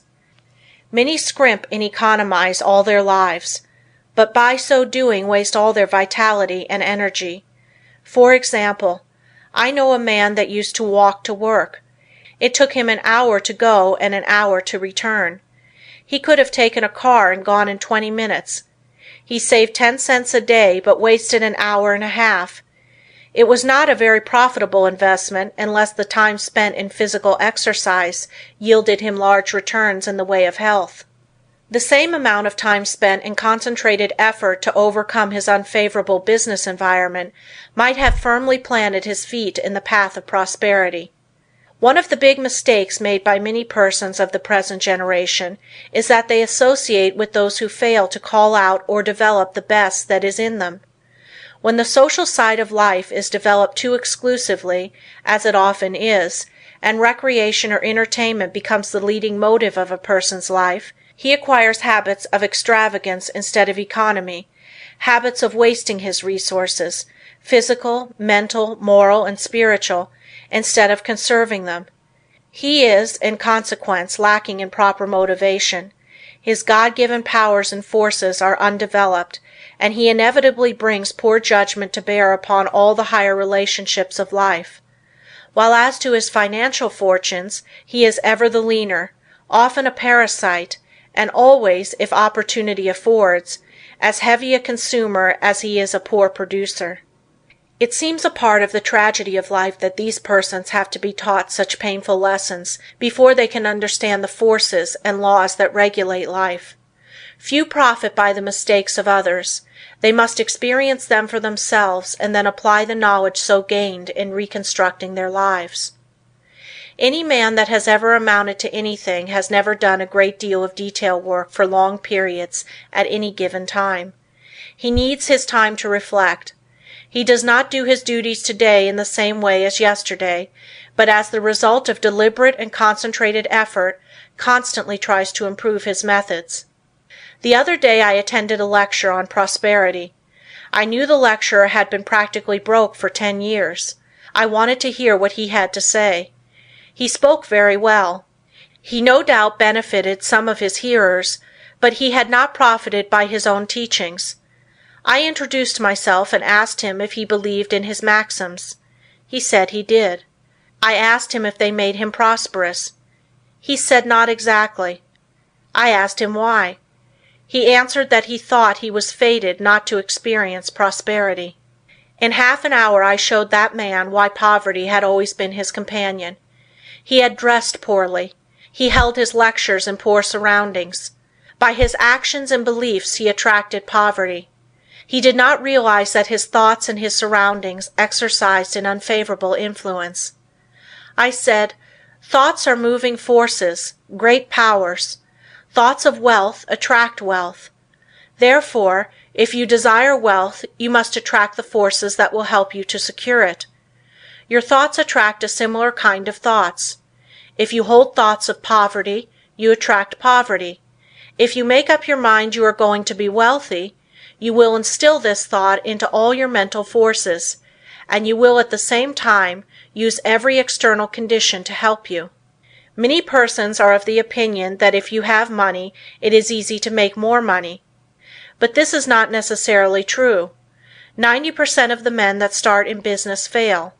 Speaker 2: Many scrimp and economize all their lives, but by so doing waste all their vitality and energy. For example, I know a man that used to walk to work. It took him an hour to go and an hour to return. He could have taken a car and gone in 20 minutes. He saved 10 cents a day but wasted an hour and a half. It was not a very profitable investment unless the time spent in physical exercise yielded him large returns in the way of health. The same amount of time spent in concentrated effort to overcome his unfavorable business environment might have firmly planted his feet in the path of prosperity. One of the big mistakes made by many persons of the present generation is that they associate with those who fail to call out or develop the best that is in them. When the social side of life is developed too exclusively, as it often is, and recreation or entertainment becomes the leading motive of a person's life, he acquires habits of extravagance instead of economy, habits of wasting his resources, physical, mental, moral, and spiritual, instead of conserving them. He is, in consequence, lacking in proper motivation. His God-given powers and forces are undeveloped, and he inevitably brings poor judgment to bear upon all the higher relationships of life. While as to his financial fortunes, he is ever the leaner, often a parasite, and always, if opportunity affords, as heavy a consumer as he is a poor producer. It seems a part of the tragedy of life that these persons have to be taught such painful lessons before they can understand the forces and laws that regulate life. Few profit by the mistakes of others. They must experience them for themselves and then apply the knowledge so gained in reconstructing their lives. Any man that has ever amounted to anything has never done a great deal of detail work for long periods at any given time. He needs his time to reflect. He does not do his duties today in the same way as yesterday, but as the result of deliberate and concentrated effort, constantly tries to improve his methods. The other day I attended a lecture on prosperity. I knew the lecturer had been practically broke for 10 years. I wanted to hear what he had to say. He spoke very well. He no doubt benefited some of his hearers, but he had not profited by his own teachings. I introduced myself and asked him if he believed in his maxims. He said he did. I asked him if they made him prosperous. He said not exactly. I asked him why. He answered that he thought he was fated not to experience prosperity. In half an hour I showed that man why poverty had always been his companion. He had dressed poorly. He held his lectures in poor surroundings. By his actions and beliefs he attracted poverty. He did not realize that his thoughts and his surroundings exercised an unfavorable influence. I said, "Thoughts are moving forces, great powers. Thoughts of wealth attract wealth. Therefore, if you desire wealth, you must attract the forces that will help you to secure it. Your thoughts attract a similar kind of thoughts. If you hold thoughts of poverty, you attract poverty. If you make up your mind you are going to be wealthy, you will instill this thought into all your mental forces, and you will at the same time use every external condition to help you." Many persons are of the opinion that if you have money, it is easy to make more money. But this is not necessarily true. 90% of the men that start in business fail.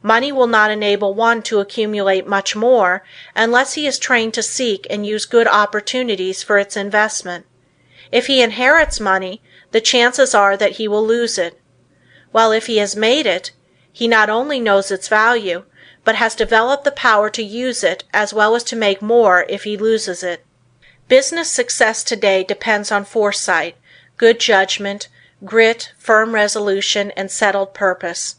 Speaker 2: Money will not enable one to accumulate much more unless he is trained to seek and use good opportunities for its investment. If he inherits money, the chances are that he will lose it. While if he has made it, he not only knows its value, but has developed the power to use it as well as to make more if he loses it. Business success today depends on foresight, good judgment, grit, firm resolution, and settled purpose.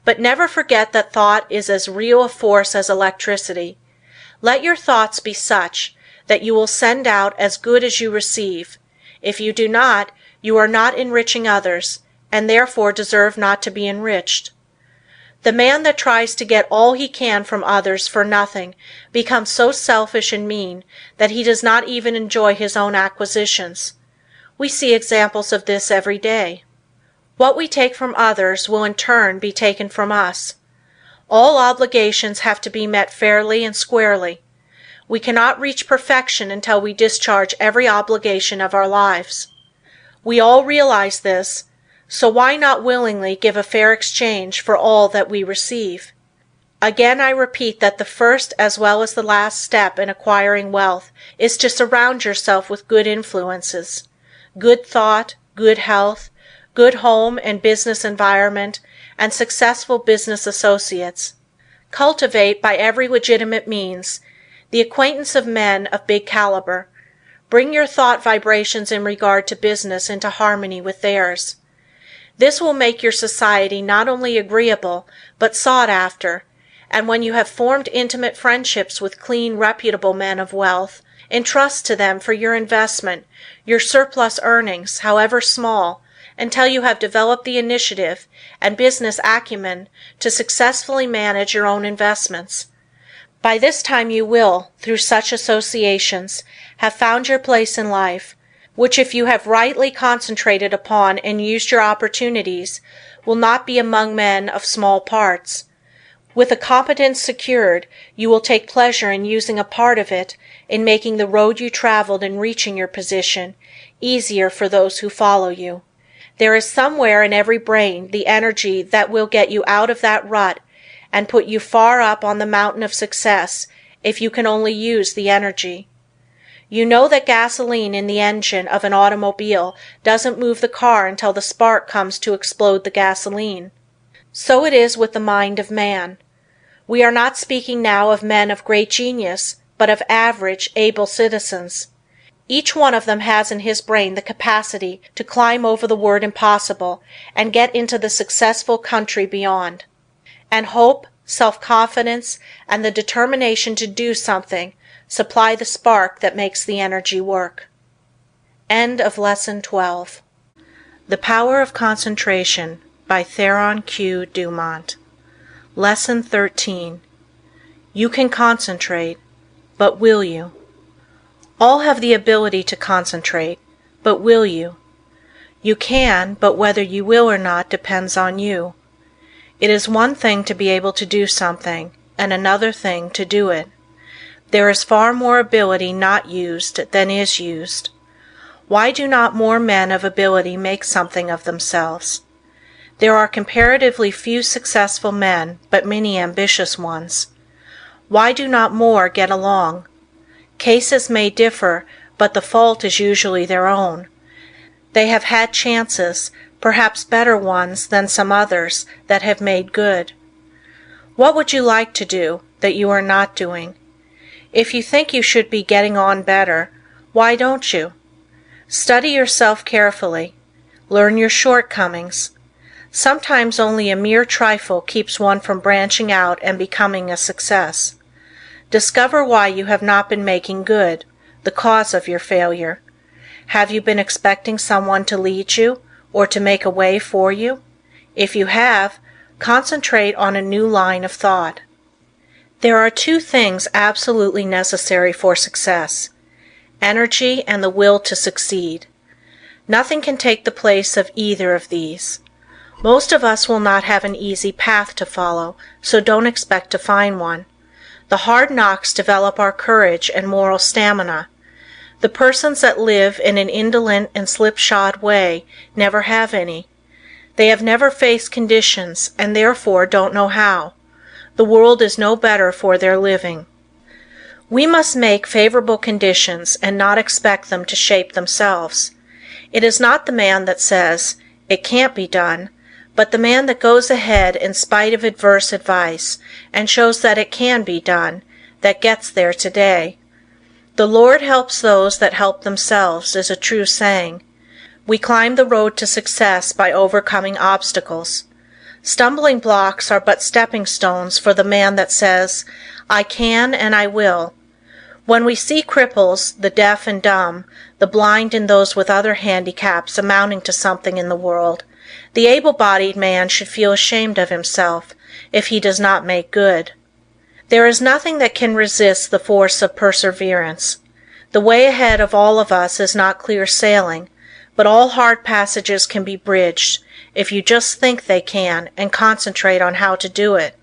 Speaker 2: But never forget that thought is as real a force as electricity. Let your thoughts be such that you will send out as good as you receive. If you do not, you are not enriching others, and therefore deserve not to be enriched. The man that tries to get all he can from others for nothing becomes so selfish and mean that he does not even enjoy his own acquisitions. We see examples of this every day. What we take from others will in turn be taken from us. All obligations have to be met fairly and squarely. We cannot reach perfection until we discharge every obligation of our lives. We all realize this, so why not willingly give a fair exchange for all that we receive? Again I repeat that the first as well as the last step in acquiring wealth is to surround yourself with good influences, good thought, good health, good home and business environment, and successful business associates. Cultivate by every legitimate means the acquaintance of men of big caliber. Bring your thought vibrations in regard to business into harmony with theirs. This will make your society not only agreeable, but sought after, and when you have formed intimate friendships with clean, reputable men of wealth, entrust to them for your investment your surplus earnings, however small, until you have developed the initiative and business acumen to successfully manage your own investments. By this time you will, through such associations, have found your place in life, which if you have rightly concentrated upon and used your opportunities, will not be among men of small parts. With a competence secured, you will take pleasure in using a part of it in making the road you traveled in reaching your position easier for those who follow you. There is somewhere in every brain the energy that will get you out of that rut and put you far up on the mountain of success if you can only use the energy. You know that gasoline in the engine of an automobile doesn't move the car until the spark comes to explode the gasoline. So it is with the mind of man. We are not speaking now of men of great genius, but of average, able citizens. Each one of them has in his brain the capacity to climb over the word impossible and get into the successful country beyond. And hope, self-confidence, and the determination to do something supply the spark that makes the energy work. End of Lesson 12. The Power of Concentration by Theron Q. Dumont. Lesson 13. You can concentrate, but will you? All have the ability to concentrate, but will you? You can, but whether you will or not depends on you. It is one thing to be able to do something, and another thing to do it. There is far more ability not used than is used. Why do not more men of ability make something of themselves? There are comparatively few successful men, but many ambitious ones. Why do not more get along? Cases may differ, but the fault is usually their own. They have had chances, perhaps better ones than some others, that have made good. What would you like to do that you are not doing? If you think you should be getting on better, why don't you? Study yourself carefully. Learn your shortcomings. Sometimes only a mere trifle keeps one from branching out and becoming a success. Discover why you have not been making good, the cause of your failure. Have you been expecting someone to lead you, or to make a way for you? If you have, concentrate on a new line of thought. There are two things absolutely necessary for success: energy and the will to succeed. Nothing can take the place of either of these. Most of us will not have an easy path to follow, so don't expect to find one. The hard knocks develop our courage and moral stamina. The persons that live in an indolent and slipshod way never have any. They have never faced conditions, and therefore don't know how. The world is no better for their living. We must make favorable conditions and not expect them to shape themselves. It is not the man that says, "It can't be done," but the man that goes ahead in spite of adverse advice and shows that it can be done, that gets there today. The Lord helps those that help themselves is a true saying. We climb the road to success by overcoming obstacles. Stumbling blocks are but stepping stones for the man that says, "I can and I will." When we see cripples, the deaf and dumb, the blind and those with other handicaps amounting to something in the world, the able-bodied man should feel ashamed of himself if he does not make good. There is nothing that can resist the force of perseverance. The way ahead of all of us is not clear sailing, but all hard passages can be bridged if you just think they can and concentrate on how to do it.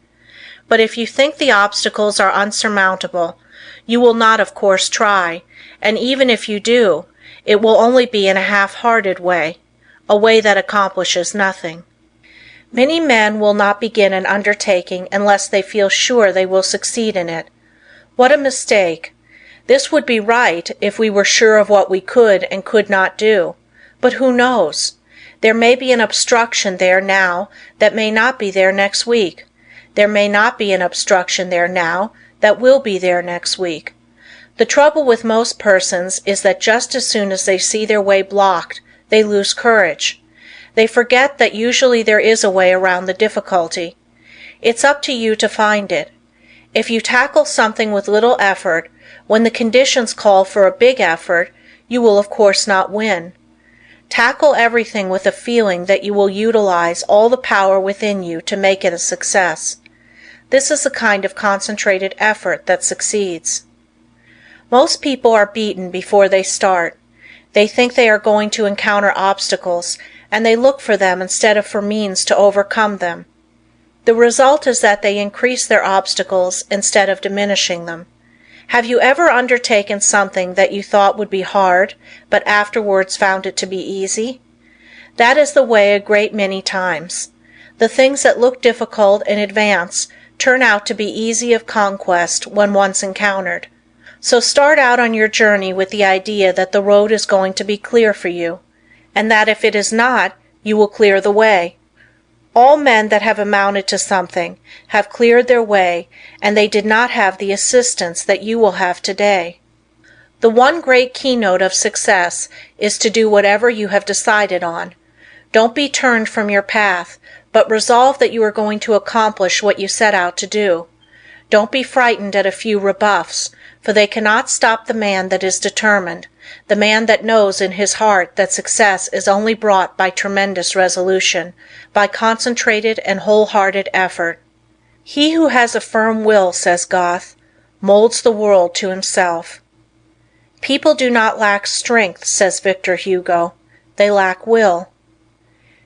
Speaker 2: But if you think the obstacles are unsurmountable, you will not of course try, and even if you do, it will only be in a half-hearted way, a way that accomplishes nothing. Many men will not begin an undertaking unless they feel sure they will succeed in it. What a mistake! This would be right if we were sure of what we could and could not do. But who knows? There may be an obstruction there now that may not be there next week. There may not be an obstruction there now that will be there next week. The trouble with most persons is that just as soon as they see their way blocked, they lose courage. They forget that usually there is a way around the difficulty. It's up to you to find it. If you tackle something with little effort, when the conditions call for a big effort, you will of course not win. Tackle everything with a feeling that you will utilize all the power within you to make it a success. This is the kind of concentrated effort that succeeds. Most people are beaten before they start. They think they are going to encounter obstacles, and they look for them instead of for means to overcome them. The result is that they increase their obstacles instead of diminishing them. Have you ever undertaken something that you thought would be hard, but afterwards found it to be easy? That is the way a great many times. The things that look difficult in advance turn out to be easy of conquest when once encountered. So start out on your journey with the idea that the road is going to be clear for you, and that if it is not, you will clear the way. All men that have amounted to something have cleared their way, and they did not have the assistance that you will have today. The one great keynote of success is to do whatever you have decided on. Don't be turned from your path, but resolve that you are going to accomplish what you set out to do. Don't be frightened at a few rebuffs, for they cannot stop the man that is determined, the man that knows in his heart that success is only brought by tremendous resolution, by concentrated and wholehearted effort. He who has a firm will, says Goethe, molds the world to himself. People do not lack strength, says Victor Hugo. They lack will.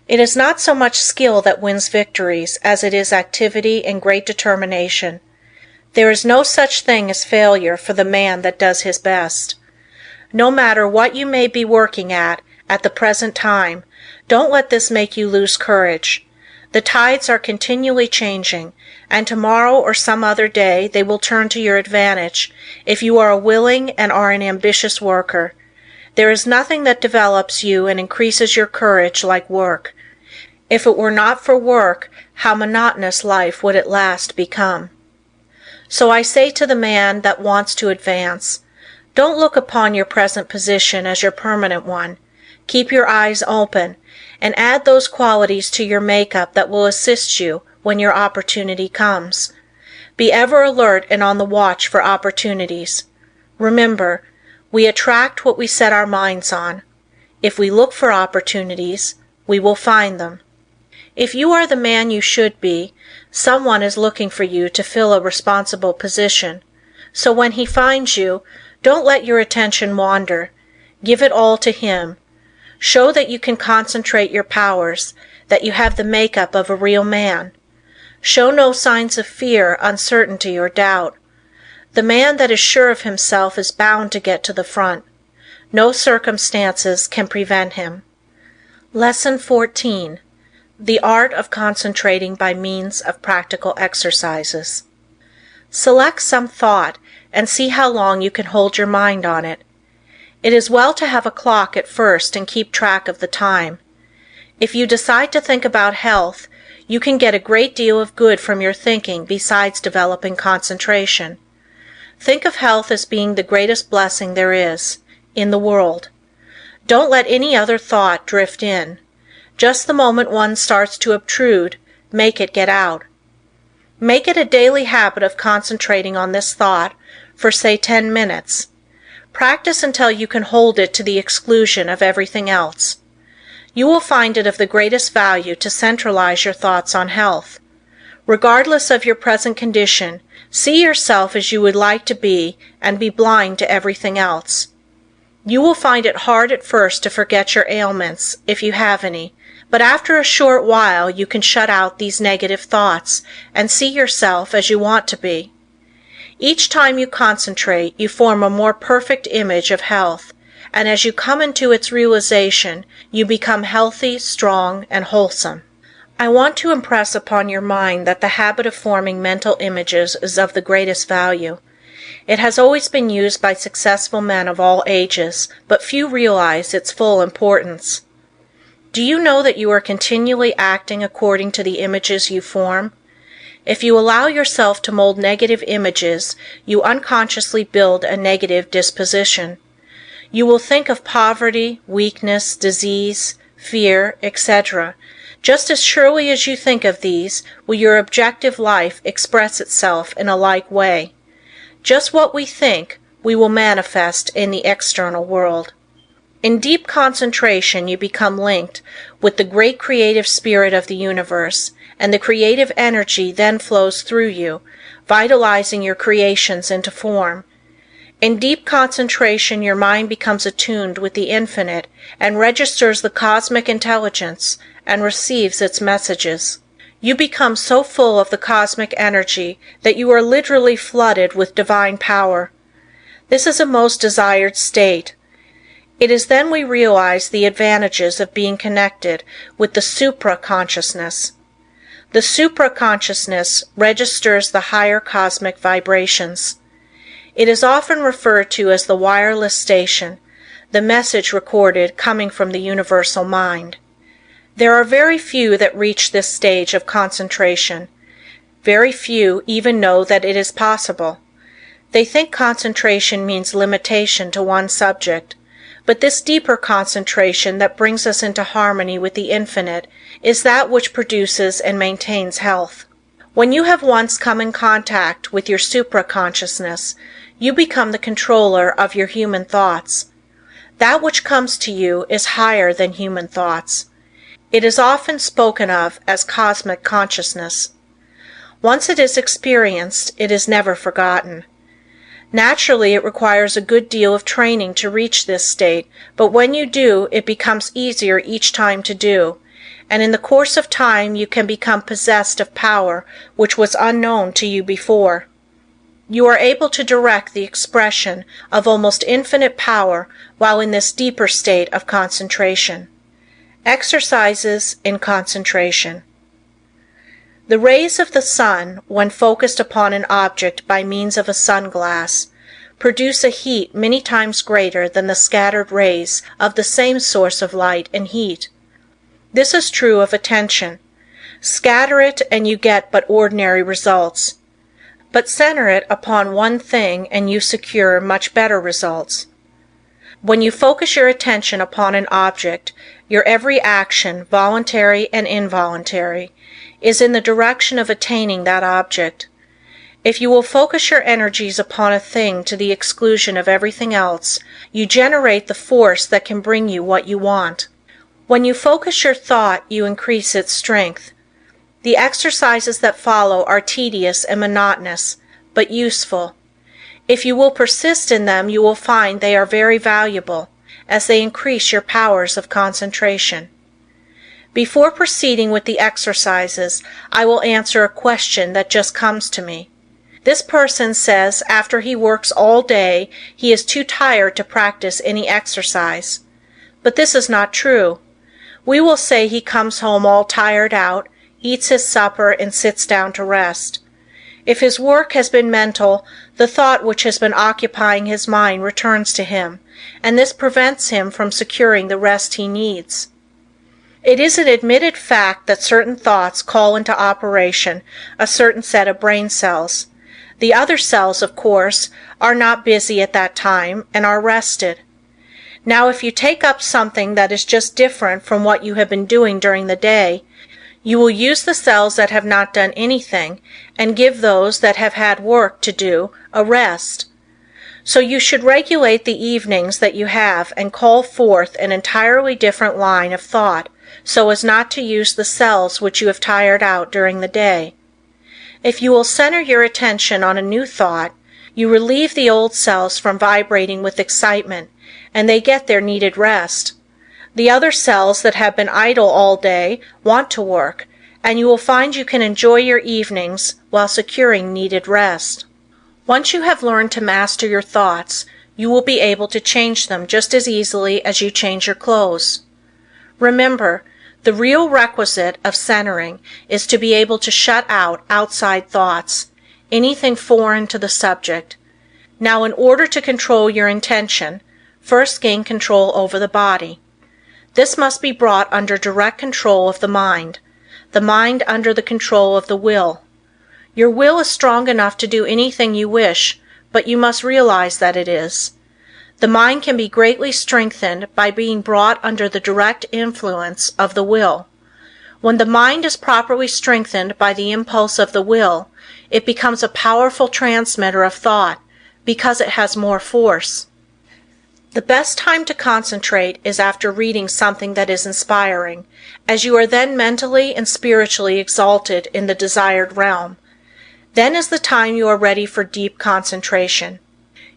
Speaker 2: It is not so much skill that wins victories as it is activity and great determination. There is no such thing as failure for the man that does his best. No matter what you may be working at the present time, don't let this make you lose courage. The tides are continually changing, and tomorrow or some other day they will turn to your advantage if you are a willing and are an ambitious worker. There is nothing that develops you and increases your courage like work. If it were not for work, how monotonous life would at last become. So I say to the man that wants to advance, don't look upon your present position as your permanent one. Keep your eyes open, and add those qualities to your makeup that will assist you when your opportunity comes. Be ever alert and on the watch for opportunities. Remember, we attract what we set our minds on. If we look for opportunities, we will find them. If you are the man you should be, someone is looking for you to fill a responsible position. So when he finds you, don't let your attention wander. Give it all to him. Show that you can concentrate your powers, that you have the makeup of a real man. Show no signs of fear, uncertainty, or doubt. The man that is sure of himself is bound to get to the front. No circumstances can prevent him. Lesson 14. The art of concentrating by means of practical exercises. Select some thought and see how long you can hold your mind on it. It is well to have a clock at first and keep track of the time. If you decide to think about health, you can get a great deal of good from your thinking besides developing concentration. Think of health as being the greatest blessing there is in the world. Don't let any other thought drift in. Just the moment one starts to obtrude, make it get out. Make it a daily habit of concentrating on this thought for, say, 10 minutes. Practice until you can hold it to the exclusion of everything else. You will find it of the greatest value to centralize your thoughts on health. Regardless of your present condition, see yourself as you would like to be and be blind to everything else. You will find it hard at first to forget your ailments, if you have any, but after a short while you can shut out these negative thoughts and see yourself as you want to be. Each time you concentrate, you form a more perfect image of health, and as you come into its realization, you become healthy, strong, and wholesome. I want to impress upon your mind that the habit of forming mental images is of the greatest value. It has always been used by successful men of all ages, but few realize its full importance. Do you know that you are continually acting according to the images you form? If you allow yourself to mold negative images, you unconsciously build a negative disposition. You will think of poverty, weakness, disease, fear, etc. Just as surely as you think of these, will your objective life express itself in a like way. Just what we think, we will manifest in the external world. In deep concentration, you become linked with the great creative spirit of the universe, and the creative energy then flows through you, vitalizing your creations into form. In deep concentration, your mind becomes attuned with the infinite and registers the cosmic intelligence and receives its messages. You become so full of the cosmic energy that you are literally flooded with divine power. This is a most desired state. It is then we realize the advantages of being connected with the supra-consciousness. The supra-consciousness registers the higher cosmic vibrations. It is often referred to as the wireless station, the message recorded coming from the universal mind. There are very few that reach this stage of concentration. Very few even know that it is possible. They think concentration means limitation to one subject, but this deeper concentration that brings us into harmony with the infinite is that which produces and maintains health. When you have once come in contact with your supra-consciousness, you become the controller of your human thoughts. That which comes to you is higher than human thoughts. It is often spoken of as cosmic consciousness. Once it is experienced, it is never forgotten. Naturally, it requires a good deal of training to reach this state, but when you do, it becomes easier each time to do, and in the course of time you can become possessed of power which was unknown to you before. You are able to direct the expression of almost infinite power while in this deeper state of concentration. Exercises in concentration. The rays of the sun, when focused upon an object by means of a sunglass, produce a heat many times greater than the scattered rays of the same source of light and heat. This is true of attention. Scatter it and you get but ordinary results. But center it upon one thing and you secure much better results. When you focus your attention upon an object, your every action, voluntary and involuntary, is in the direction of attaining that object. If you will focus your energies upon a thing to the exclusion of everything else, you generate the force that can bring you what you want. When you focus your thought, you increase its strength. The exercises that follow are tedious and monotonous, but useful. If you will persist in them, you will find they are very valuable, as they increase your powers of concentration. Before proceeding with the exercises, I will answer a question that just comes to me. This person says after he works all day, he is too tired to practice any exercise. But this is not true. We will say he comes home all tired out, eats his supper, and sits down to rest. If his work has been mental, the thought which has been occupying his mind returns to him, and this prevents him from securing the rest he needs. It is an admitted fact that certain thoughts call into operation a certain set of brain cells. The other cells, of course, are not busy at that time and are rested. Now, if you take up something that is just different from what you have been doing during the day, you will use the cells that have not done anything and give those that have had work to do a rest. So you should regulate the evenings that you have and call forth an entirely different line of thought, so as not to use the cells which you have tired out during the day. If you will center your attention on a new thought, you relieve the old cells from vibrating with excitement, and they get their needed rest. The other cells that have been idle all day want to work, and you will find you can enjoy your evenings while securing needed rest. Once you have learned to master your thoughts, you will be able to change them just as easily as you change your clothes. Remember, the real requisite of centering is to be able to shut out outside thoughts, anything foreign to the subject. Now, in order to control your intention, first gain control over the body. This must be brought under direct control of the mind under the control of the will. Your will is strong enough to do anything you wish, but you must realize that it is. The mind can be greatly strengthened by being brought under the direct influence of the will. When the mind is properly strengthened by the impulse of the will, it becomes a powerful transmitter of thought, because it has more force. The best time to concentrate is after reading something that is inspiring, as you are then mentally and spiritually exalted in the desired realm. Then is the time you are ready for deep concentration.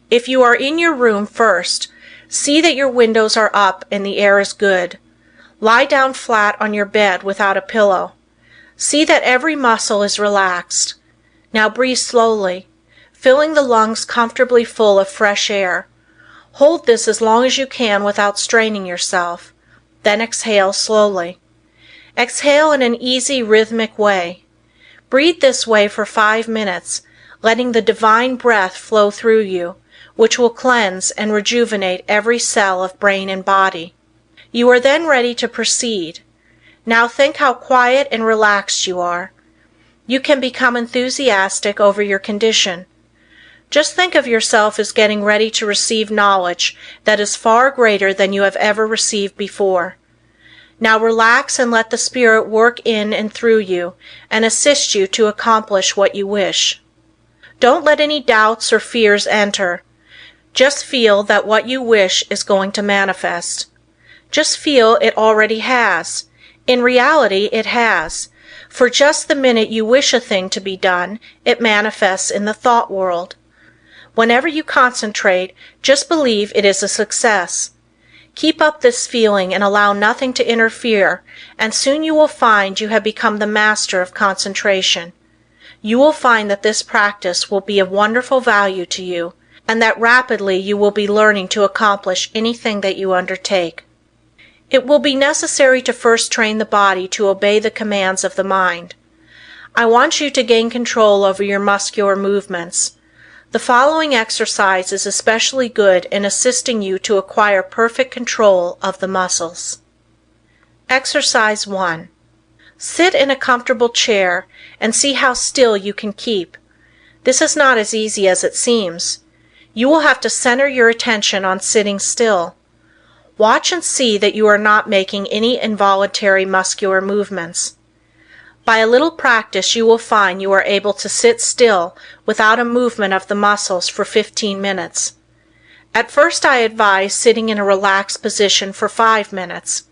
Speaker 2: If you are in your room first, see that your windows are up and the air is good. Lie down flat on your bed without a pillow. See that every muscle is relaxed. Now breathe slowly, filling the lungs comfortably full of fresh air. Hold this as long as you can without straining yourself. Then exhale slowly. Exhale in an easy, rhythmic way. Breathe this way for 5 minutes, letting the divine breath flow through you, which will cleanse and rejuvenate every cell of brain and body. You are then ready to proceed. Now think how quiet and relaxed you are. You can become enthusiastic over your condition. Just think of yourself as getting ready to receive knowledge that is far greater than you have ever received before. Now relax and let the Spirit work in and through you and assist you to accomplish what you wish. Don't let any doubts or fears enter. Just feel that what you wish is going to manifest. Just feel it already has. In reality, it has. For just the minute you wish a thing to be done, it manifests in the thought world. Whenever you concentrate, just believe it is a success. Keep up this feeling and allow nothing to interfere, and soon you will find you have become the master of concentration. You will find that this practice will be of wonderful value to you, and that rapidly you will be learning to accomplish anything that you undertake. It will be necessary to first train the body to obey the commands of the mind. I want you to gain control over your muscular movements. The following exercise is especially good in assisting you to acquire perfect control of the muscles. Exercise 1. Sit in a comfortable chair and see how still you can keep. This is not as easy as it seems. You will have to center your attention on sitting still. Watch and see that you are not making any involuntary muscular movements. By a little practice you will find you are able to sit still without a movement of the muscles for 15 minutes. At first I advise sitting in a relaxed position for 5 minutes.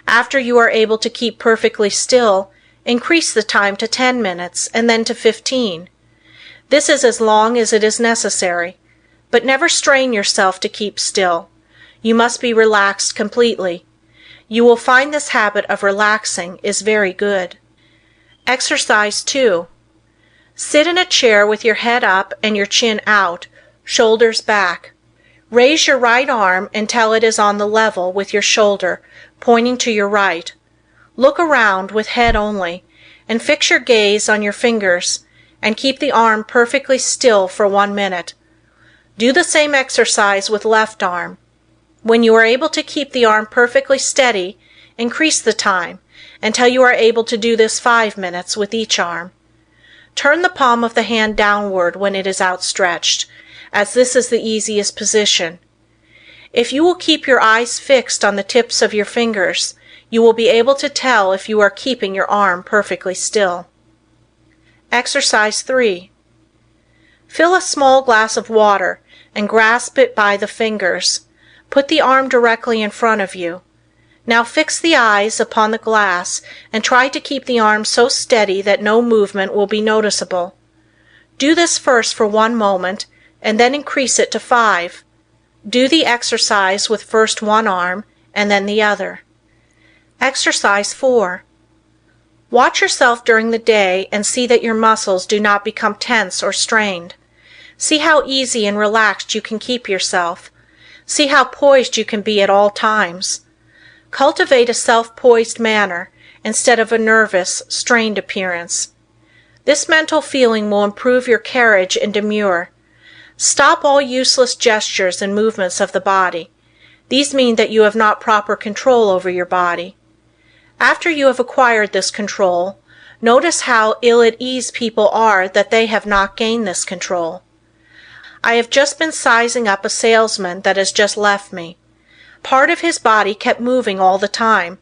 Speaker 2: After you are able to keep perfectly still, increase the time to 10 minutes and then to 15. This is as long as it is necessary, but never strain yourself to keep still. You must be relaxed completely. You will find this habit of relaxing is very good. Exercise 2. Sit in a chair with your head up and your chin out, shoulders back. Raise your right arm until it is on the level with your shoulder, pointing to your right. Look around with head only, and fix your gaze on your fingers, and keep the arm perfectly still for 1 minute. Do the same exercise with left arm. When you are able to keep the arm perfectly steady, increase the time, until you are able to do this 5 minutes with each arm. Turn the palm of the hand downward when it is outstretched, as this is the easiest position. If you will keep your eyes fixed on the tips of your fingers, you will be able to tell if you are keeping your arm perfectly still. Exercise 3. Fill a small glass of water and grasp it by the fingers. Put the arm directly in front of you. Now fix the eyes upon the glass and try to keep the arm so steady that no movement will be noticeable. Do this first for 1 moment and then increase it to 5. Do the exercise with first one arm and then the other. Exercise 4. Watch yourself during the day and see that your muscles do not become tense or strained. See how easy and relaxed you can keep yourself. See how poised you can be at all times. Cultivate a self-poised manner instead of a nervous, strained appearance. This mental feeling will improve your carriage and demeanor. Stop all useless gestures and movements of the body. These mean that you have not proper control over your body. After you have acquired this control, notice how ill at ease people are that they have not gained this control. I have just been sizing up a salesman that has just left me. Part of his body kept moving all the time.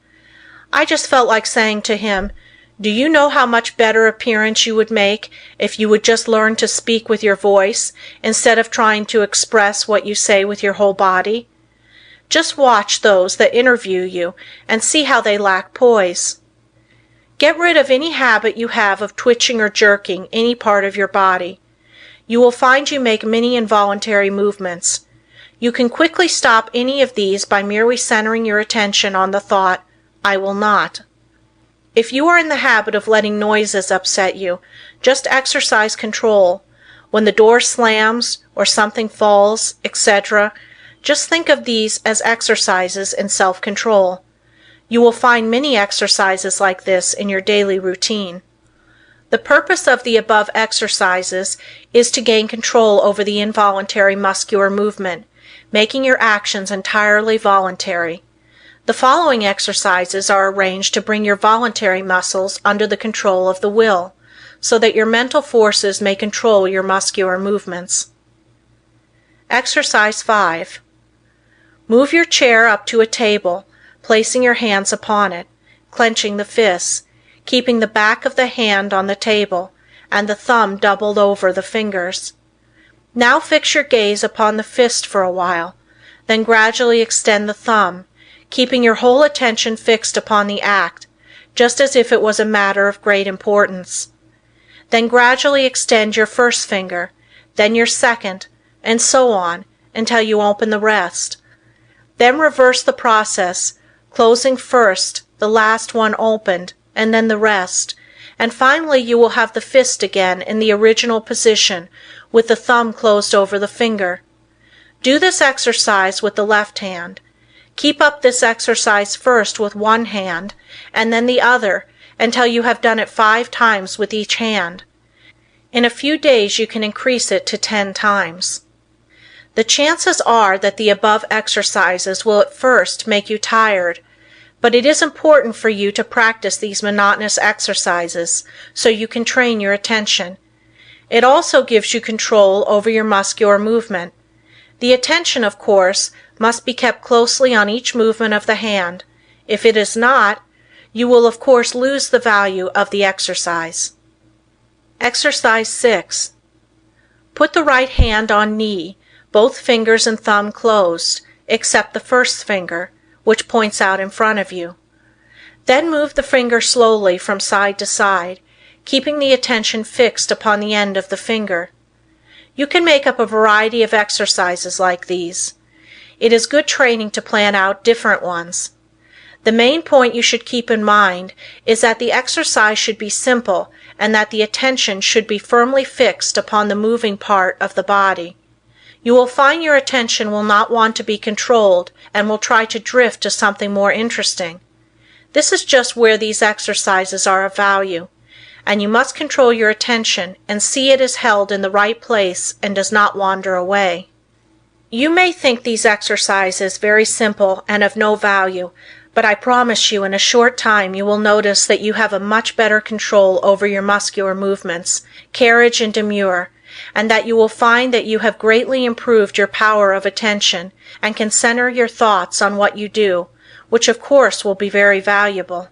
Speaker 2: I just felt like saying to him, "Do you know how much better appearance you would make if you would just learn to speak with your voice instead of trying to express what you say with your whole body? Just watch those that interview you and see how they lack poise." Get rid of any habit you have of twitching or jerking any part of your body. You will find you make many involuntary movements. You can quickly stop any of these by merely centering your attention on the thought, "I will not." If you are in the habit of letting noises upset you, just exercise control. When the door slams or something falls, etc., Just think of these as exercises in self-control. You will find many exercises like this in your daily routine. The purpose of the above exercises is to gain control over the involuntary muscular movement, making your actions entirely voluntary. The following exercises are arranged to bring your voluntary muscles under the control of the will, so that your mental forces may control your muscular movements. Exercise 5. Move your chair up to a table, placing your hands upon it, clenching the fists, keeping the back of the hand on the table and the thumb doubled over the fingers. Now fix your gaze upon the fist for a while, then gradually extend the thumb, keeping your whole attention fixed upon the act, just as if it was a matter of great importance. Then gradually extend your first finger, then your second, and so on, until you open the rest. Then reverse the process, closing first, the last one opened, and then the rest, and finally you will have the fist again in the original position, with the thumb closed over the finger. Do this exercise with the left hand. Keep up this exercise first with one hand, and then the other, until you have done it 5 times with each hand. In a few days you can increase it to 10 times. The chances are that the above exercises will at first make you tired, but it is important for you to practice these monotonous exercises so you can train your attention. It also gives you control over your muscular movement. The attention, of course, must be kept closely on each movement of the hand. If it is not, you will of course lose the value of the exercise. Exercise 6. Put the right hand on knee, both fingers and thumb closed, except the first finger, which points out in front of you. Then move the finger slowly from side to side, keeping the attention fixed upon the end of the finger. You can make up a variety of exercises like these. It is good training to plan out different ones. The main point you should keep in mind is that the exercise should be simple and that the attention should be firmly fixed upon the moving part of the body. You will find your attention will not want to be controlled and will try to drift to something more interesting. This is just where these exercises are of value, and you must control your attention and see it is held in the right place and does not wander away. You may think these exercises very simple and of no value, but I promise you in a short time you will notice that you have a much better control over your muscular movements, carriage and demure, and that you will find that you have greatly improved your power of attention and can center your thoughts on what you do, which of course will be very valuable.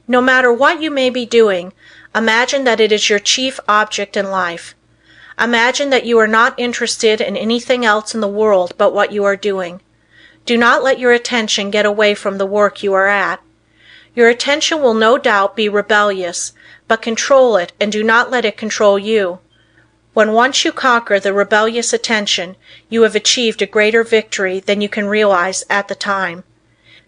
Speaker 2: No matter what you may be doing, imagine that it is your chief object in life. Imagine that you are not interested in anything else in the world but what you are doing. Do not let your attention get away from the work you are at. Your attention will no doubt be rebellious, but control it and do not let it control you. When once you conquer the rebellious attention, you have achieved a greater victory than you can realize at the time.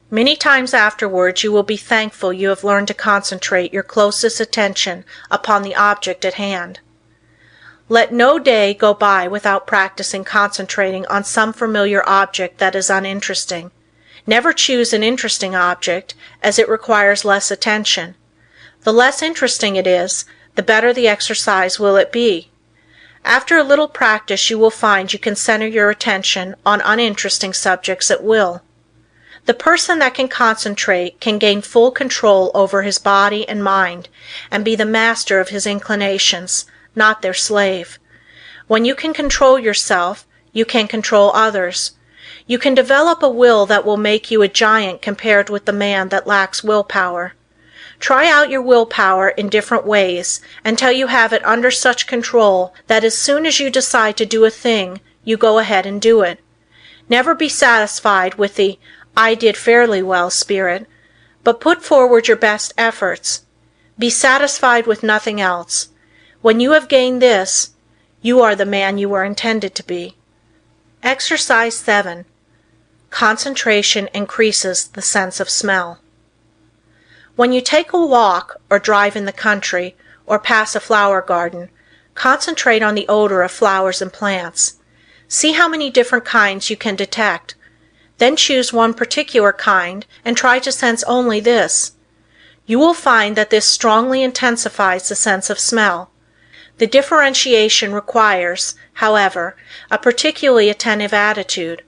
Speaker 2: Many times afterwards you will be thankful you have learned to concentrate your closest attention upon the object at hand. Let no day go by without practicing concentrating on some familiar object that is uninteresting. Never choose an interesting object, as it requires less attention. The less interesting it is, the better the exercise will it be. After a little practice you will find you can center your attention on uninteresting subjects at will. The person that can concentrate can gain full control over his body and mind and be the master of his inclinations, not their slave. When you can control yourself, you can control others. You can develop a will that will make you a giant compared with the man that lacks willpower. Try out your willpower in different ways until you have it under such control that as soon as you decide to do a thing, you go ahead and do it. Never be satisfied with the "I did fairly well" spirit, but put forward your best efforts. Be satisfied with nothing else. When you have gained this, you are the man you were intended to be. Exercise 7. Concentration increases the sense of smell. When you take a walk or drive in the country or pass a flower garden, concentrate on the odor of flowers and plants. See how many different kinds you can detect, Then choose one particular kind and try to sense only this. You will find that this strongly intensifies the sense of smell. The differentiation requires, however, a particularly attentive attitude.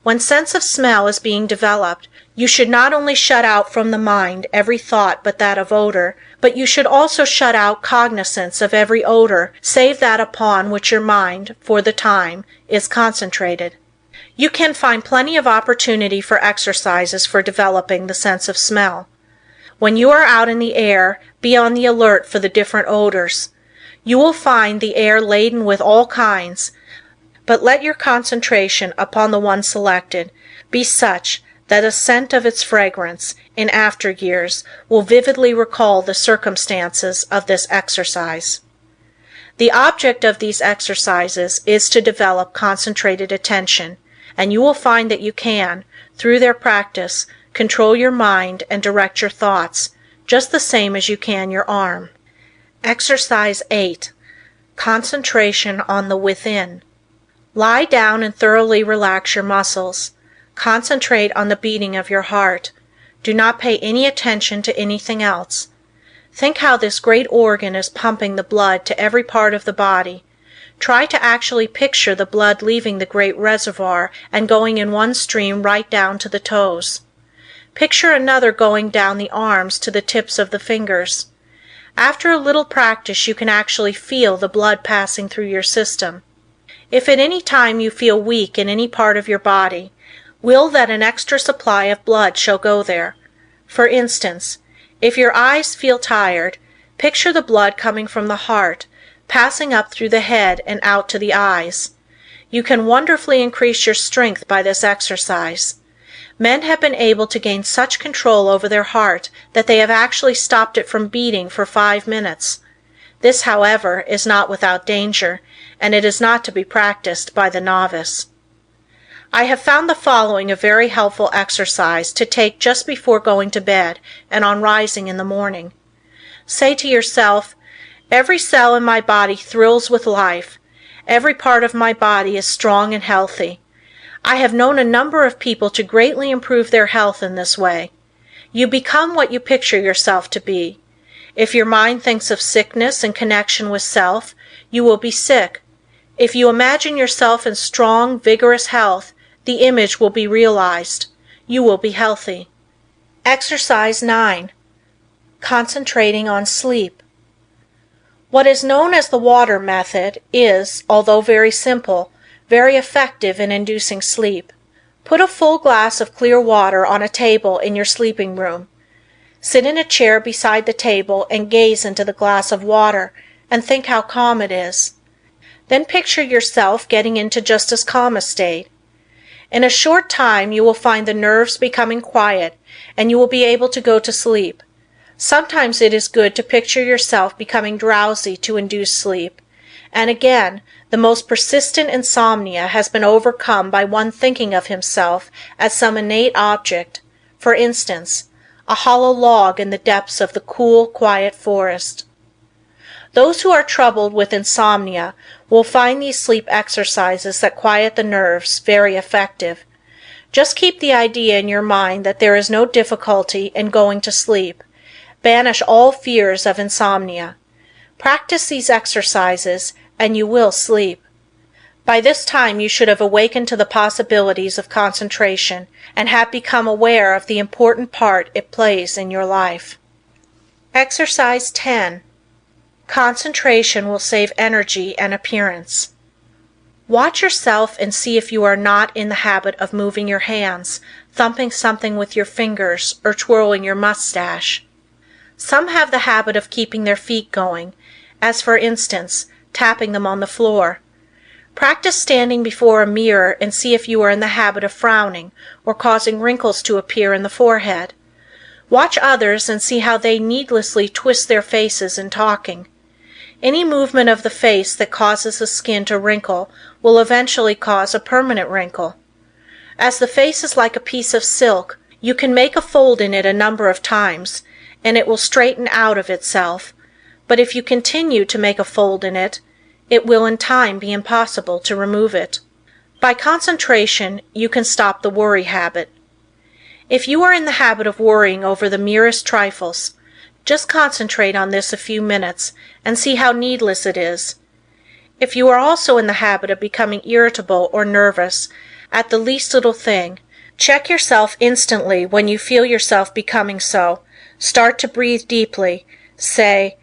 Speaker 2: When sense of smell is being developed, you should not only shut out from the mind every thought but that of odor, but you should also shut out cognizance of every odor save that upon which your mind, for the time, is concentrated. You can find plenty of opportunity for exercises for developing the sense of smell. When you are out in the air, be on the alert for the different odors. You will find the air laden with all kinds, but let your concentration upon the one selected be such that a scent of its fragrance, in after years, will vividly recall the circumstances of this exercise. The object of these exercises is to develop concentrated attention, and you will find that you can, through their practice, control your mind and direct your thoughts, just the same as you can your arm. Exercise 8. Concentration on the within. Lie down and thoroughly relax your muscles. Concentrate on the beating of your heart. Do not pay any attention to anything else. Think how this great organ is pumping the blood to every part of the body. Try to actually picture the blood leaving the great reservoir and going in one stream right down to the toes. Picture another going down the arms to the tips of the fingers. After a little practice you can actually feel the blood passing through your system. If at any time you feel weak in any part of your body, will that an extra supply of blood shall go there. For instance, if your eyes feel tired, picture the blood coming from the heart, passing up through the head and out to the eyes. You can wonderfully increase your strength by this exercise. Men have been able to gain such control over their heart that they have actually stopped it from beating for 5 minutes. This, however, is not without danger, and it is not to be practiced by the novice. I have found the following a very helpful exercise to take just before going to bed and on rising in the morning. Say to yourself, "Every cell in my body thrills with life. Every part of my body is strong and healthy. I have known a number of people to greatly improve their health in this way." You become what you picture yourself to be. If your mind thinks of sickness in connection with self, you will be sick. If you imagine yourself in strong, vigorous health, the image will be realized. You will be healthy. Exercise 9. Concentrating on sleep. What is known as the water method is, although very simple, very effective in inducing sleep. Put a full glass of clear water on a table in your sleeping room. Sit in a chair beside the table and gaze into the glass of water and think how calm it is. Then picture yourself getting into just as calm a state. In a short time you will find the nerves becoming quiet and you will be able to go to sleep. Sometimes it is good to picture yourself becoming drowsy to induce sleep, and again, the most persistent insomnia has been overcome by one thinking of himself as some innate object, for instance, a hollow log in the depths of the cool, quiet forest. Those who are troubled with insomnia will find these sleep exercises that quiet the nerves very effective. Just keep the idea in your mind that there is no difficulty in going to sleep. Banish all fears of insomnia. Practice these exercises and you will sleep. By this time you should have awakened to the possibilities of concentration and have become aware of the important part it plays in your life. Exercise 10. Concentration will save energy and appearance. Watch yourself and see if you are not in the habit of moving your hands, thumping something with your fingers, or twirling your mustache. Some have the habit of keeping their feet going, as for instance, tapping them on the floor. Practice standing before a mirror and see if you are in the habit of frowning or causing wrinkles to appear in the forehead. Watch others and see how they needlessly twist their faces in talking. Any movement of the face that causes the skin to wrinkle will eventually cause a permanent wrinkle. As the face is like a piece of silk, you can make a fold in it a number of times, and it will straighten out of itself, but if you continue to make a fold in it, it will in time be impossible to remove it. By concentration, you can stop the worry habit. If you are in the habit of worrying over the merest trifles, just concentrate on this a few minutes and see how needless it is. If you are also in the habit of becoming irritable or nervous at the least little thing, check yourself instantly when you feel yourself becoming so. Start to breathe deeply. Say,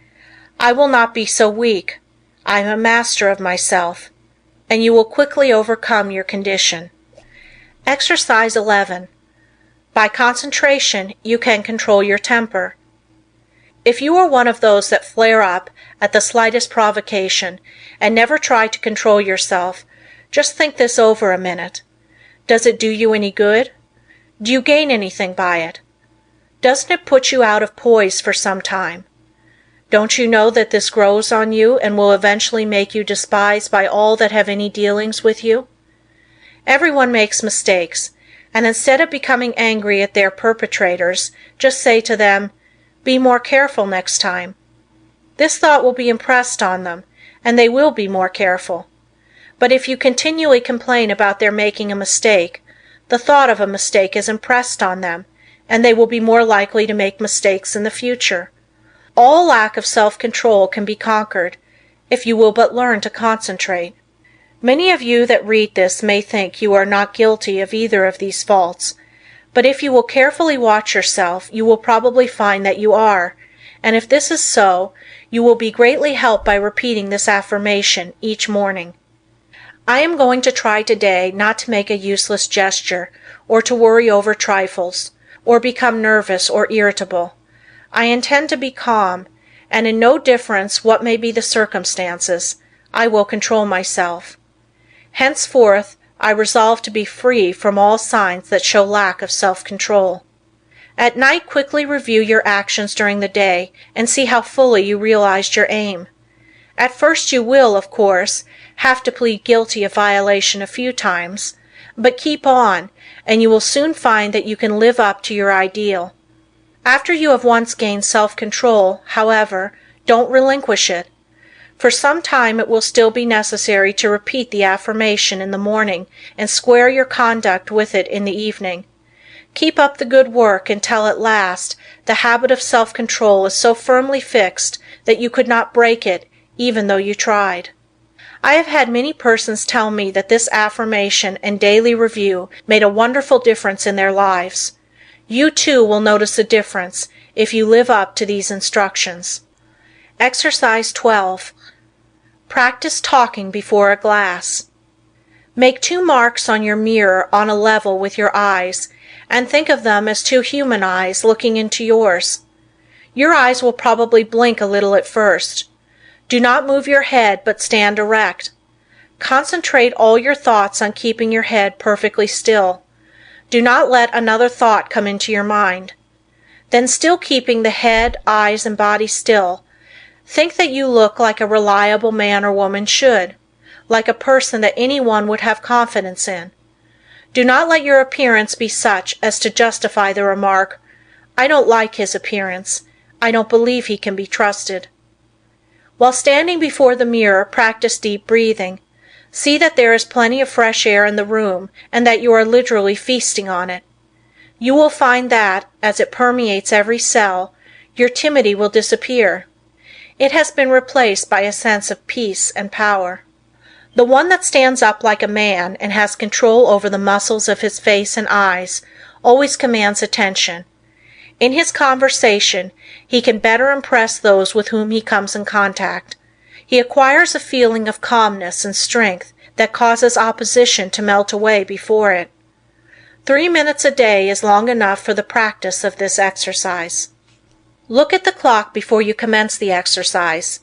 Speaker 2: "I will not be so weak. I am a master of myself," and you will quickly overcome your condition. Exercise 11. By concentration, you can control your temper. If you are one of those that flare up at the slightest provocation and never try to control yourself, just think this over a minute. Does it do you any good? Do you gain anything by it? Doesn't it put you out of poise for some time? Don't you know that this grows on you and will eventually make you despised by all that have any dealings with you? Everyone makes mistakes, and instead of becoming angry at their perpetrators, just say to them, "Be more careful next time." This thought will be impressed on them, and they will be more careful. But if you continually complain about their making a mistake, the thought of a mistake is impressed on them, and they will be more likely to make mistakes in the future. All lack of self-control can be conquered if you will but learn to concentrate. Many of you that read this may think you are not guilty of either of these faults, but if you will carefully watch yourself, you will probably find that you are, and if this is so, you will be greatly helped by repeating this affirmation each morning. I am going to try today not to make a useless gesture, or to worry over trifles, or become nervous or irritable. I intend to be calm, and in no difference what may be the circumstances, I will control myself. Henceforth, I resolve to be free from all signs that show lack of self-control. At night, quickly review your actions during the day and see how fully you realized your aim. At first you will, of course, have to plead guilty of violation a few times, but keep on, and you will soon find that you can live up to your ideal. After you have once gained self-control, however, don't relinquish it. For some time it will still be necessary to repeat the affirmation in the morning and square your conduct with it in the evening. Keep up the good work until at last the habit of self-control is so firmly fixed that you could not break it even though you tried. I have had many persons tell me that this affirmation and daily review made a wonderful difference in their lives. You too will notice a difference if you live up to these instructions. Exercise 12. Practice talking before a glass. Make 2 marks on your mirror on a level with your eyes, and think of them as 2 human eyes looking into yours. Your eyes will probably blink a little at first. Do not move your head, but stand erect. Concentrate all your thoughts on keeping your head perfectly still. Do not let another thought come into your mind. Then, still keeping the head, eyes, and body still, think that you look like a reliable man or woman should, like a person that anyone would have confidence in. Do not let your appearance be such as to justify the remark, "I don't like his appearance. I don't believe he can be trusted." While standing before the mirror, practice deep breathing. See that there is plenty of fresh air in the room and that you are literally feasting on it. You will find that, as it permeates every cell, your timidity will disappear. It has been replaced by a sense of peace and power. The one that stands up like a man and has control over the muscles of his face and eyes always commands attention. In his conversation, he can better impress those with whom he comes in contact. He acquires a feeling of calmness and strength that causes opposition to melt away before it. 3 minutes a day is long enough for the practice of this exercise. Look at the clock before you commence the exercise,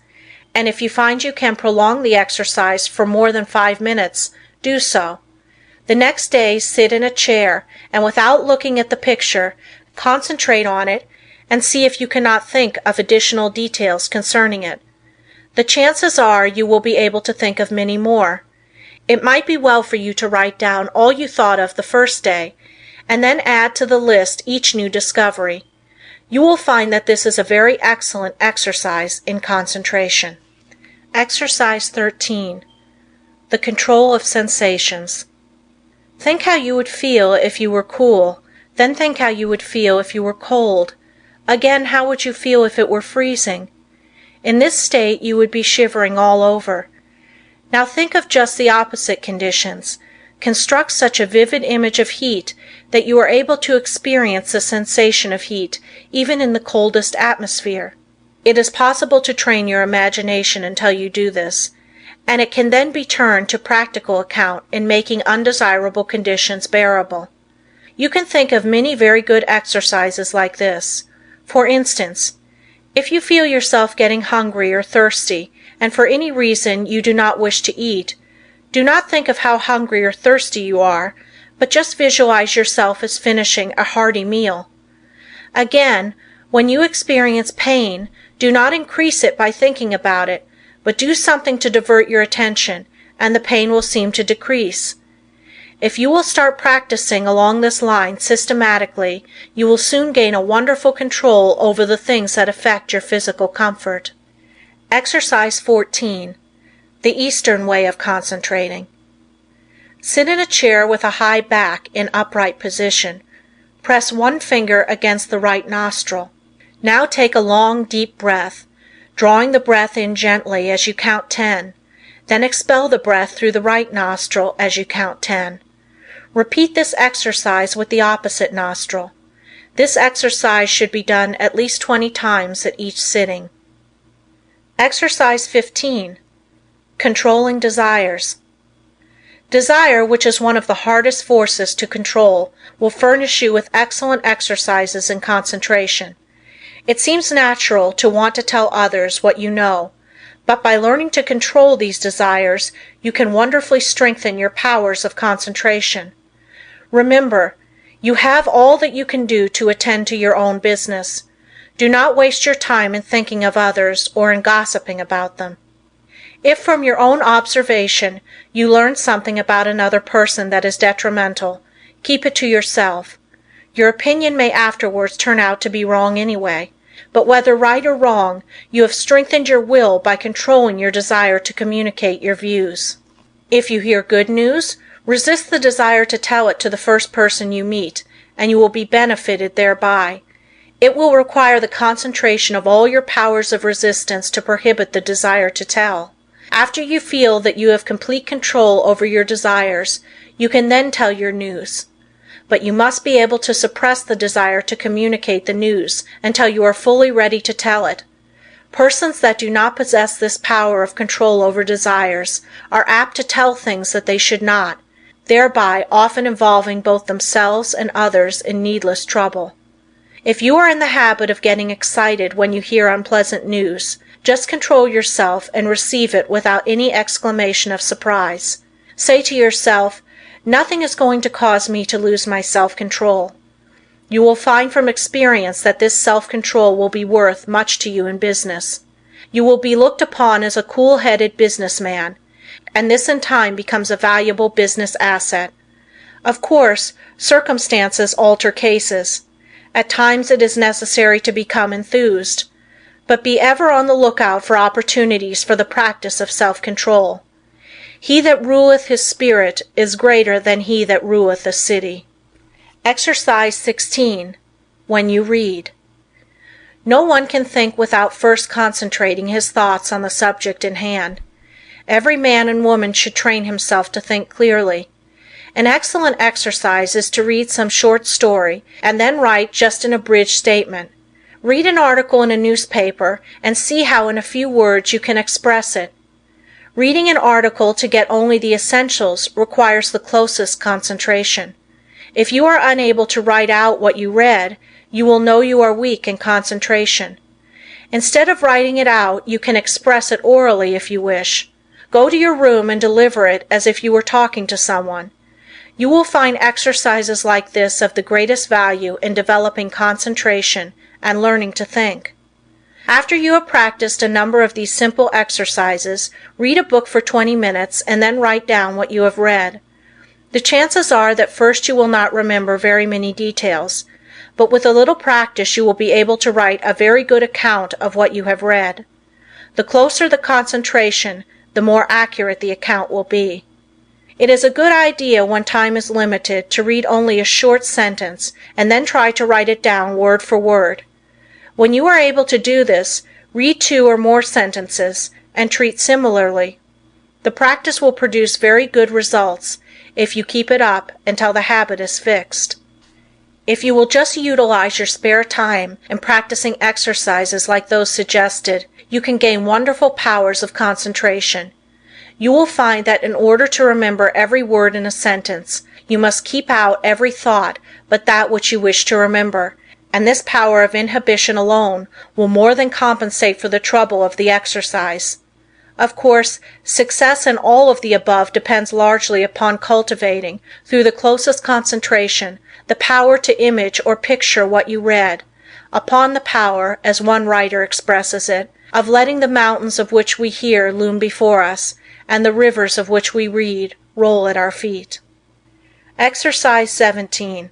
Speaker 2: and if you find you can prolong the exercise for more than 5 minutes, do so. The next day, sit in a chair, and without looking at the picture, concentrate on it and see if you cannot think of additional details concerning it. The chances are you will be able to think of many more. It might be well for you to write down all you thought of the first day, and then add to the list each new discovery. You will find that this is a very excellent exercise in concentration. Exercise 13. The control of sensations. Think how you would feel if you were cool, then think how you would feel if you were cold. Again, how would you feel if it were freezing? In this state you would be shivering all over. Now think of just the opposite conditions. Construct such a vivid image of heat that you are able to experience the sensation of heat even in the coldest atmosphere. It is possible to train your imagination until you do this, and it can then be turned to practical account in making undesirable conditions bearable. You can think of many very good exercises like this. For instance, if you feel yourself getting hungry or thirsty, and for any reason you do not wish to eat, do not think of how hungry or thirsty you are, but just visualize yourself as finishing a hearty meal. Again, when you experience pain, do not increase it by thinking about it, but do something to divert your attention, and the pain will seem to decrease. If you will start practicing along this line systematically, you will soon gain a wonderful control over the things that affect your physical comfort. Exercise 14. The Eastern way of concentrating. Sit in a chair with a high back in upright position. Press one finger against the right nostril. Now take a long, deep breath, drawing the breath in gently as you count 10. Then expel the breath through the right nostril as you count 10. Repeat this exercise with the opposite nostril. This exercise should be done at least 20 times at each sitting. Exercise 15. Controlling desires. Desire, which is one of the hardest forces to control, will furnish you with excellent exercises in concentration. It seems natural to want to tell others what you know, but by learning to control these desires, you can wonderfully strengthen your powers of concentration. Remember, you have all that you can do to attend to your own business. Do not waste your time in thinking of others or in gossiping about them. If from your own observation you learn something about another person that is detrimental, keep it to yourself. Your opinion may afterwards turn out to be wrong anyway, but whether right or wrong, you have strengthened your will by controlling your desire to communicate your views. If you hear good news, resist the desire to tell it to the first person you meet, and you will be benefited thereby. It will require the concentration of all your powers of resistance to prohibit the desire to tell. After you feel that you have complete control over your desires, you can then tell your news. But you must be able to suppress the desire to communicate the news until you are fully ready to tell it. Persons that do not possess this power of control over desires are apt to tell things that they should not, thereby often involving both themselves and others in needless trouble. If you are in the habit of getting excited when you hear unpleasant news, just control yourself and receive it without any exclamation of surprise. Say to yourself, "Nothing is going to cause me to lose my self-control." You will find from experience that this self-control will be worth much to you in business. You will be looked upon as a cool-headed businessman, and this in time becomes a valuable business asset. Of course, circumstances alter cases. At times it is necessary to become enthused, but be ever on the lookout for opportunities for the practice of self-control. He that ruleth his spirit is greater than he that ruleth a city. Exercise 16. When you read. No one can think without first concentrating his thoughts on the subject in hand. Every man and woman should train himself to think clearly. An excellent exercise is to read some short story and then write just an abridged statement. Read an article in a newspaper and see how in a few words you can express it. Reading an article to get only the essentials requires the closest concentration. If you are unable to write out what you read, you will know you are weak in concentration. Instead of writing it out, you can express it orally if you wish. Go to your room and deliver it as if you were talking to someone. You will find exercises like this of the greatest value in developing concentration and learning to think. After you have practiced a number of these simple exercises, read a book for 20 minutes and then write down what you have read. The chances are that first you will not remember very many details, but with a little practice you will be able to write a very good account of what you have read. The closer the concentration, the more accurate the account will be. It is a good idea when time is limited to read only a short sentence and then try to write it down word for word. When you are able to do this, read 2 or more sentences and treat similarly. The practice will produce very good results if you keep it up until the habit is fixed. If you will just utilize your spare time in practicing exercises like those suggested, you can gain wonderful powers of concentration. You will find that in order to remember every word in a sentence, you must keep out every thought but that which you wish to remember, and this power of inhibition alone will more than compensate for the trouble of the exercise. Of course, success in all of the above depends largely upon cultivating, through the closest concentration, the power to image or picture what you read, upon the power, as one writer expresses it, of letting the mountains of which we hear loom before us, and the rivers of which we read roll at our feet. Exercise 17.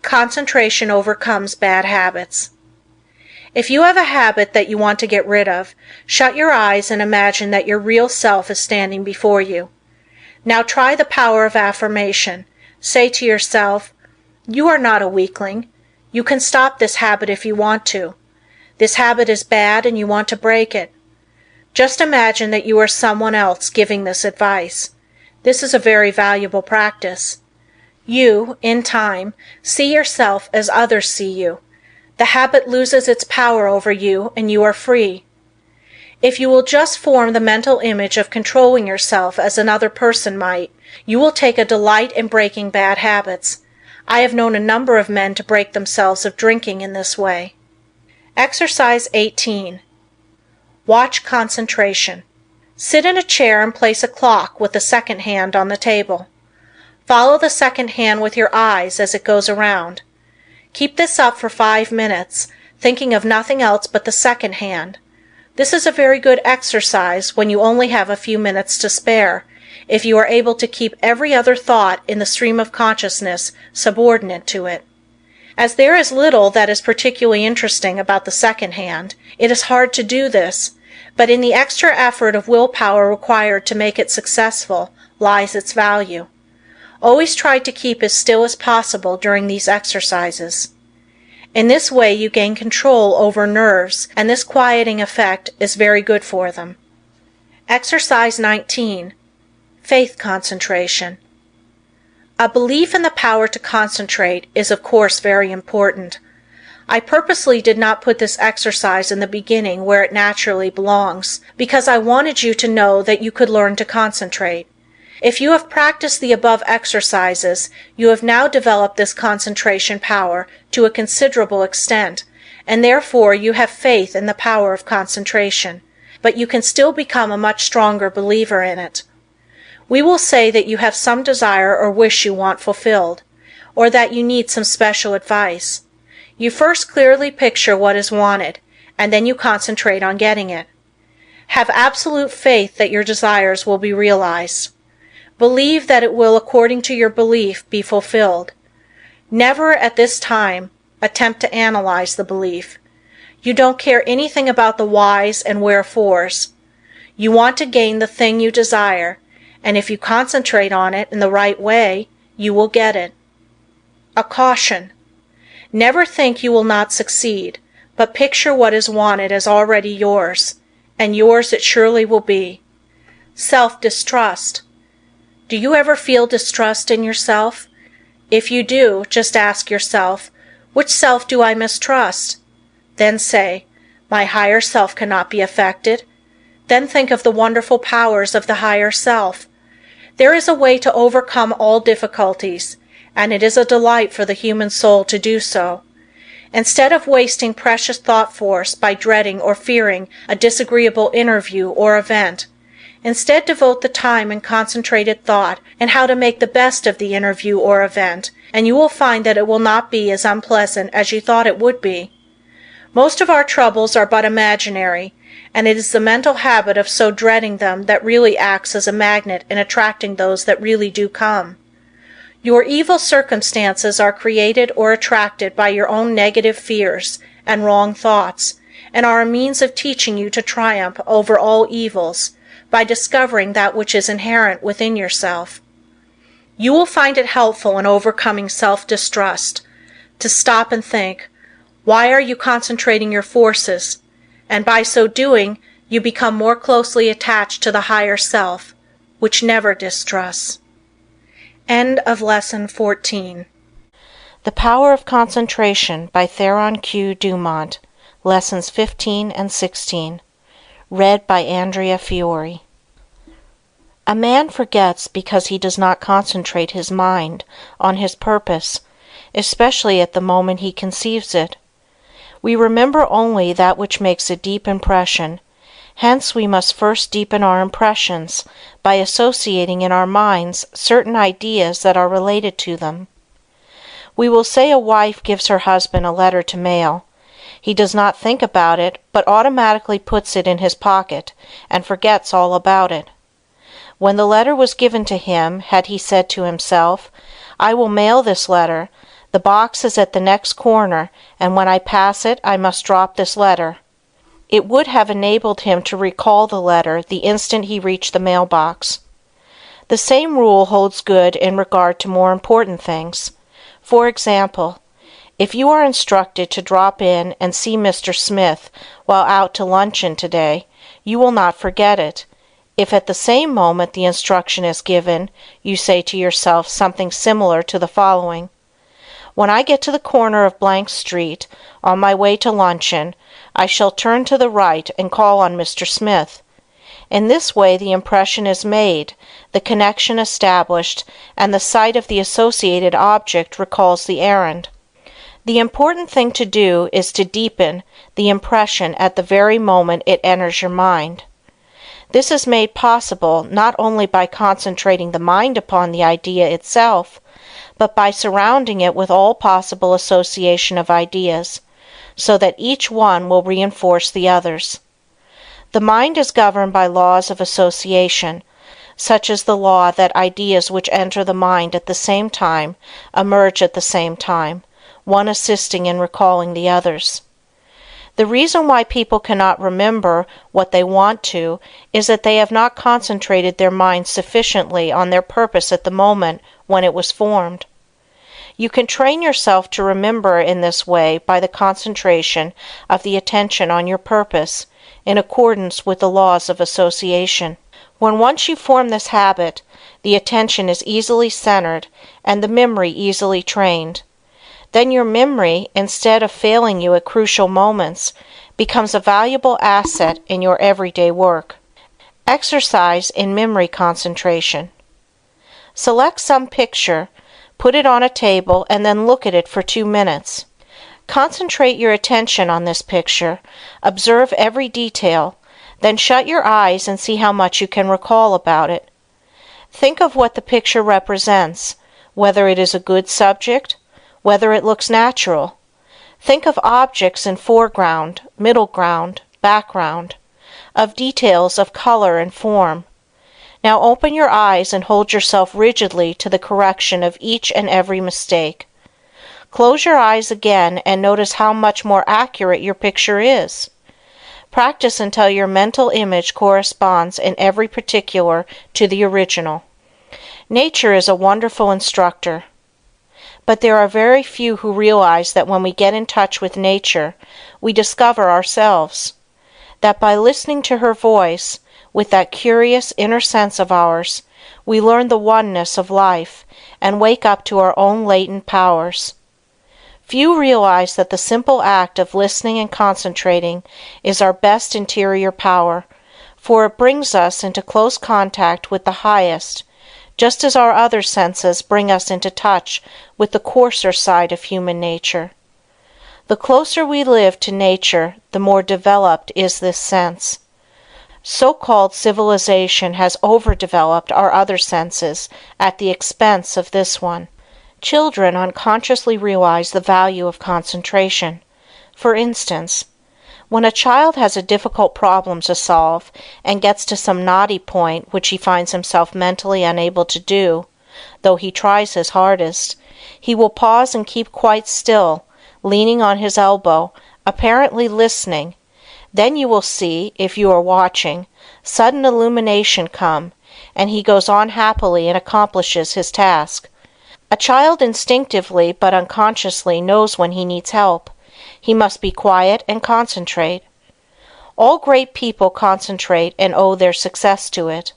Speaker 2: Concentration overcomes bad habits. If you have a habit that you want to get rid of, shut your eyes and imagine that your real self is standing before you. Now try the power of affirmation. Say to yourself, "You are not a weakling. You can stop this habit if you want to. This habit is bad and you want to break it." Just imagine that you are someone else giving this advice. This is a very valuable practice. You, in time, see yourself as others see you. The habit loses its power over you and you are free. If you will just form the mental image of controlling yourself as another person might, you will take a delight in breaking bad habits. I have known a number of men to break themselves of drinking in this way. Exercise 18. Watch concentration. Sit in a chair and place a clock with the second hand on the table. Follow the second hand with your eyes as it goes around. Keep this up for 5 minutes, thinking of nothing else but the second hand. This is a very good exercise when you only have a few minutes to spare, if you are able to keep every other thought in the stream of consciousness subordinate to it. As there is little that is particularly interesting about the second hand, it is hard to do this, but in the extra effort of willpower required to make it successful lies its value. Always try to keep as still as possible during these exercises. In this way you gain control over nerves, and this quieting effect is very good for them. Exercise 19. Faith concentration. A belief in the power to concentrate is of course very important. I purposely did not put this exercise in the beginning where it naturally belongs, because I wanted you to know that you could learn to concentrate. If you have practiced the above exercises, you have now developed this concentration power to a considerable extent, and therefore you have faith in the power of concentration, but you can still become a much stronger believer in it. We will say that you have some desire or wish you want fulfilled, or that you need some special advice. You first clearly picture what is wanted, and then you concentrate on getting it. Have absolute faith that your desires will be realized. Believe that it will, according to your belief, be fulfilled. Never at this time attempt to analyze the belief. You don't care anything about the whys and wherefores. You want to gain the thing you desire, and if you concentrate on it in the right way, you will get it. A caution. Never think you will not succeed, but picture what is wanted as already yours, and yours it surely will be. Self-distrust. Do you ever feel distrust in yourself? If you do, just ask yourself, which self do I mistrust? Then say, my higher self cannot be affected. Then think of the wonderful powers of the higher self. There is a way to overcome all difficulties, and it is a delight for the human soul to do so. Instead of wasting precious thought force by dreading or fearing a disagreeable interview or event, instead devote the time in concentrated thought and how to make the best of the interview or event, and you will find that it will not be as unpleasant as you thought it would be. Most of our troubles are but imaginary, and it is the mental habit of so dreading them that really acts as a magnet in attracting those that really do come. Your evil circumstances are created or attracted by your own negative fears and wrong thoughts, and are a means of teaching you to triumph over all evils, by discovering that which is inherent within yourself. You will find it helpful in overcoming self-distrust to stop and think, why are you concentrating your forces? And by so doing, you become more closely attached to the higher self, which never distrusts. End of Lesson 14. The Power of Concentration by Theron Q. Dumont, Lessons 15 and 16. Read by Andrea Fiore. A man forgets because he does not concentrate his mind on his purpose, especially at the moment he conceives it. We remember only that which makes a deep impression. Hence we must first deepen our impressions by associating in our minds certain ideas that are related to them. We will say a wife gives her husband a letter to mail. He does not think about it, but automatically puts it in his pocket and forgets all about it. When the letter was given to him, had he said to himself, "I will mail this letter. The box is at the next corner, and when I pass it, I must drop this letter," it would have enabled him to recall the letter the instant he reached the mailbox. The same rule holds good in regard to more important things. For example, if you are instructed to drop in and see Mr. Smith while out to luncheon today, you will not forget it. If at the same moment the instruction is given, you say to yourself something similar to the following: "When I get to the corner of blank street, on my way to luncheon, I shall turn to the right and call on Mr. Smith." In this way the impression is made, the connection established, and the sight of the associated object recalls the errand. The important thing to do is to deepen the impression at the very moment it enters your mind. This is made possible not only by concentrating the mind upon the idea itself, but by surrounding it with all possible association of ideas, so that each one will reinforce the others. The mind is governed by laws of association, such as the law that ideas which enter the mind at the same time emerge at the same time, one assisting in recalling the others. The reason why people cannot remember what they want to is that they have not concentrated their minds sufficiently on their purpose at the moment when it was formed. You can train yourself to remember in this way by the concentration of the attention on your purpose, in accordance with the laws of association. When once you form this habit, the attention is easily centered and the memory easily trained. Then your memory, instead of failing you at crucial moments, becomes a valuable asset in your everyday work. Exercise in memory concentration. Select some picture, put it on a table, and then look at it for 2 minutes. Concentrate your attention on this picture, observe every detail, then shut your eyes and see how much you can recall about it. Think of what the picture represents, whether it is a good subject, whether it looks natural. Think of objects in foreground, middle ground, background, of details of color and form. Now open your eyes and hold yourself rigidly to the correction of each and every mistake. Close your eyes again and notice how much more accurate your picture is. Practice until your mental image corresponds in every particular to the original. Nature is a wonderful instructor. But there are very few who realize that when we get in touch with nature, we discover ourselves. That by listening to her voice, with that curious inner sense of ours, we learn the oneness of life and wake up to our own latent powers. Few realize that the simple act of listening and concentrating is our best interior power, for it brings us into close contact with the highest, just as our other senses bring us into touch with the coarser side of human nature. The closer we live to nature, the more developed is this sense. So-called civilization has overdeveloped our other senses at the expense of this one. Children unconsciously realize the value of concentration. For instance, when a child has a difficult problem to solve and gets to some knotty point which he finds himself mentally unable to do, though he tries his hardest, he will pause and keep quite still, leaning on his elbow, apparently listening. Then you will see, if you are watching, sudden illumination come, and he goes on happily and accomplishes his task. A child instinctively but unconsciously knows when he needs help. He must be quiet and concentrate. All great people concentrate and owe their success to it.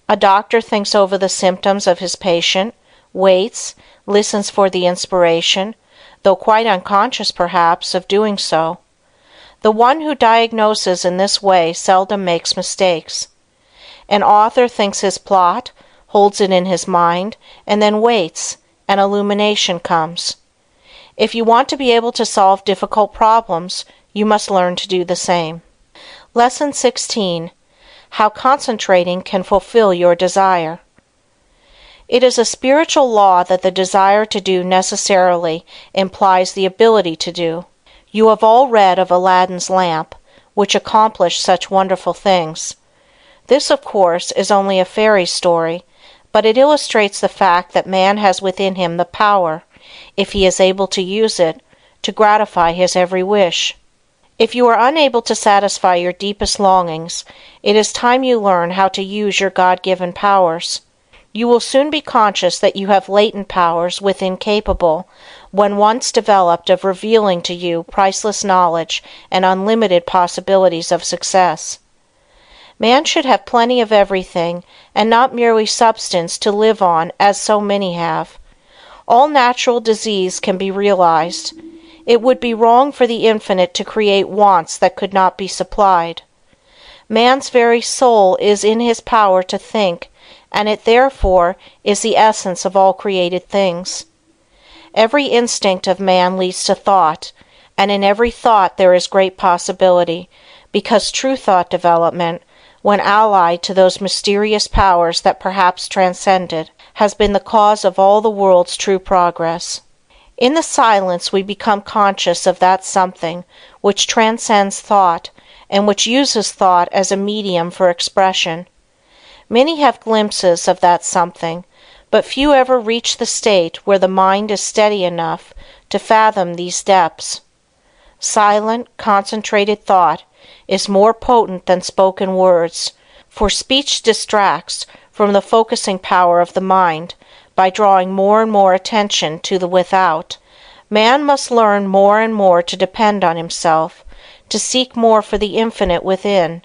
Speaker 2: A doctor thinks over the symptoms of his patient, waits, listens for the inspiration, though quite unconscious perhaps of doing so. The one who diagnoses in this way seldom makes mistakes. An author thinks his plot, holds it in his mind, and then waits, and illumination comes. If you want to be able to solve difficult problems, you must learn to do the same. Lesson 16. How concentrating can fulfill your desire. It is a spiritual law that the desire to do necessarily implies the ability to do. You have all read of Aladdin's lamp, which accomplished such wonderful things. This, of course, is only a fairy story, but it illustrates the fact that man has within him the power, if he is able to use it, to gratify his every wish. If you are unable to satisfy your deepest longings, it is time you learn how to use your God-given powers. You will soon be conscious that you have latent powers within capable, when once developed, of revealing to you priceless knowledge and unlimited possibilities of success. Man should have plenty of everything, and not merely substance to live on as so many have. All natural disease can be realized. It would be wrong for the infinite to create wants that could not be supplied. Man's very soul is in his power to think, and it therefore is the essence of all created things. Every instinct of man leads to thought, and in every thought there is great possibility, because true thought development, when allied to those mysterious powers that perhaps transcend it, has been the cause of all the world's true progress. In the silence we become conscious of that something which transcends thought, and which uses thought as a medium for expression. Many have glimpses of that something, but few ever reach the state where the mind is steady enough to fathom these depths. Silent, concentrated thought is more potent than spoken words, for speech distracts from the focusing power of the mind by drawing more and more attention to the without. Man must learn more and more to depend on himself, to seek more for the infinite within.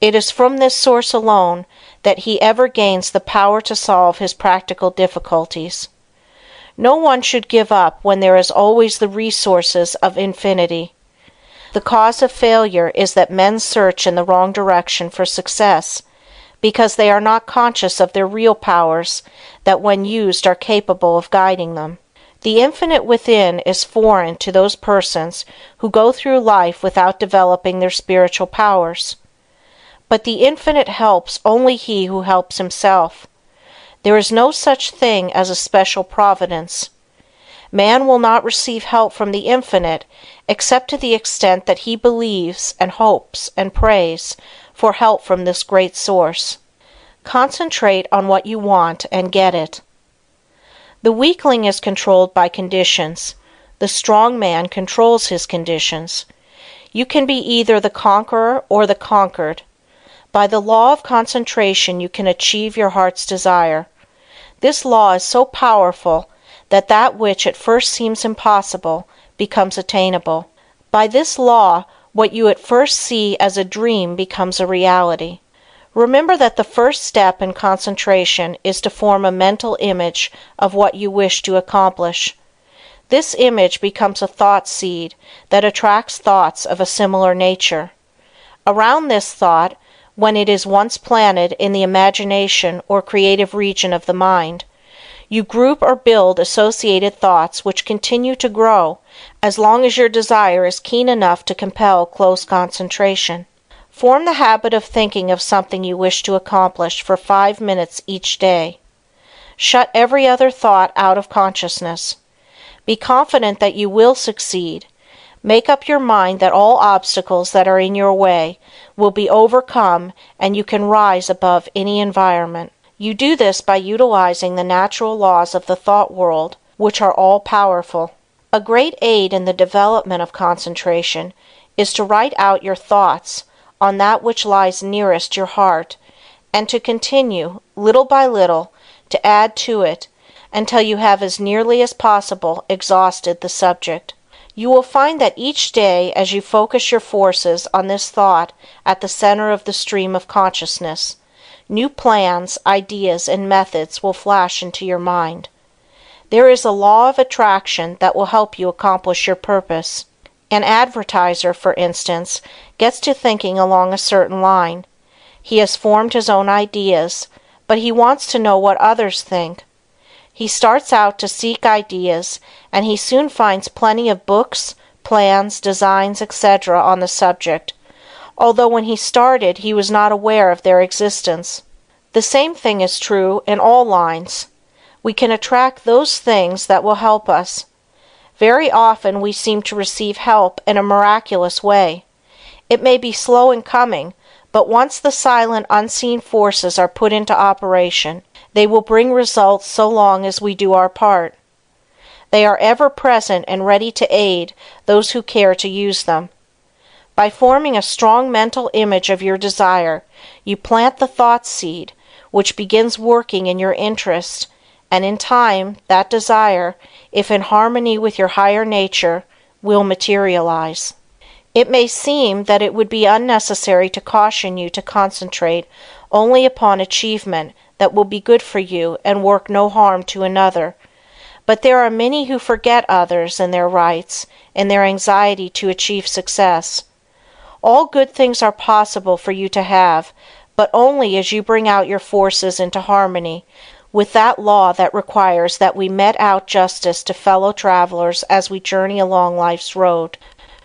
Speaker 2: It is from this source alone that he ever gains the power to solve his practical difficulties. No one should give up when there is always the resources of infinity. The cause of failure is that men search in the wrong direction for success, because they are not conscious of their real powers that when used are capable of guiding them. The infinite within is foreign to those persons who go through life without developing their spiritual powers. But the infinite helps only he who helps himself. There is no such thing as a special providence. Man will not receive help from the infinite except to the extent that he believes and hopes and prays for help from this great source. Concentrate on what you want and get it. The weakling is controlled by conditions. The strong man controls his conditions. You can be either the conqueror or the conquered. By the law of concentration you can achieve your heart's desire. This law is so powerful that that which at first seems impossible becomes attainable. By this law, what you at first see as a dream becomes a reality. Remember that the first step in concentration is to form a mental image of what you wish to accomplish. This image becomes a thought seed that attracts thoughts of a similar nature. Around this thought, when it is once planted in the imagination or creative region of the mind, you group or build associated thoughts which continue to grow as long as your desire is keen enough to compel close concentration. Form the habit of thinking of something you wish to accomplish for 5 minutes each day. Shut every other thought out of consciousness. Be confident that you will succeed. Make up your mind that all obstacles that are in your way will be overcome and you can rise above any environment. You do this by utilizing the natural laws of the thought world, which are all powerful. A great aid in the development of concentration is to write out your thoughts on that which lies nearest your heart and to continue, little by little, to add to it, until you have as nearly as possible exhausted the subject. You will find that each day, as you focus your forces on this thought at the center of the stream of consciousness, new plans, ideas, and methods will flash into your mind. There is a law of attraction that will help you accomplish your purpose. An advertiser, for instance, gets to thinking along a certain line. He has formed his own ideas, but he wants to know what others think. He starts out to seek ideas, and he soon finds plenty of books, plans, designs, etc. on the subject, although when he started he was not aware of their existence. The same thing is true in all lines. We can attract those things that will help us. Very often we seem to receive help in a miraculous way. It may be slow in coming, but once the silent, unseen forces are put into operation, they will bring results so long as we do our part. They are ever present and ready to aid those who care to use them. By forming a strong mental image of your desire, you plant the thought seed, which begins working in your interest, and in time, that desire, if in harmony with your higher nature, will materialize. It may seem that it would be unnecessary to caution you to concentrate only upon achievement that will be good for you and work no harm to another, but there are many who forget others and their rights in their anxiety to achieve success. All good things are possible for you to have, but only as you bring out your forces into harmony with that law that requires that we mete out justice to fellow travelers as we journey along life's road.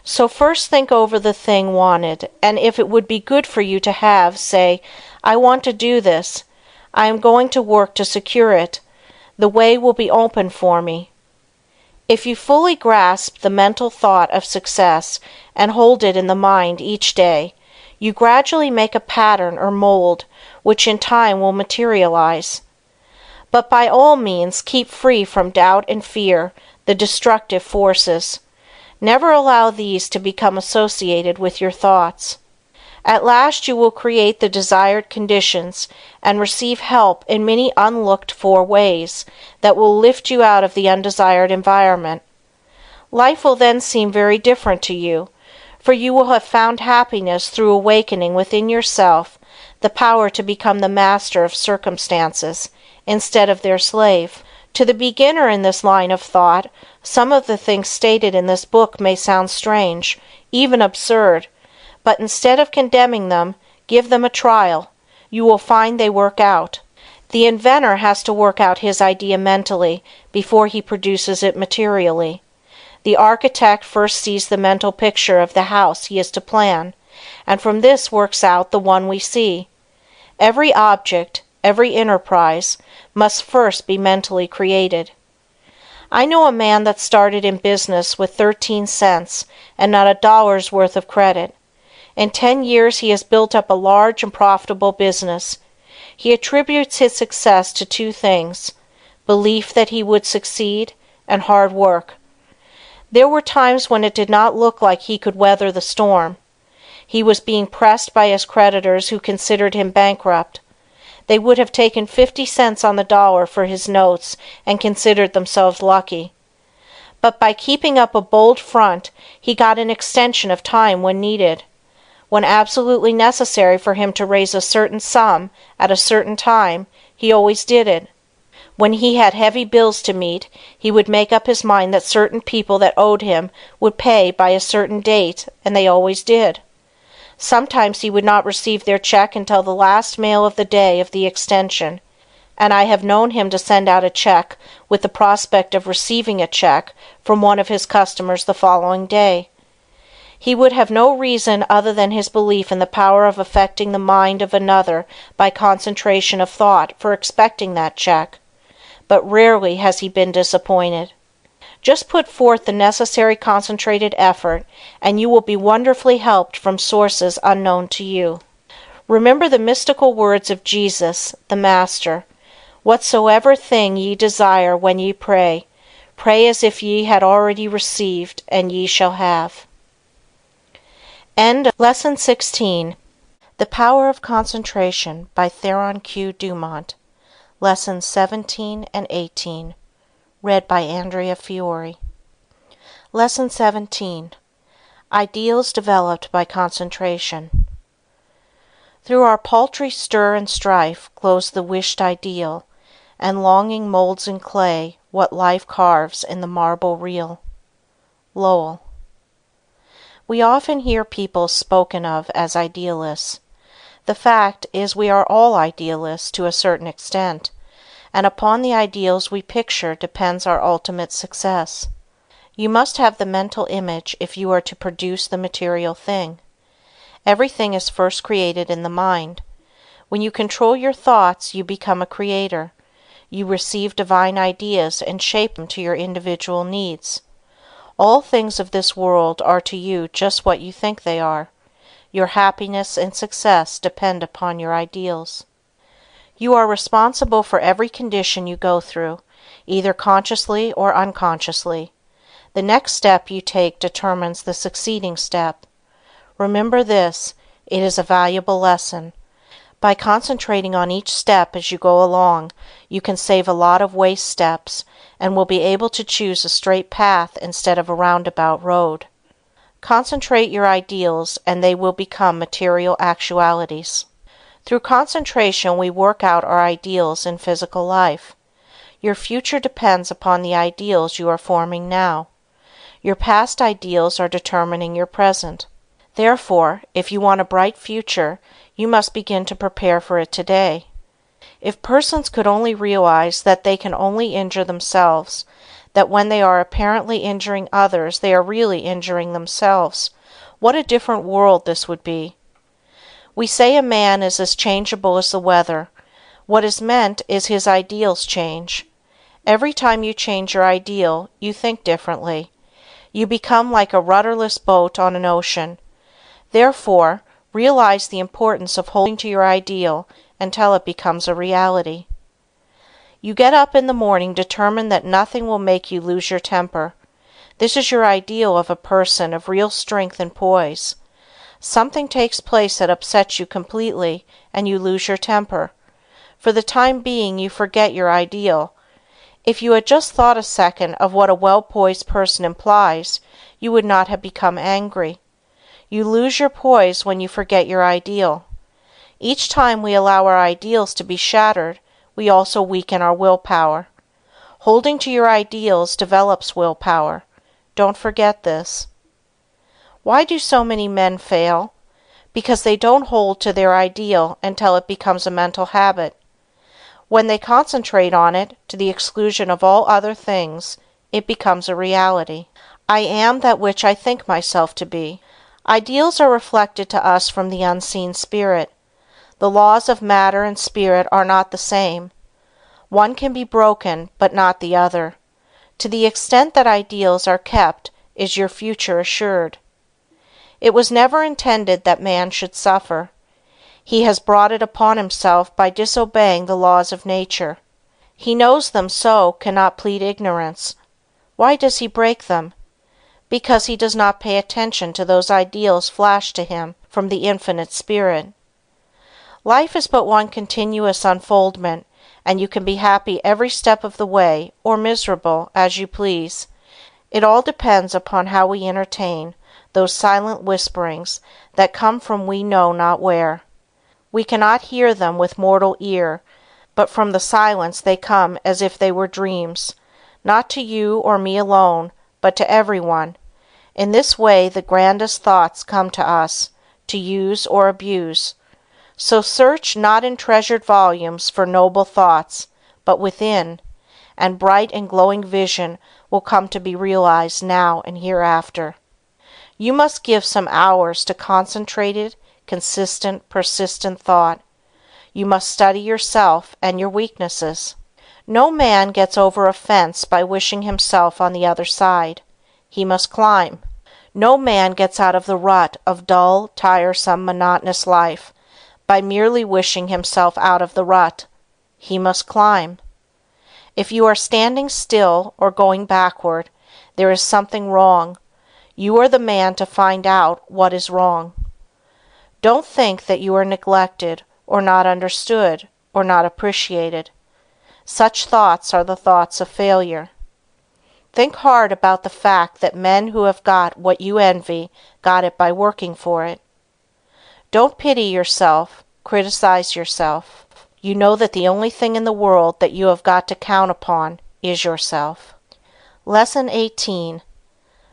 Speaker 2: So first think over the thing wanted, and if it would be good for you to have, say, I want to do this. I am going to work to secure it. The way will be open for me. If you fully grasp the mental thought of success and hold it in the mind each day, you gradually make a pattern or mold which in time will materialize. But by all means keep free from doubt and fear, the destructive forces. Never allow these to become associated with your thoughts. At last you will create the desired conditions and receive help in many unlooked-for ways that will lift you out of the undesired environment. Life will then seem very different to you, for you will have found happiness through awakening within yourself the power to become the master of circumstances instead of their slave. To the beginner in this line of thought, some of the things stated in this book may sound strange, even absurd, but instead of condemning them, give them a trial. You will find they work out. The inventor has to work out his idea mentally before he produces it materially. The architect first sees the mental picture of the house he is to plan, and from this works out the one we see. Every object, every enterprise, must first be mentally created. I know a man that started in business with 13 cents and not $1's worth of credit. In 10 years he has built up a large and profitable business. He attributes his success to two things: belief that he would succeed and hard work. There were times when it did not look like he could weather the storm. He was being pressed by his creditors who considered him bankrupt. They would have taken 50 cents on the dollar for his notes and considered themselves lucky. But by keeping up a bold front, he got an extension of time when needed. When absolutely necessary for him to raise a certain sum at a certain time, he always did it. When he had heavy bills to meet, he would make up his mind that certain people that owed him would pay by a certain date, and they always did. Sometimes he would not receive their check until the last mail of the day of the extension, and I have known him to send out a check with the prospect of receiving a check from one of his customers the following day. He would have no reason other than his belief in the power of affecting the mind of another by concentration of thought for expecting that check, but rarely has he been disappointed. Just put forth the necessary concentrated effort, and you will be wonderfully helped from sources unknown to you. Remember the mystical words of Jesus, the Master: "Whatsoever thing ye desire when ye pray, pray as if ye had already received, and ye shall have." End Lesson 16. The Power of Concentration by Theron Q. Dumont. Lessons 17 and 18. Read by Andrea Fiore. Lesson 17. Ideals Developed by Concentration. Through our paltry stir and strife glows the wished ideal, and longing molds in clay what life carves in the marble real. Lowell. We often hear people spoken of as idealists. The fact is we are all idealists to a certain extent, and upon the ideals we picture depends our ultimate success. You must have the mental image if you are to produce the material thing. Everything is first created in the mind. When you control your thoughts, you become a creator. You receive divine ideas and shape them to your individual needs. All things of this world are to you just what you think they are. Your happiness and success depend upon your ideals. You are responsible for every condition you go through, either consciously or unconsciously. The next step you take determines the succeeding step. Remember this, it is a valuable lesson. By concentrating on each step as you go along, you can save a lot of waste steps and will be able to choose a straight path instead of a roundabout road. Concentrate your ideals and they will become material actualities. Through concentration we work out our ideals in physical life. Your future depends upon the ideals you are forming now. Your past ideals are determining your present. Therefore, if you want a bright future, you must begin to prepare for it today. If persons could only realize that they can only injure themselves, that when they are apparently injuring others they are really injuring themselves, what a different world this would be. We say a man is as changeable as the weather. What is meant is his ideals change. Every time you change your ideal, you think differently. You become like a rudderless boat on an ocean. Therefore, realize the importance of holding to your ideal until it becomes a reality. You get up in the morning determined that nothing will make you lose your temper. This is your ideal of a person of real strength and poise. Something takes place that upsets you completely, and you lose your temper. For the time being you forget your ideal. If you had just thought a second of what a well-poised person implies, you would not have become angry. You lose your poise when you forget your ideal. Each time we allow our ideals to be shattered, we also weaken our willpower. Holding to your ideals develops willpower. Don't forget this. Why do so many men fail? Because they don't hold to their ideal until it becomes a mental habit. When they concentrate on it, to the exclusion of all other things, it becomes a reality. I am that which I think myself to be. Ideals are reflected to us from the unseen spirit. The laws of matter and spirit are not the same. One can be broken, but not the other. To the extent that ideals are kept is your future assured. It was never intended that man should suffer. He has brought it upon himself by disobeying the laws of nature. He knows them so cannot plead ignorance. Why does he break them? Because he does not pay attention to those ideals flashed to him from the infinite spirit. Life is but one continuous unfoldment, and you can be happy every step of the way, or miserable, as you please. It all depends upon how we entertain those silent whisperings that come from we know not where. We cannot hear them with mortal ear, but from the silence they come as if they were dreams, not to you or me alone, but to everyone. In this way the grandest thoughts come to us, to use or abuse. So search not in treasured volumes for noble thoughts, but within, and bright and glowing vision will come to be realized now and hereafter. You must give some hours to concentrated, consistent, persistent thought. You must study yourself and your weaknesses. No man gets over a fence by wishing himself on the other side. He must climb. No man gets out of the rut of dull, tiresome, monotonous life by merely wishing himself out of the rut. He must climb. If you are standing still or going backward, there is something wrong. You are the man to find out what is wrong. Don't think that you are neglected, or not understood, or not appreciated. Such thoughts are the thoughts of failure. Think hard about the fact that men who have got what you envy got it by working for it. Don't pity yourself, criticize yourself. You know that the only thing in the world that you have got to count upon is yourself. Lesson 18.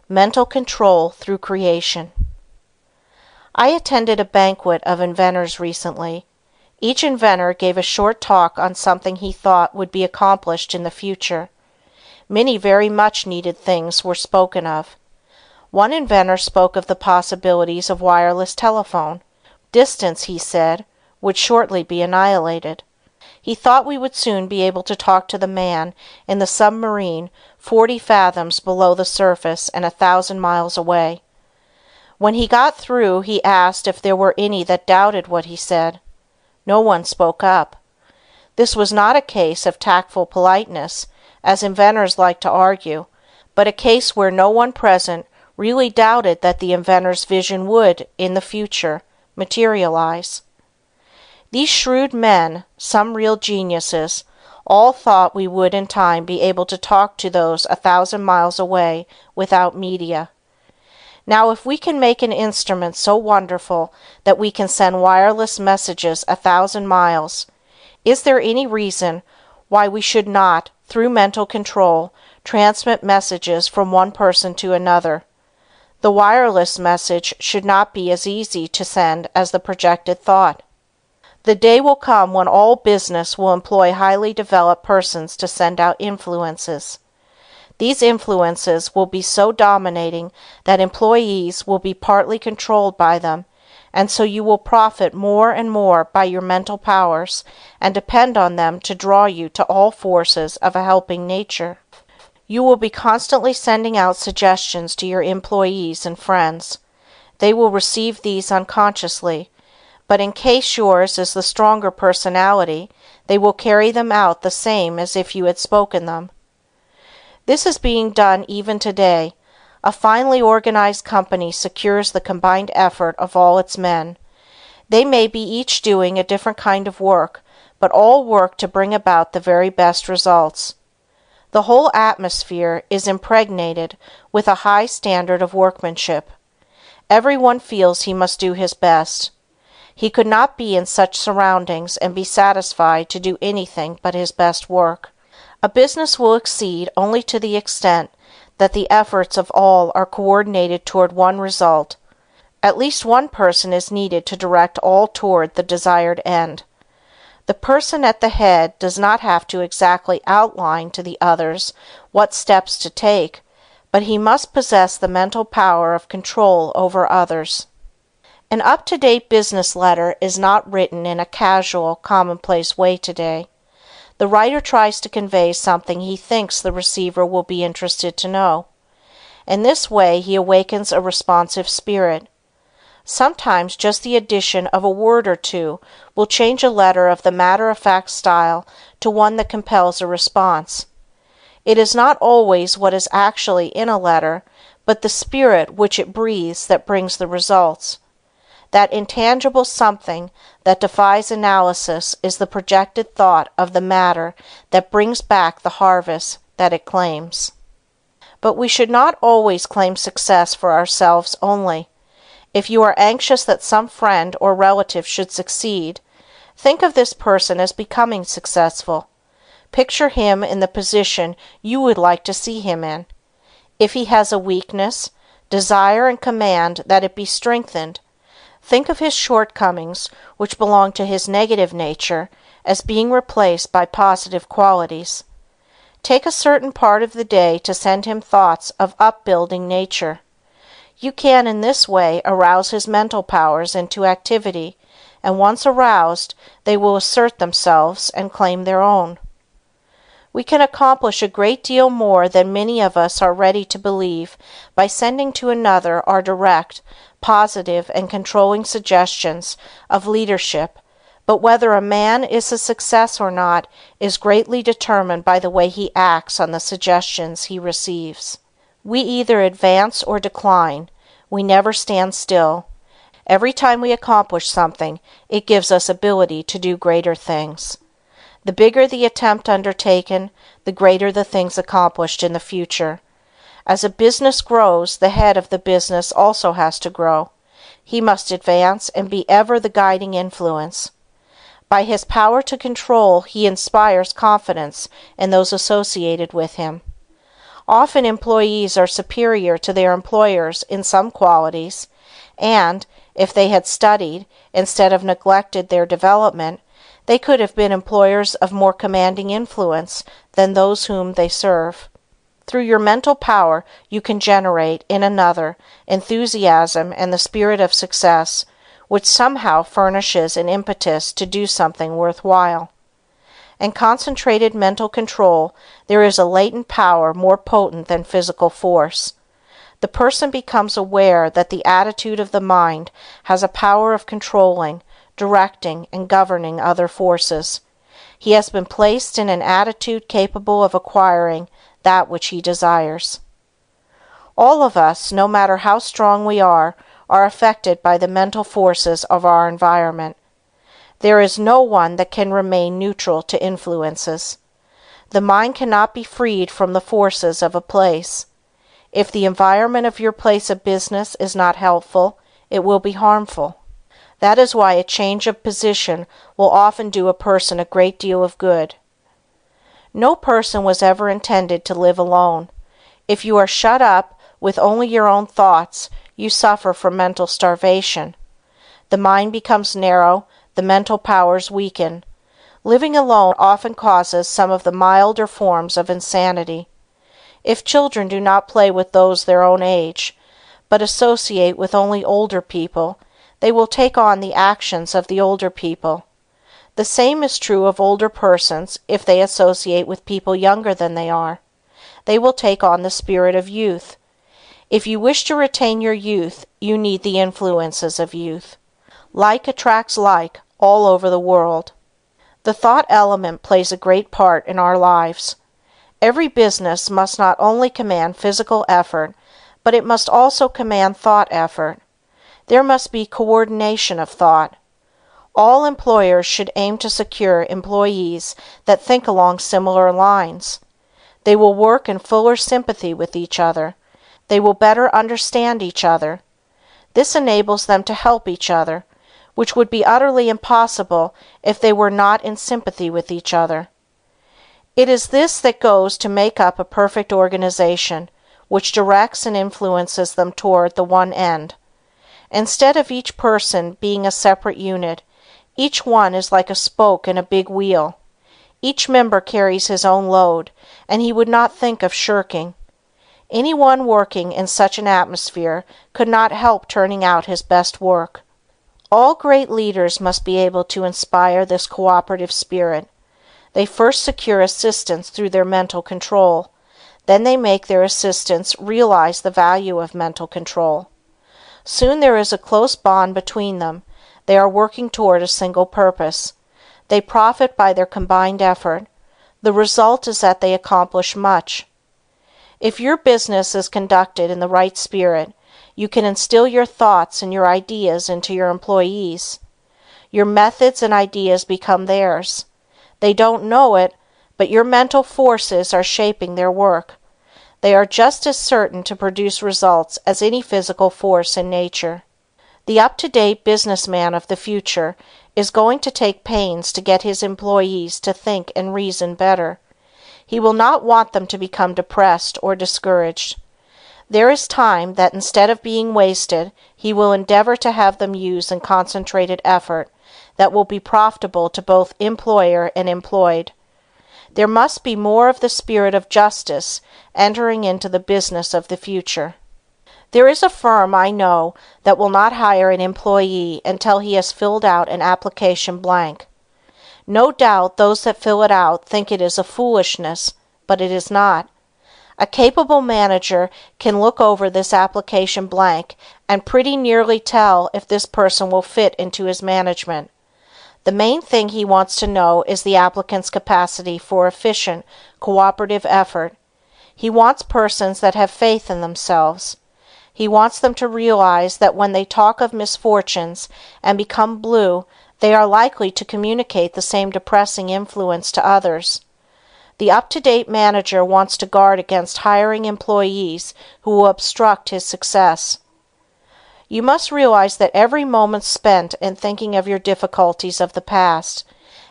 Speaker 2: Mental Control Through Creation. I attended a banquet of inventors recently. Each inventor gave a short talk on something he thought would be accomplished in the future. Many very much needed things were spoken of. One inventor spoke of the possibilities of wireless telephone. Distance, he said, would shortly be annihilated. He thought we would soon be able to talk to the man in the submarine 40 fathoms below the surface and 1,000 miles away. When he got through, he asked if there were any that doubted what he said. No one spoke up. This was not a case of tactful politeness, as inventors like to argue, but a case where no one present really doubted that the inventor's vision would, in the future, materialize. These shrewd men, some real geniuses, all thought we would in time be able to talk to those 1,000 miles away without media. Now, if we can make an instrument so wonderful that we can send wireless messages 1,000 miles, is there any reason why we should not, through mental control, transmit messages from one person to another? The wireless message should not be as easy to send as the projected thought. The day will come when all business will employ highly developed persons to send out influences. These influences will be so dominating that employees will be partly controlled by them, and so you will profit more and more by your mental powers and depend on them to draw you to all forces of a helping nature. You will be constantly sending out suggestions to your employees and friends. They will receive these unconsciously, but in case yours is the stronger personality, they will carry them out the same as if you had spoken them. This is being done even today. A finely organized company secures the combined effort of all its men. They may be each doing a different kind of work, but all work to bring about the very best results. The whole atmosphere is impregnated with a high standard of workmanship. Everyone feels he must do his best. He could not be in such surroundings and be satisfied to do anything but his best work. A business will succeed only to the extent that the efforts of all are coordinated toward one result. At least one person is needed to direct all toward the desired end. The person at the head does not have to exactly outline to the others what steps to take, but he must possess the mental power of control over others. An up-to-date business letter is not written in a casual, commonplace way today. The writer tries to convey something he thinks the receiver will be interested to know. In this way he awakens a responsive spirit. Sometimes just the addition of a word or two will change a letter of the matter-of-fact style to one that compels a response. It is not always what is actually in a letter, but the spirit which it breathes that brings the results. That intangible something that defies analysis is the projected thought of the matter that brings back the harvest that it claims. But we should not always claim success for ourselves only. If you are anxious that some friend or relative should succeed, think of this person as becoming successful. Picture him in the position you would like to see him in. If he has a weakness, desire and command that it be strengthened. Think of his shortcomings, which belong to his negative nature, as being replaced by positive qualities. Take a certain part of the day to send him thoughts of upbuilding nature. You can in this way arouse his mental powers into activity, and once aroused, they will assert themselves and claim their own. We can accomplish a great deal more than many of us are ready to believe by sending to another our direct, positive, and controlling suggestions of leadership, but whether a man is a success or not is greatly determined by the way he acts on the suggestions he receives. We either advance or decline. We never stand still. Every time we accomplish something, it gives us ability to do greater things. The bigger the attempt undertaken, the greater the things accomplished in the future. As a business grows, the head of the business also has to grow. He must advance and be ever the guiding influence. By his power to control, he inspires confidence in those associated with him. Often employees are superior to their employers in some qualities, and, if they had studied, instead of neglected their development, they could have been employers of more commanding influence than those whom they serve. Through your mental power you can generate, in another, enthusiasm and the spirit of success, which somehow furnishes an impetus to do something worthwhile. In concentrated mental control, there is a latent power more potent than physical force. The person becomes aware that the attitude of the mind has a power of controlling, directing, and governing other forces. He has been placed in an attitude capable of acquiring that which he desires. All of us, no matter how strong we are affected by the mental forces of our environment. There is no one that can remain neutral to influences. The mind cannot be freed from the forces of a place. If the environment of your place of business is not helpful, it will be harmful. That is why a change of position will often do a person a great deal of good. No person was ever intended to live alone. If you are shut up with only your own thoughts, you suffer from mental starvation. The mind becomes narrow, the mental powers weaken. Living alone often causes some of the milder forms of insanity. If children do not play with those their own age, but associate with only older people, they will take on the actions of the older people. The same is true of older persons if they associate with people younger than they are. They will take on the spirit of youth. If you wish to retain your youth, you need the influences of youth. Like attracts like all over the world. The thought element plays a great part in our lives. Every business must not only command physical effort, but it must also command thought effort. There must be coordination of thought. All employers should aim to secure employees that think along similar lines. They will work in fuller sympathy with each other. They will better understand each other. This enables them to help each other, which would be utterly impossible if they were not in sympathy with each other. It is this that goes to make up a perfect organization, which directs and influences them toward the one end. Instead of each person being a separate unit, each one is like a spoke in a big wheel. Each member carries his own load, and he would not think of shirking. Anyone working in such an atmosphere could not help turning out his best work. All great leaders must be able to inspire this cooperative spirit. They first secure assistance through their mental control. Then they make their assistants realize the value of mental control. Soon there is a close bond between them. They are working toward a single purpose. They profit by their combined effort. The result is that they accomplish much. If your business is conducted in the right spirit, you can instill your thoughts and your ideas into your employees. Your methods and ideas become theirs. They don't know it, but your mental forces are shaping their work. They are just as certain to produce results as any physical force in nature. The up-to-date businessman of the future is going to take pains to get his employees to think and reason better. He will not want them to become depressed or discouraged. There is time that instead of being wasted, he will endeavor to have them use in concentrated effort that will be profitable to both employer and employed. There must be more of the spirit of justice entering into the business of the future. There is a firm I know that will not hire an employee until he has filled out an application blank. No doubt those that fill it out think it is a foolishness, but it is not. A capable manager can look over this application blank and pretty nearly tell if this person will fit into his management. The main thing he wants to know is the applicant's capacity for efficient, cooperative effort. He wants persons that have faith in themselves. He wants them to realize that when they talk of misfortunes and become blue, they are likely to communicate the same depressing influence to others. The up-to-date manager wants to guard against hiring employees who will obstruct his success. You must realize that every moment spent in thinking of your difficulties of the past,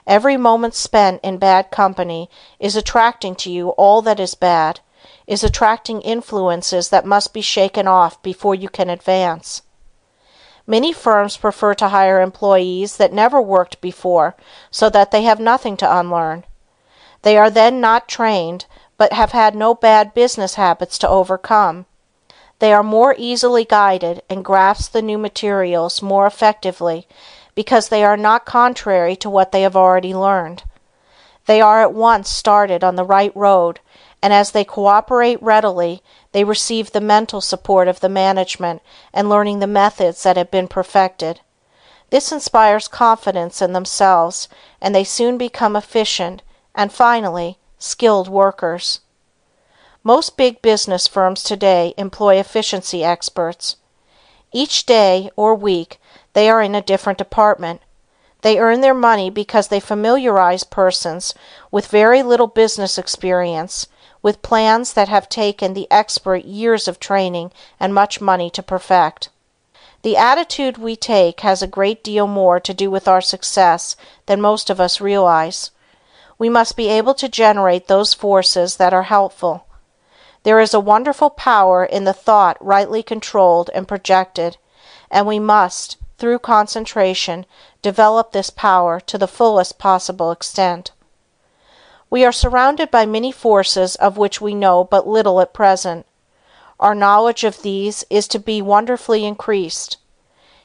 Speaker 2: every moment spent in bad company, is attracting to you all that is bad, is attracting influences that must be shaken off before you can advance. Many firms prefer to hire employees that never worked before so that they have nothing to unlearn. They are then not trained, but have had no bad business habits to overcome. They are more easily guided and grasp the new materials more effectively because they are not contrary to what they have already learned. They are at once started on the right road, and as they cooperate readily, they receive the mental support of the management and learning the methods that have been perfected. This inspires confidence in themselves, and they soon become efficient and finally, skilled workers. Most big business firms today employ efficiency experts. Each day or week, they are in a different department. They earn their money because they familiarize persons with very little business experience with plans that have taken the expert years of training and much money to perfect. The attitude we take has a great deal more to do with our success than most of us realize. We must be able to generate those forces that are helpful. There is a wonderful power in the thought rightly controlled and projected, and we must, through concentration, develop this power to the fullest possible extent. We are surrounded by many forces of which we know but little at present. Our knowledge of these is to be wonderfully increased.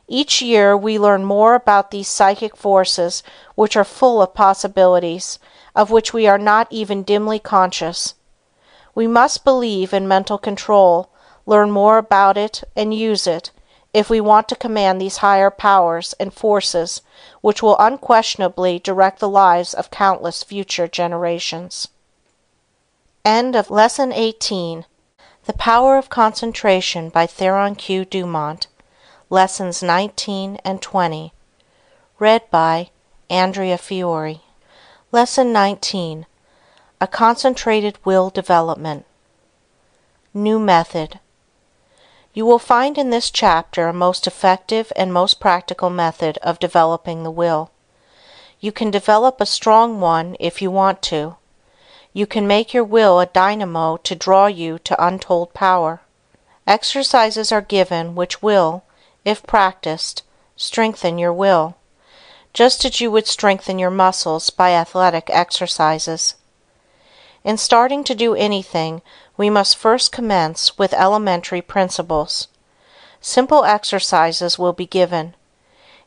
Speaker 2: Each year we learn more about these psychic forces which are full of possibilities, of which we are not even dimly conscious. We must believe in mental control, learn more about it, and use it, if we want to command these higher powers and forces which will unquestionably direct the lives of countless future generations. End of Lesson 18. The Power of Concentration by Theron Q. Dumont. Lessons 19 and 20. Read by Andrea Fiore. Lesson 19. A Concentrated Will Development. New Method. You will find in this chapter a most effective and most practical method of developing the will. You can develop a strong one if you want to. You can make your will a dynamo to draw you to untold power. Exercises are given which will, if practiced, strengthen your will, just as you would strengthen your muscles by athletic exercises. In starting to do anything, we must first commence with elementary principles. Simple exercises will be given.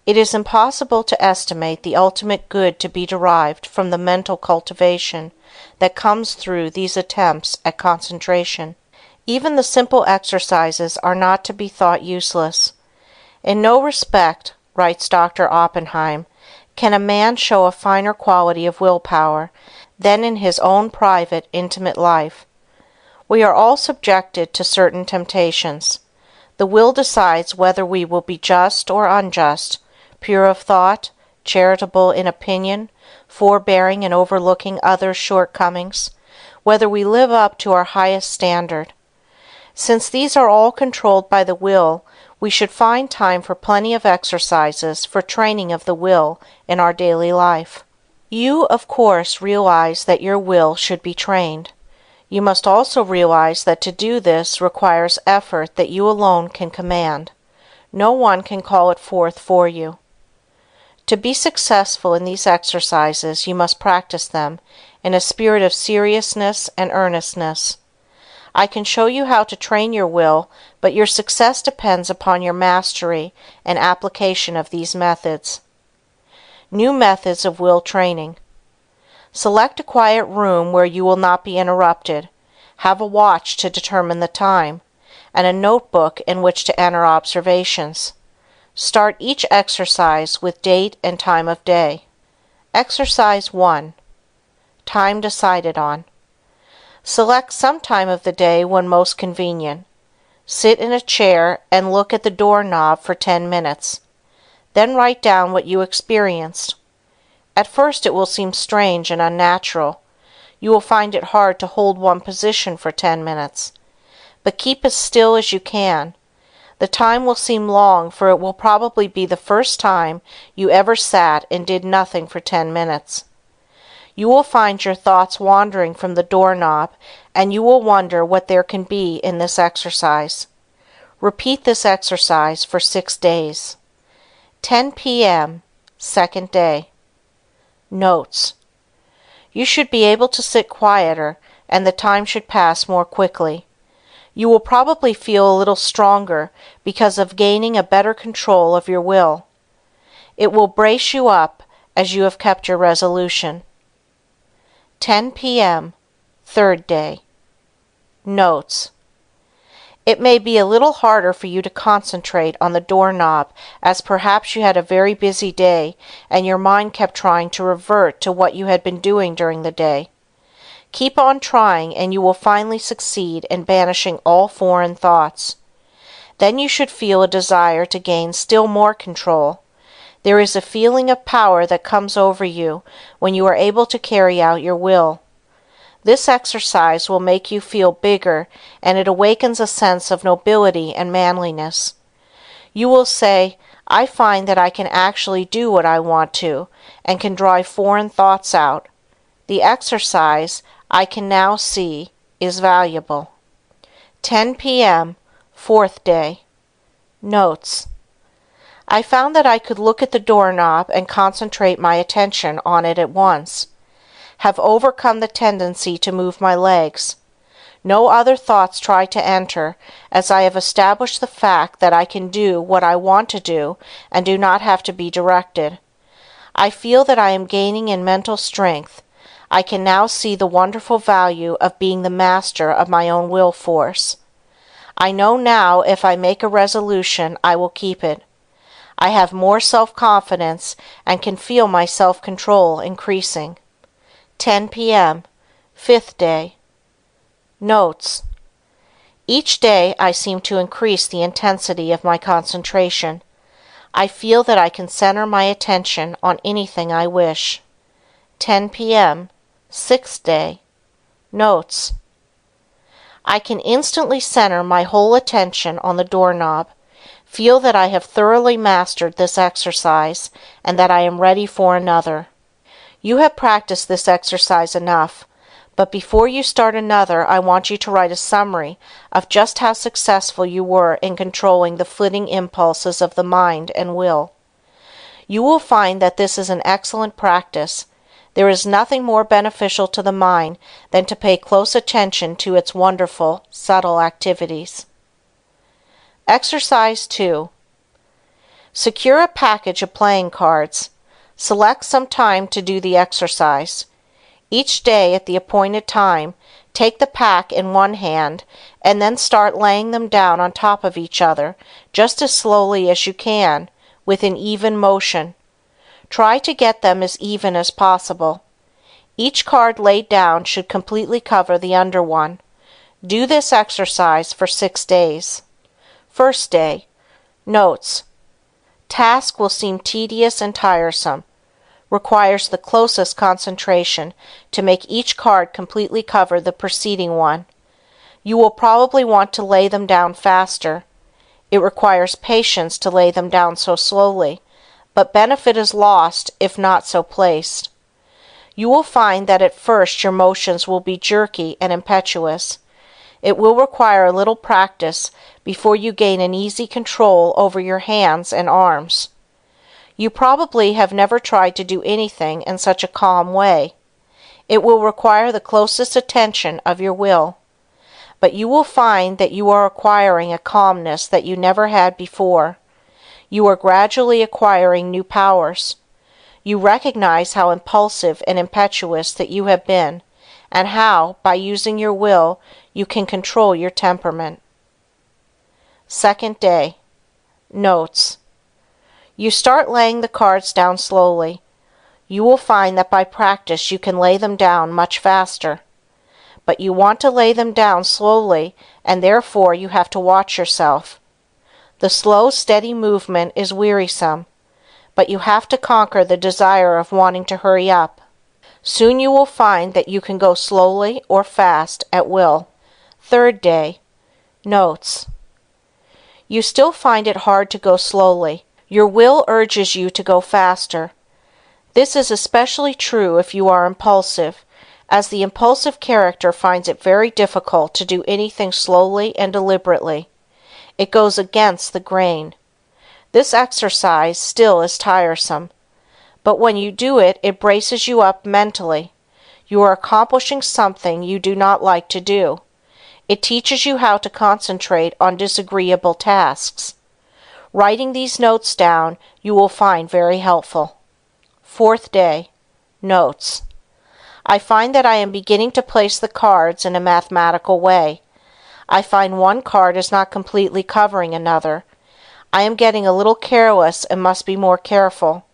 Speaker 2: It is impossible to estimate the ultimate good to be derived from the mental cultivation that comes through these attempts at concentration. Even the simple exercises are not to be thought useless. In no respect, writes Dr. Oppenheim, can a man show a finer quality of willpower than in his own private, intimate life. We are all subjected to certain temptations. The will decides whether we will be just or unjust, pure of thought, charitable in opinion, forbearing in overlooking others' shortcomings, whether we live up to our highest standard. Since these are all controlled by the will, we should find time for plenty of exercises for training of the will in our daily life. You, of course, realize that your will should be trained. You must also realize that to do this requires effort that you alone can command. No one can call it forth for you. To be successful in these exercises, you must practice them in a spirit of seriousness and earnestness. I can show you how to train your will, but your success depends upon your mastery and application of these methods. New methods of will training. Select a quiet room where you will not be interrupted. Have a watch to determine the time, and a notebook in which to enter observations. Start each exercise with date and time of day. Exercise 1. Time decided on. Select some time of the day when most convenient. Sit in a chair and look at the doorknob for 10 minutes. Then write down what you experienced. At first it will seem strange and unnatural. You will find it hard to hold one position for 10 minutes. But keep as still as you can. The time will seem long, for it will probably be the first time you ever sat and did nothing for 10 minutes. You will find your thoughts wandering from the doorknob, and you will wonder what there can be in this exercise. Repeat this exercise for 6 days. 10 p.m., second day. Notes: you should be able to sit quieter, and the time should pass more quickly. You will probably feel a little stronger because of gaining a better control of your will. It will brace you up as you have kept your resolution. 10 p.m., third day. Notes: it may be a little harder for you to concentrate on the doorknob, as perhaps you had a very busy day and your mind kept trying to revert to what you had been doing during the day. Keep on trying and you will finally succeed in banishing all foreign thoughts. Then you should feel a desire to gain still more control. There is a feeling of power that comes over you when you are able to carry out your will. This exercise will make you feel bigger, and it awakens a sense of nobility and manliness. You will say, "I find that I can actually do what I want to, and can drive foreign thoughts out. The exercise, I can now see, is valuable." 10 p.m., fourth day. Notes: I found that I could look at the doorknob and concentrate my attention on it at once. Have overcome the tendency to move my legs. No other thoughts try to enter, as I have established the fact that I can do what I want to do and do not have to be directed. I feel that I am gaining in mental strength. I can now see the wonderful value of being the master of my own will force. I know now if I make a resolution, I will keep it. I have more self-confidence and can feel my self-control increasing. 10 p.m., fifth day. Notes: each day I seem to increase the intensity of my concentration. I feel that I can center my attention on anything I wish. 10 p.m., sixth day. Notes: I can instantly center my whole attention on the doorknob, feel that I have thoroughly mastered this exercise, and that I am ready for another. You have practiced this exercise enough, but before you start another, I want you to write a summary of just how successful you were in controlling the flitting impulses of the mind and will. You will find that this is an excellent practice. There is nothing more beneficial to the mind than to pay close attention to its wonderful, subtle activities. Exercise 2. Secure a package of playing cards. Select some time to do the exercise. Each day at the appointed time, take the pack in one hand and then start laying them down on top of each other, just as slowly as you can, with an even motion. Try to get them as even as possible. Each card laid down should completely cover the under one. Do this exercise for 6 days. First day. Notes: task will seem tedious and tiresome. Requires the closest concentration to make each card completely cover the preceding one. You will probably want to lay them down faster. It requires patience to lay them down so slowly, but benefit is lost if not so placed. You will find that at first your motions will be jerky and impetuous. It will require a little practice before you gain an easy control over your hands and arms. You probably have never tried to do anything in such a calm way. It will require the closest attention of your will. But you will find that you are acquiring a calmness that you never had before. You are gradually acquiring new powers. You recognize how impulsive and impetuous that you have been, and how, by using your will, you can control your temperament. Second day. Notes: you start laying the cards down slowly. You will find that by practice you can lay them down much faster. but you want to lay them down slowly, and therefore you have to watch yourself. The slow, steady movement is wearisome, but you have to conquer the desire of wanting to hurry up. Soon you will find that you can go slowly or fast at will. Third day. Notes. You still find it hard to go slowly. Your will urges you to go faster. This is especially true if you are impulsive, as the impulsive character finds it very difficult to do anything slowly and deliberately. It goes against the grain. This exercise still is tiresome, but when you do it, it braces you up mentally. You are accomplishing something you do not like to do. It teaches you how to concentrate on disagreeable tasks. Writing these notes down you will find very helpful. Fourth day. Notes. I find that I am beginning to place the cards in a mathematical way. I find one card is not completely covering another. I am getting a little careless and must be more careful.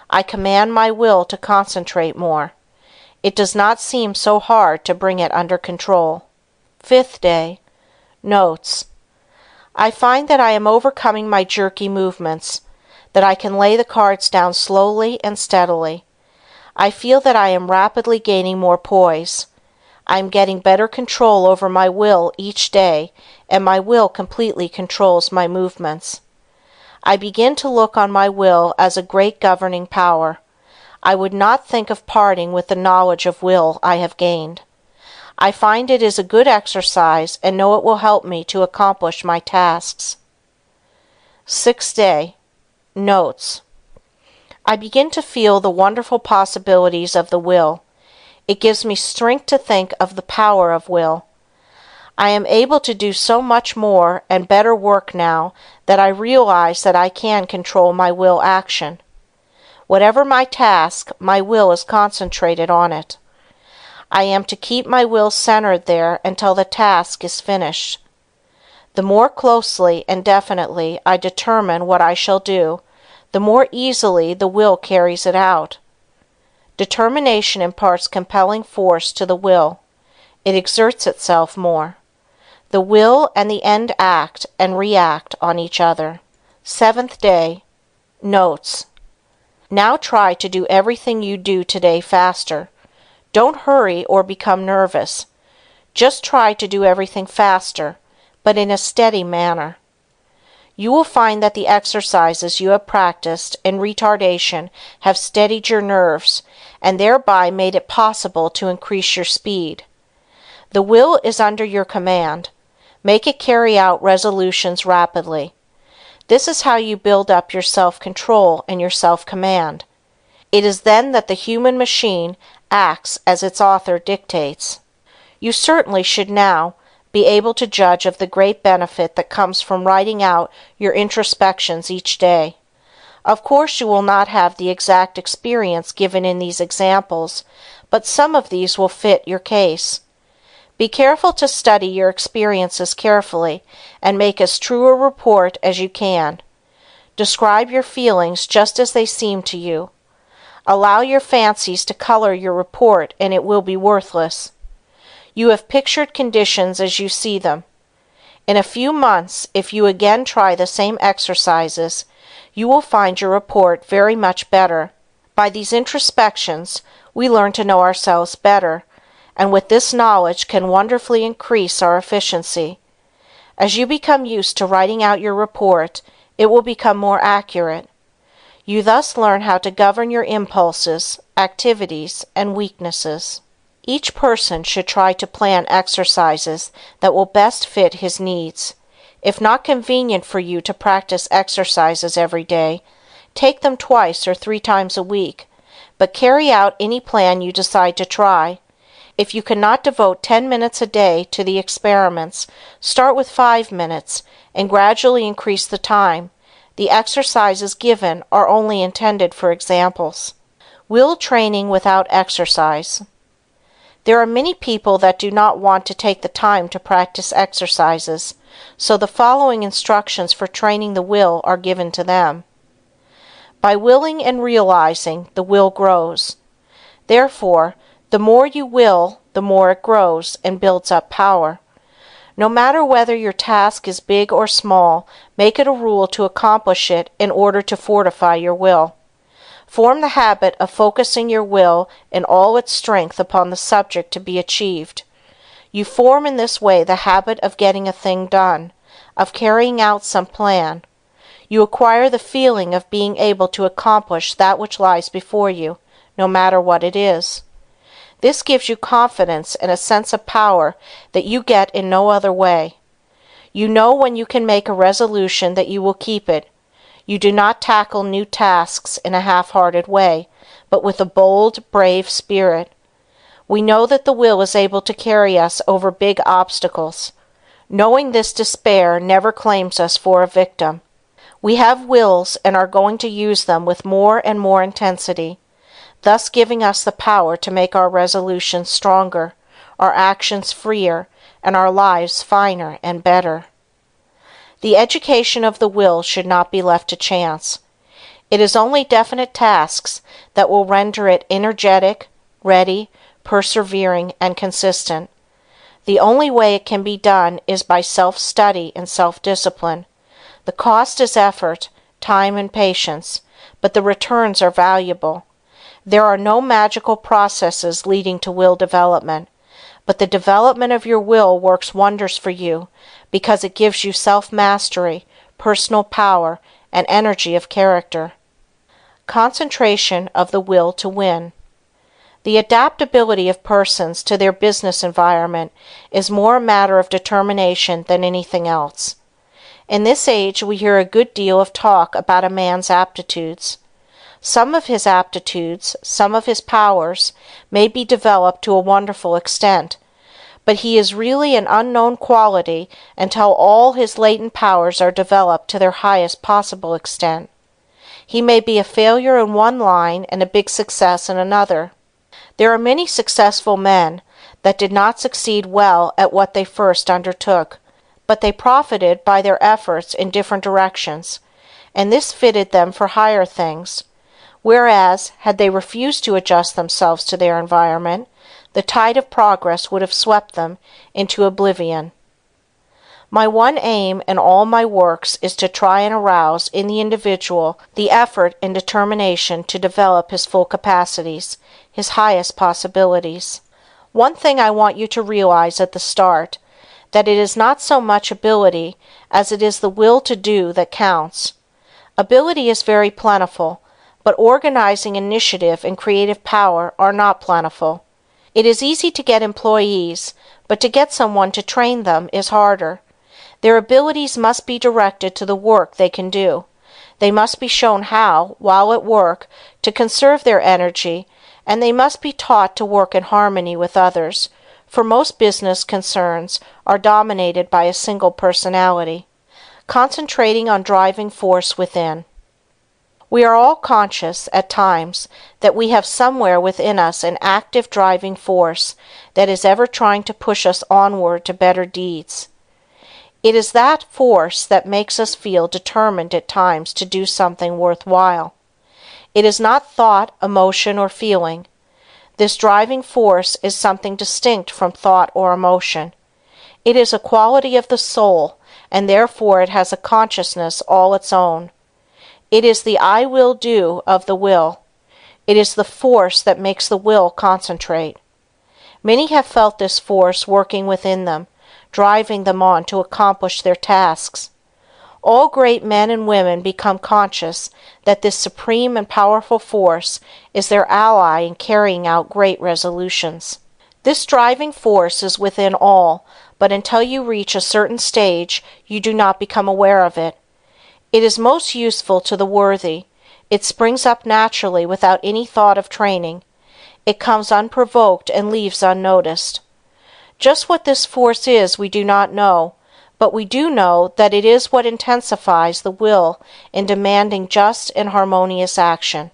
Speaker 2: I command my will to concentrate more. It does not seem so hard to bring it under control. Fifth day. Notes. I find that I am overcoming my jerky movements, that I can lay the cards down slowly and steadily. I feel that I am rapidly gaining more poise. I am getting better control over my will each day, and my will completely controls my movements. I begin to look on my will as a great governing power. I would not think of parting with the knowledge of will I have gained. I find it is a good exercise and know it will help me to accomplish my tasks. Sixth day. Notes. I begin to feel the wonderful possibilities of the will. It gives me strength to think of the power of will. I am able to do so much more and better work now that I realize that I can control my will action. Whatever my task, my will is concentrated on it. I am to keep my will centered there until the task is finished. The more closely and definitely I determine what I shall do, the more easily the will carries it out. Determination imparts compelling force to the will. It exerts itself more. The will and the end act and react on each other. Seventh day. Notes. Now try to do everything you do today faster. Don't hurry or become nervous. Just try to do everything faster, but in a steady manner. You will find that the exercises you have practiced in retardation have steadied your nerves, and thereby made it possible to increase your speed. The will is under your command. Make it carry out resolutions rapidly. This is how you build up your self-control and your self-command. It is then that the human machine acts as its author dictates. You certainly should now be able to judge of the great benefit that comes from writing out your introspections each day. Of course you will not have the exact experience given in these examples, but some of these will fit your case. Be careful to study your experiences carefully and make as true a report as you can. Describe your feelings just as they seem to you. Allow your fancies to color your report and it will be worthless. You have pictured conditions as you see them. In a few months, if you again try the same exercises, you will find your report very much better. By these introspections, we learn to know ourselves better, and with this knowledge can wonderfully increase our efficiency. As you become used to writing out your report, it will become more accurate. You thus learn how to govern your impulses, activities, and weaknesses. Each person should try to plan exercises that will best fit his needs. If not convenient for you to practice exercises every day, take them twice or 3 times a week, but carry out any plan you decide to try. If you cannot devote 10 minutes a day to the experiments, start with 5 minutes and gradually increase the time. The exercises given are only intended for examples. Will training without exercise. There are many people that do not want to take the time to practice exercises, so the following instructions for training the will are given to them. By willing and realizing, the will grows. Therefore, the more you will, the more it grows and builds up power. No matter whether your task is big or small, make it a rule to accomplish it in order to fortify your will. Form the habit of focusing your will in all its strength upon the subject to be achieved. You form in this way the habit of getting a thing done, of carrying out some plan. You acquire the feeling of being able to accomplish that which lies before you, no matter what it is. This gives you confidence and a sense of power that you get in no other way. You know when you can make a resolution that you will keep it. You do not tackle new tasks in a half-hearted way, but with a bold, brave spirit. We know that the will is able to carry us over big obstacles. Knowing this, despair never claims us for a victim. We have wills and are going to use them with more and more intensity, thus giving us the power to make our resolutions stronger, our actions freer, and our lives finer and better. The education of the will should not be left to chance. It is only definite tasks that will render it energetic, ready, persevering, and consistent. The only way it can be done is by self-study and self-discipline. The cost is effort, time, and patience, but the returns are valuable. There are no magical processes leading to will development, but the development of your will works wonders for you because it gives you self-mastery, personal power, and energy of character. Concentration of the will to win. The adaptability of persons to their business environment is more a matter of determination than anything else. In this age, we hear a good deal of talk about a man's aptitudes. Some of his aptitudes, some of his powers, may be developed to a wonderful extent, but he is really an unknown quality until all his latent powers are developed to their highest possible extent. He may be a failure in one line and a big success in another. There are many successful men that did not succeed well at what they first undertook, but they profited by their efforts in different directions, and this fitted them for higher things. Whereas, had they refused to adjust themselves to their environment, the tide of progress would have swept them into oblivion. My one aim in all my works is to try and arouse in the individual the effort and determination to develop his full capacities, his highest possibilities. One thing I want you to realize at the start, that it is not so much ability as it is the will to do that counts. Ability is very plentiful, but organizing initiative and creative power are not plentiful. It is easy to get employees, but to get someone to train them is harder. Their abilities must be directed to the work they can do. They must be shown how, while at work, to conserve their energy, and they must be taught to work in harmony with others, for most business concerns are dominated by a single personality. Concentrating on driving force within. We are all conscious, at times, that we have somewhere within us an active driving force that is ever trying to push us onward to better deeds. It is that force that makes us feel determined at times to do something worthwhile. It is not thought, emotion, or feeling. This driving force is something distinct from thought or emotion. It is a quality of the soul, and therefore it has a consciousness all its own. It is the I will do of the will. It is the force that makes the will concentrate. Many have felt this force working within them, driving them on to accomplish their tasks. All great men and women become conscious that this supreme and powerful force is their ally in carrying out great resolutions. This driving force is within all, but until you reach a certain stage, you do not become aware of it. It is most useful to the worthy. It springs up naturally without any thought of training. It comes unprovoked and leaves unnoticed. Just what this force is we do not know, but we do know that it is what intensifies the will in demanding just and harmonious action.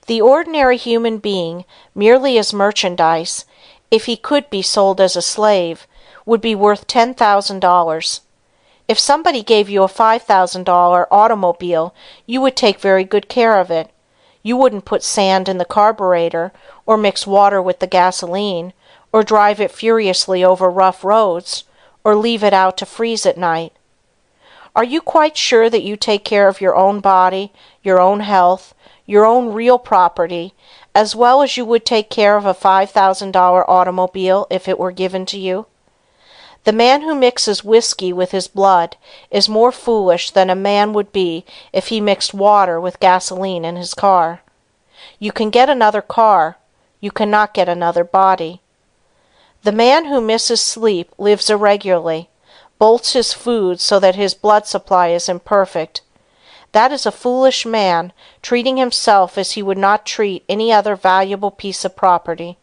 Speaker 2: The ordinary human being, merely as merchandise, if he could be sold as a slave, would be worth $10,000. If somebody gave you a $5,000 automobile, you would take very good care of it. You wouldn't put sand in the carburetor, or mix water with the gasoline, or drive it furiously over rough roads, or leave it out to freeze at night? Are you quite sure that you take care of your own body, your own health, your own real property, as well as you would take care of a $5,000 automobile if it were given to you? The man who mixes whiskey with his blood is more foolish than a man would be if he mixed water with gasoline in his car. You can get another car, you cannot get another body. The man who misses sleep lives irregularly, bolts his food so that his blood supply is imperfect. That is a foolish man, treating himself as he would not treat any other valuable piece of property.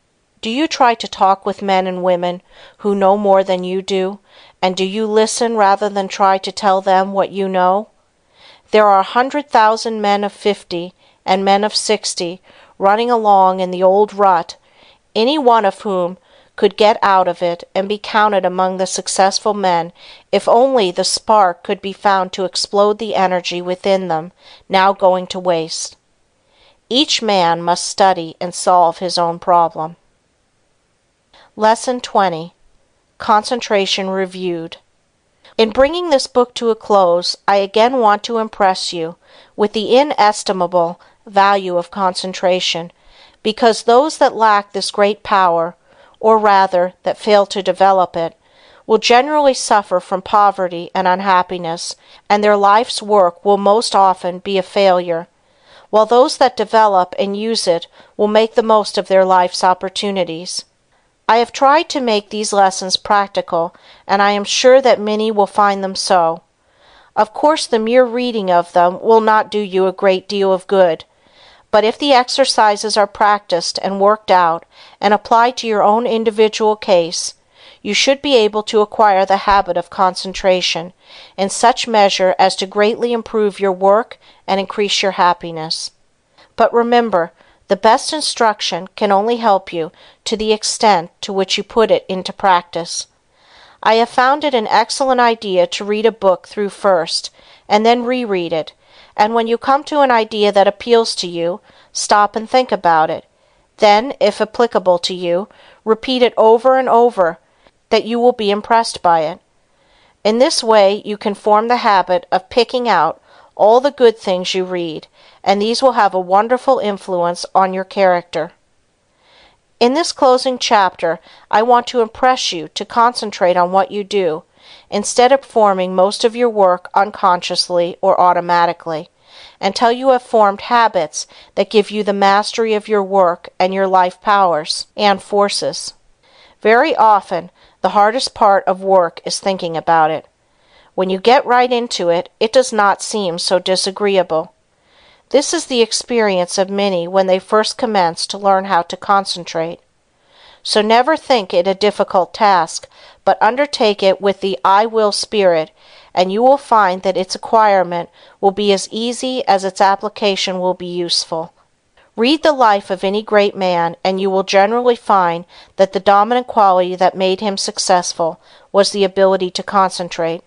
Speaker 2: Do you try to talk with men and women who know more than you do, and do you listen rather than try to tell them what you know? There are 100,000 men of 50 and men of 60 running along in the old rut, any one of whom could get out of it and be counted among the successful men if only the spark could be found to explode the energy within them now going to waste. Each man must study and solve his own problem. Lesson 20. Concentration Reviewed. In bringing this book to a close, I again want to impress you with the inestimable value of concentration, because those that lack this great power, or rather, that fail to develop it, will generally suffer from poverty and unhappiness, and their life's work will most often be a failure, while those that develop and use it will make the most of their life's opportunities. I have tried to make these lessons practical, and I am sure that many will find them so. Of course, the mere reading of them will not do you a great deal of good, but if the exercises are practiced and worked out and applied to your own individual case, you should be able to acquire the habit of concentration in such measure as to greatly improve your work and increase your happiness. But remember, the best instruction can only help you to the extent to which you put it into practice. I have found it an excellent idea to read a book through first, and then reread it, and when you come to an idea that appeals to you, stop and think about it. Then, if applicable to you, repeat it over and over, that you will be impressed by it. In this way, you can form the habit of picking out all the good things you read, and these will have a wonderful influence on your character. In this closing chapter, I want to impress you to concentrate on what you do, instead of performing most of your work unconsciously or automatically, until you have formed habits that give you the mastery of your work and your life powers and forces. Very often, the hardest part of work is thinking about it. When you get right into it, it does not seem so disagreeable. This is the experience of many when they first commence to learn how to concentrate. So never think it a difficult task, but undertake it with the I will spirit, and you will find that its acquirement will be as easy as its application will be useful. Read the life of any great man, and you will generally find that the dominant quality that made him successful was the ability to concentrate.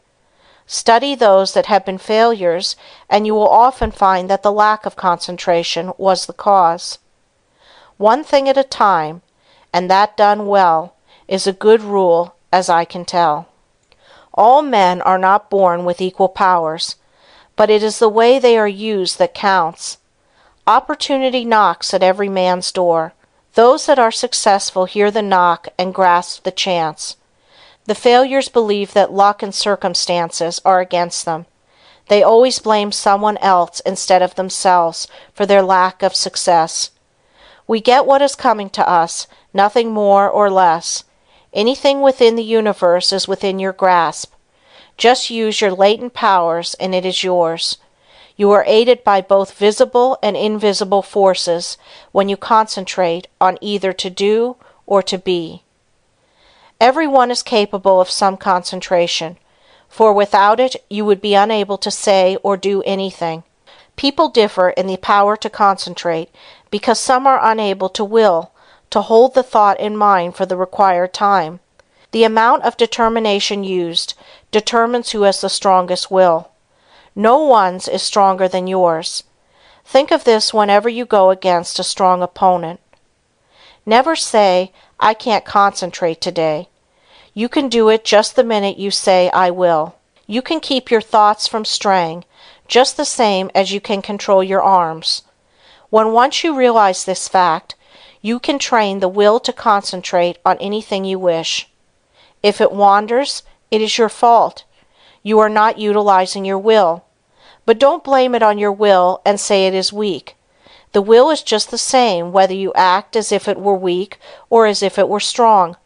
Speaker 2: Study those that have been failures, and you will often find that the lack of concentration was the cause. One thing at a time, and that done well, is a good rule, as I can tell. All men are not born with equal powers, but it is the way they are used that counts. Opportunity knocks at every man's door. Those that are successful hear the knock and grasp the chance. The failures believe that luck and circumstances are against them. They always blame someone else instead of themselves for their lack of success. We get what is coming to us, nothing more or less. Anything within the universe is within your grasp. Just use your latent powers and it is yours. You are aided by both visible and invisible forces when you concentrate on either to do or to be. Everyone is capable of some concentration, for without it you would be unable to say or do anything. People differ in the power to concentrate because some are unable to will, to hold the thought in mind for the required time. The amount of determination used determines who has the strongest will. No one's is stronger than yours. Think of this whenever you go against a strong opponent. Never say, I can't concentrate today. You can do it just the minute you say, I will. You can keep your thoughts from straying, just the same as you can control your arms. When once you realize this fact, you can train the will to concentrate on anything you wish. If it wanders, it is your fault. You are not utilizing your will. But don't blame it on your will and say it is weak. The will is just the same whether you act as if it were weak or as if it were strong.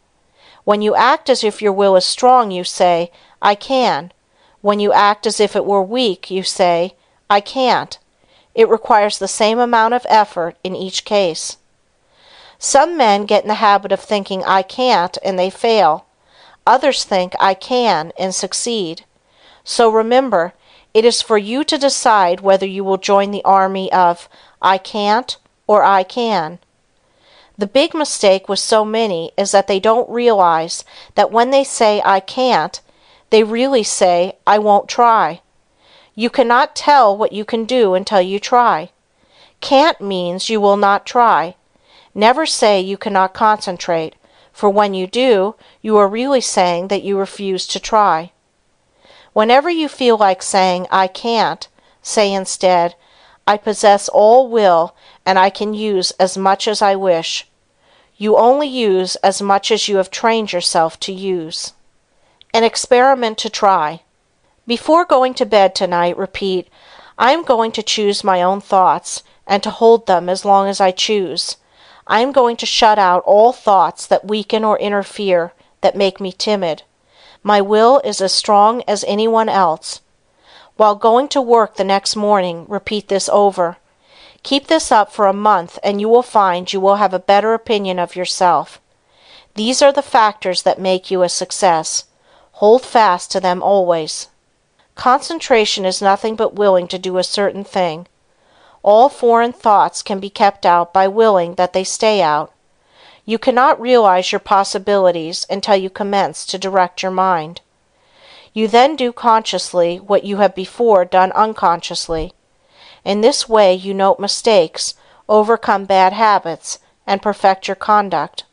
Speaker 2: When you act as if your will is strong, you say, I can. When you act as if it were weak, you say, I can't. It requires the same amount of effort in each case. Some men get in the habit of thinking I can't and they fail. Others think I can and succeed. So remember, it is for you to decide whether you will join the army of I can't or I can. The big mistake with so many is that they don't realize that when they say I can't, they really say I won't try. You cannot tell what you can do until you try. Can't means you will not try. Never say you cannot concentrate, for when you do, you are really saying that you refuse to try. Whenever you feel like saying I can't, say instead, I possess all will and I can use as much as I wish. You only use as much as you have trained yourself to use. An experiment to try. Before going to bed tonight, repeat, I am going to choose my own thoughts and to hold them as long as I choose. I am going to shut out all thoughts that weaken or interfere, that make me timid. My will is as strong as anyone else. While going to work the next morning, repeat this over. Keep this up for a month and you will find you will have a better opinion of yourself. These are the factors that make you a success. Hold fast to them always. Concentration is nothing but willing to do a certain thing. All foreign thoughts can be kept out by willing that they stay out. You cannot realize your possibilities until you commence to direct your mind. You then do consciously what you have before done unconsciously. In this way you note mistakes, overcome bad habits, and perfect your conduct.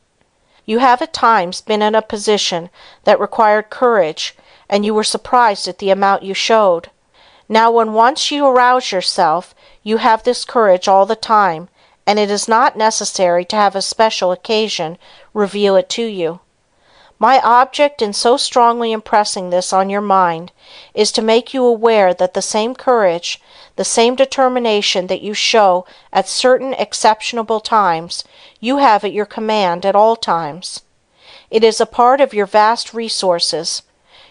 Speaker 2: You have at times been in a position that required courage, and you were surprised at the amount you showed. Now when once you arouse yourself, you have this courage all the time, and it is not necessary to have a special occasion reveal it to you. My object in so strongly impressing this on your mind is to make you aware that the same courage, the same determination that you show at certain exceptional times, you have at your command at all times. It is a part of your vast resources.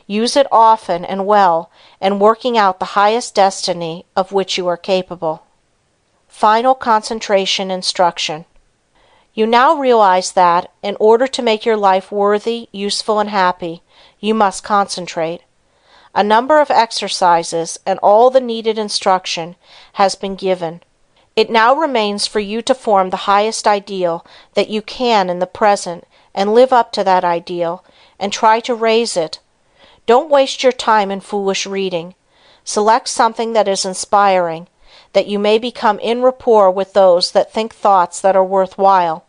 Speaker 2: Use it often and well, and working out the highest destiny of which you are capable. Final concentration instruction. You now realize that, in order to make your life worthy, useful, and happy, you must concentrate. A number of exercises and all the needed instruction has been given. It now remains for you to form the highest ideal that you can in the present and live up to that ideal and try to raise it. Don't waste your time in foolish reading. Select something that is inspiring, that you may become in rapport with those that think thoughts that are worthwhile.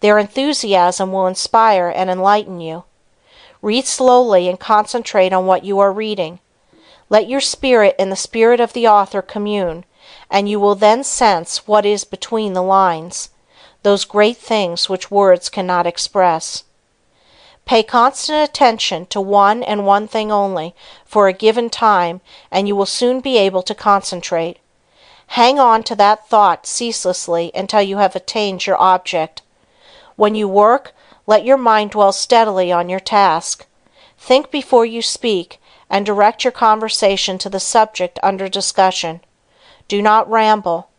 Speaker 2: Their enthusiasm will inspire and enlighten you. Read slowly and concentrate on what you are reading. Let your spirit and the spirit of the author commune, and you will then sense what is between the lines, those great things which words cannot express. Pay constant attention to one and one thing only for a given time, and you will soon be able to concentrate. Hang on to that thought ceaselessly until you have attained your object. When you work, let your mind dwell steadily on your task. Think before you speak, and direct your conversation to the subject under discussion. Do not ramble.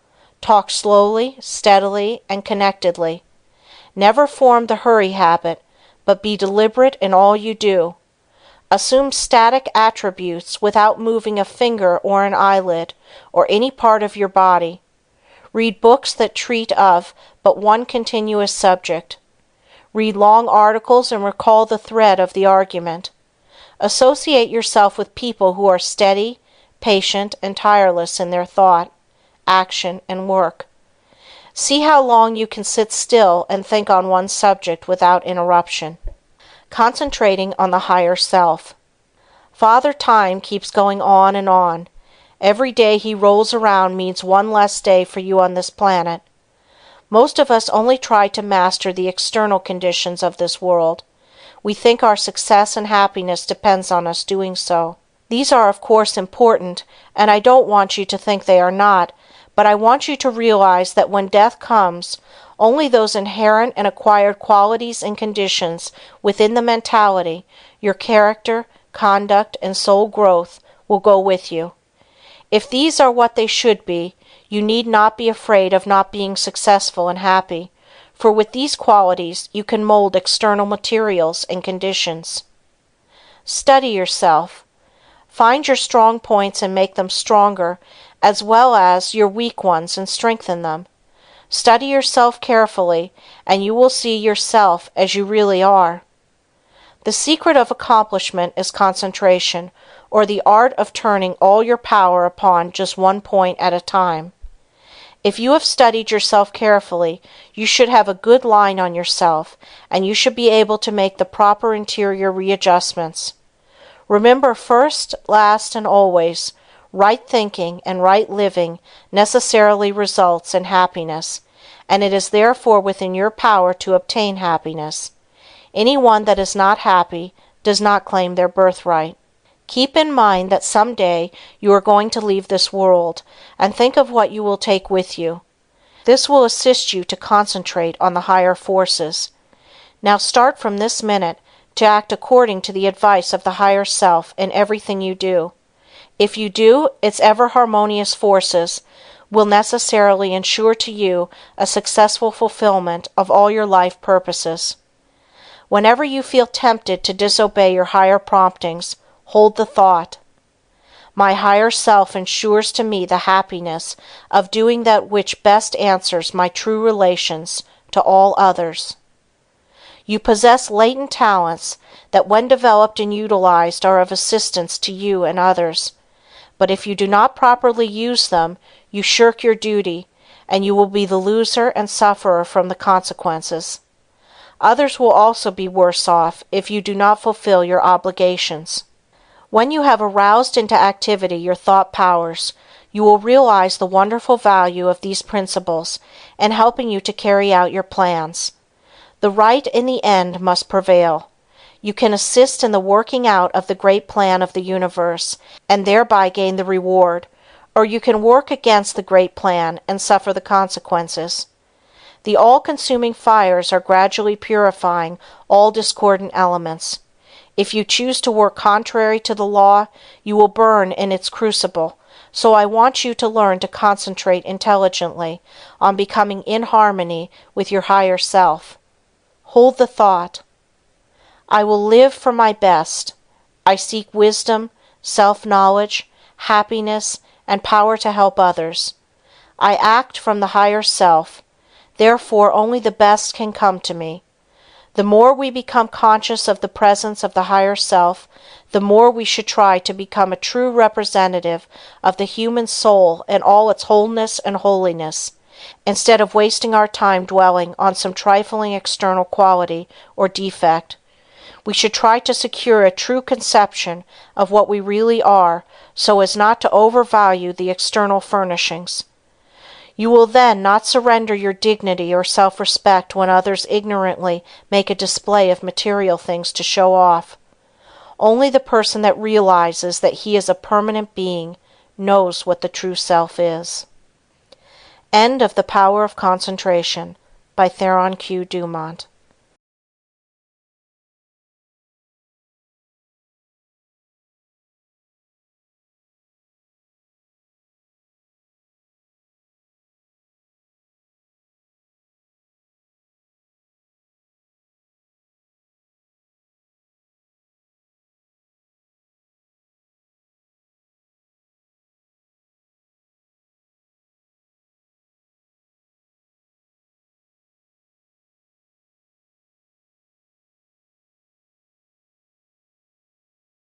Speaker 2: Talk slowly, steadily, and connectedly. Never form the hurry habit, but be deliberate in all you do. Assume static attributes without moving a finger or an eyelid, or any part of your body. Read books that treat of but one continuous subject. Read long articles and recall the thread of the argument. Associate yourself with people who are steady, patient, and tireless in their thought, action, and work. See how long you can sit still and think on one subject without interruption. Concentrating on the higher self. Father Time keeps going on and on. Every day he rolls around means one less day for you on this planet. Most of us only try to master the external conditions of this world. We think our success and happiness depends on us doing so. These are of course important, and I don't want you to think they are not, but I want you to realize that when death comes, only those inherent and acquired qualities and conditions within the mentality, your character, conduct, and soul growth, will go with you. If these are what they should be, you need not be afraid of not being successful and happy, for with these qualities you can mold external materials and conditions. Study yourself. Find your strong points and make them stronger, as well as your weak ones and strengthen them. Study yourself carefully, and you will see yourself as you really are. The secret of accomplishment is concentration, or the art of turning all your power upon just one point at a time. If you have studied yourself carefully, you should have a good line on yourself, and you should be able to make the proper interior readjustments. Remember first, last, and always, right thinking and right living necessarily results in happiness, and it is therefore within your power to obtain happiness. Anyone that is not happy does not claim their birthright. Keep in mind that someday you are going to leave this world, and think of what you will take with you. This will assist you to concentrate on the higher forces. Now start from this minute to act according to the advice of the higher self in everything you do. If you do, its ever-harmonious forces will necessarily ensure to you a successful fulfillment of all your life purposes. Whenever you feel tempted to disobey your higher promptings, hold the thought, "My higher self ensures to me the happiness of doing that which best answers my true relations to all others." You possess latent talents that when developed and utilized are of assistance to you and others. But if you do not properly use them, you shirk your duty, and you will be the loser and sufferer from the consequences. Others will also be worse off if you do not fulfill your obligations. When you have aroused into activity your thought powers, you will realize the wonderful value of these principles in helping you to carry out your plans. The right in the end must prevail. You can assist in the working out of the great plan of the universe, and thereby gain the reward, or you can work against the great plan and suffer the consequences. The all-consuming fires are gradually purifying all discordant elements. If you choose to work contrary to the law, you will burn in its crucible, so I want you to learn to concentrate intelligently on becoming in harmony with your higher self. Hold the thought, "I will live for my best. I seek wisdom, self-knowledge, happiness, and power to help others. I act from the higher self. Therefore only the best can come to me." The more we become conscious of the presence of the higher self, the more we should try to become a true representative of the human soul in all its wholeness and holiness, instead of wasting our time dwelling on some trifling external quality or defect. We should try to secure a true conception of what we really are, so as not to overvalue the external furnishings. You will then not surrender your dignity or self-respect when others ignorantly make a display of material things to show off. Only the person that realizes that he is a permanent being knows what the true self is. End of The Power of Concentration by Theron Q. Dumont.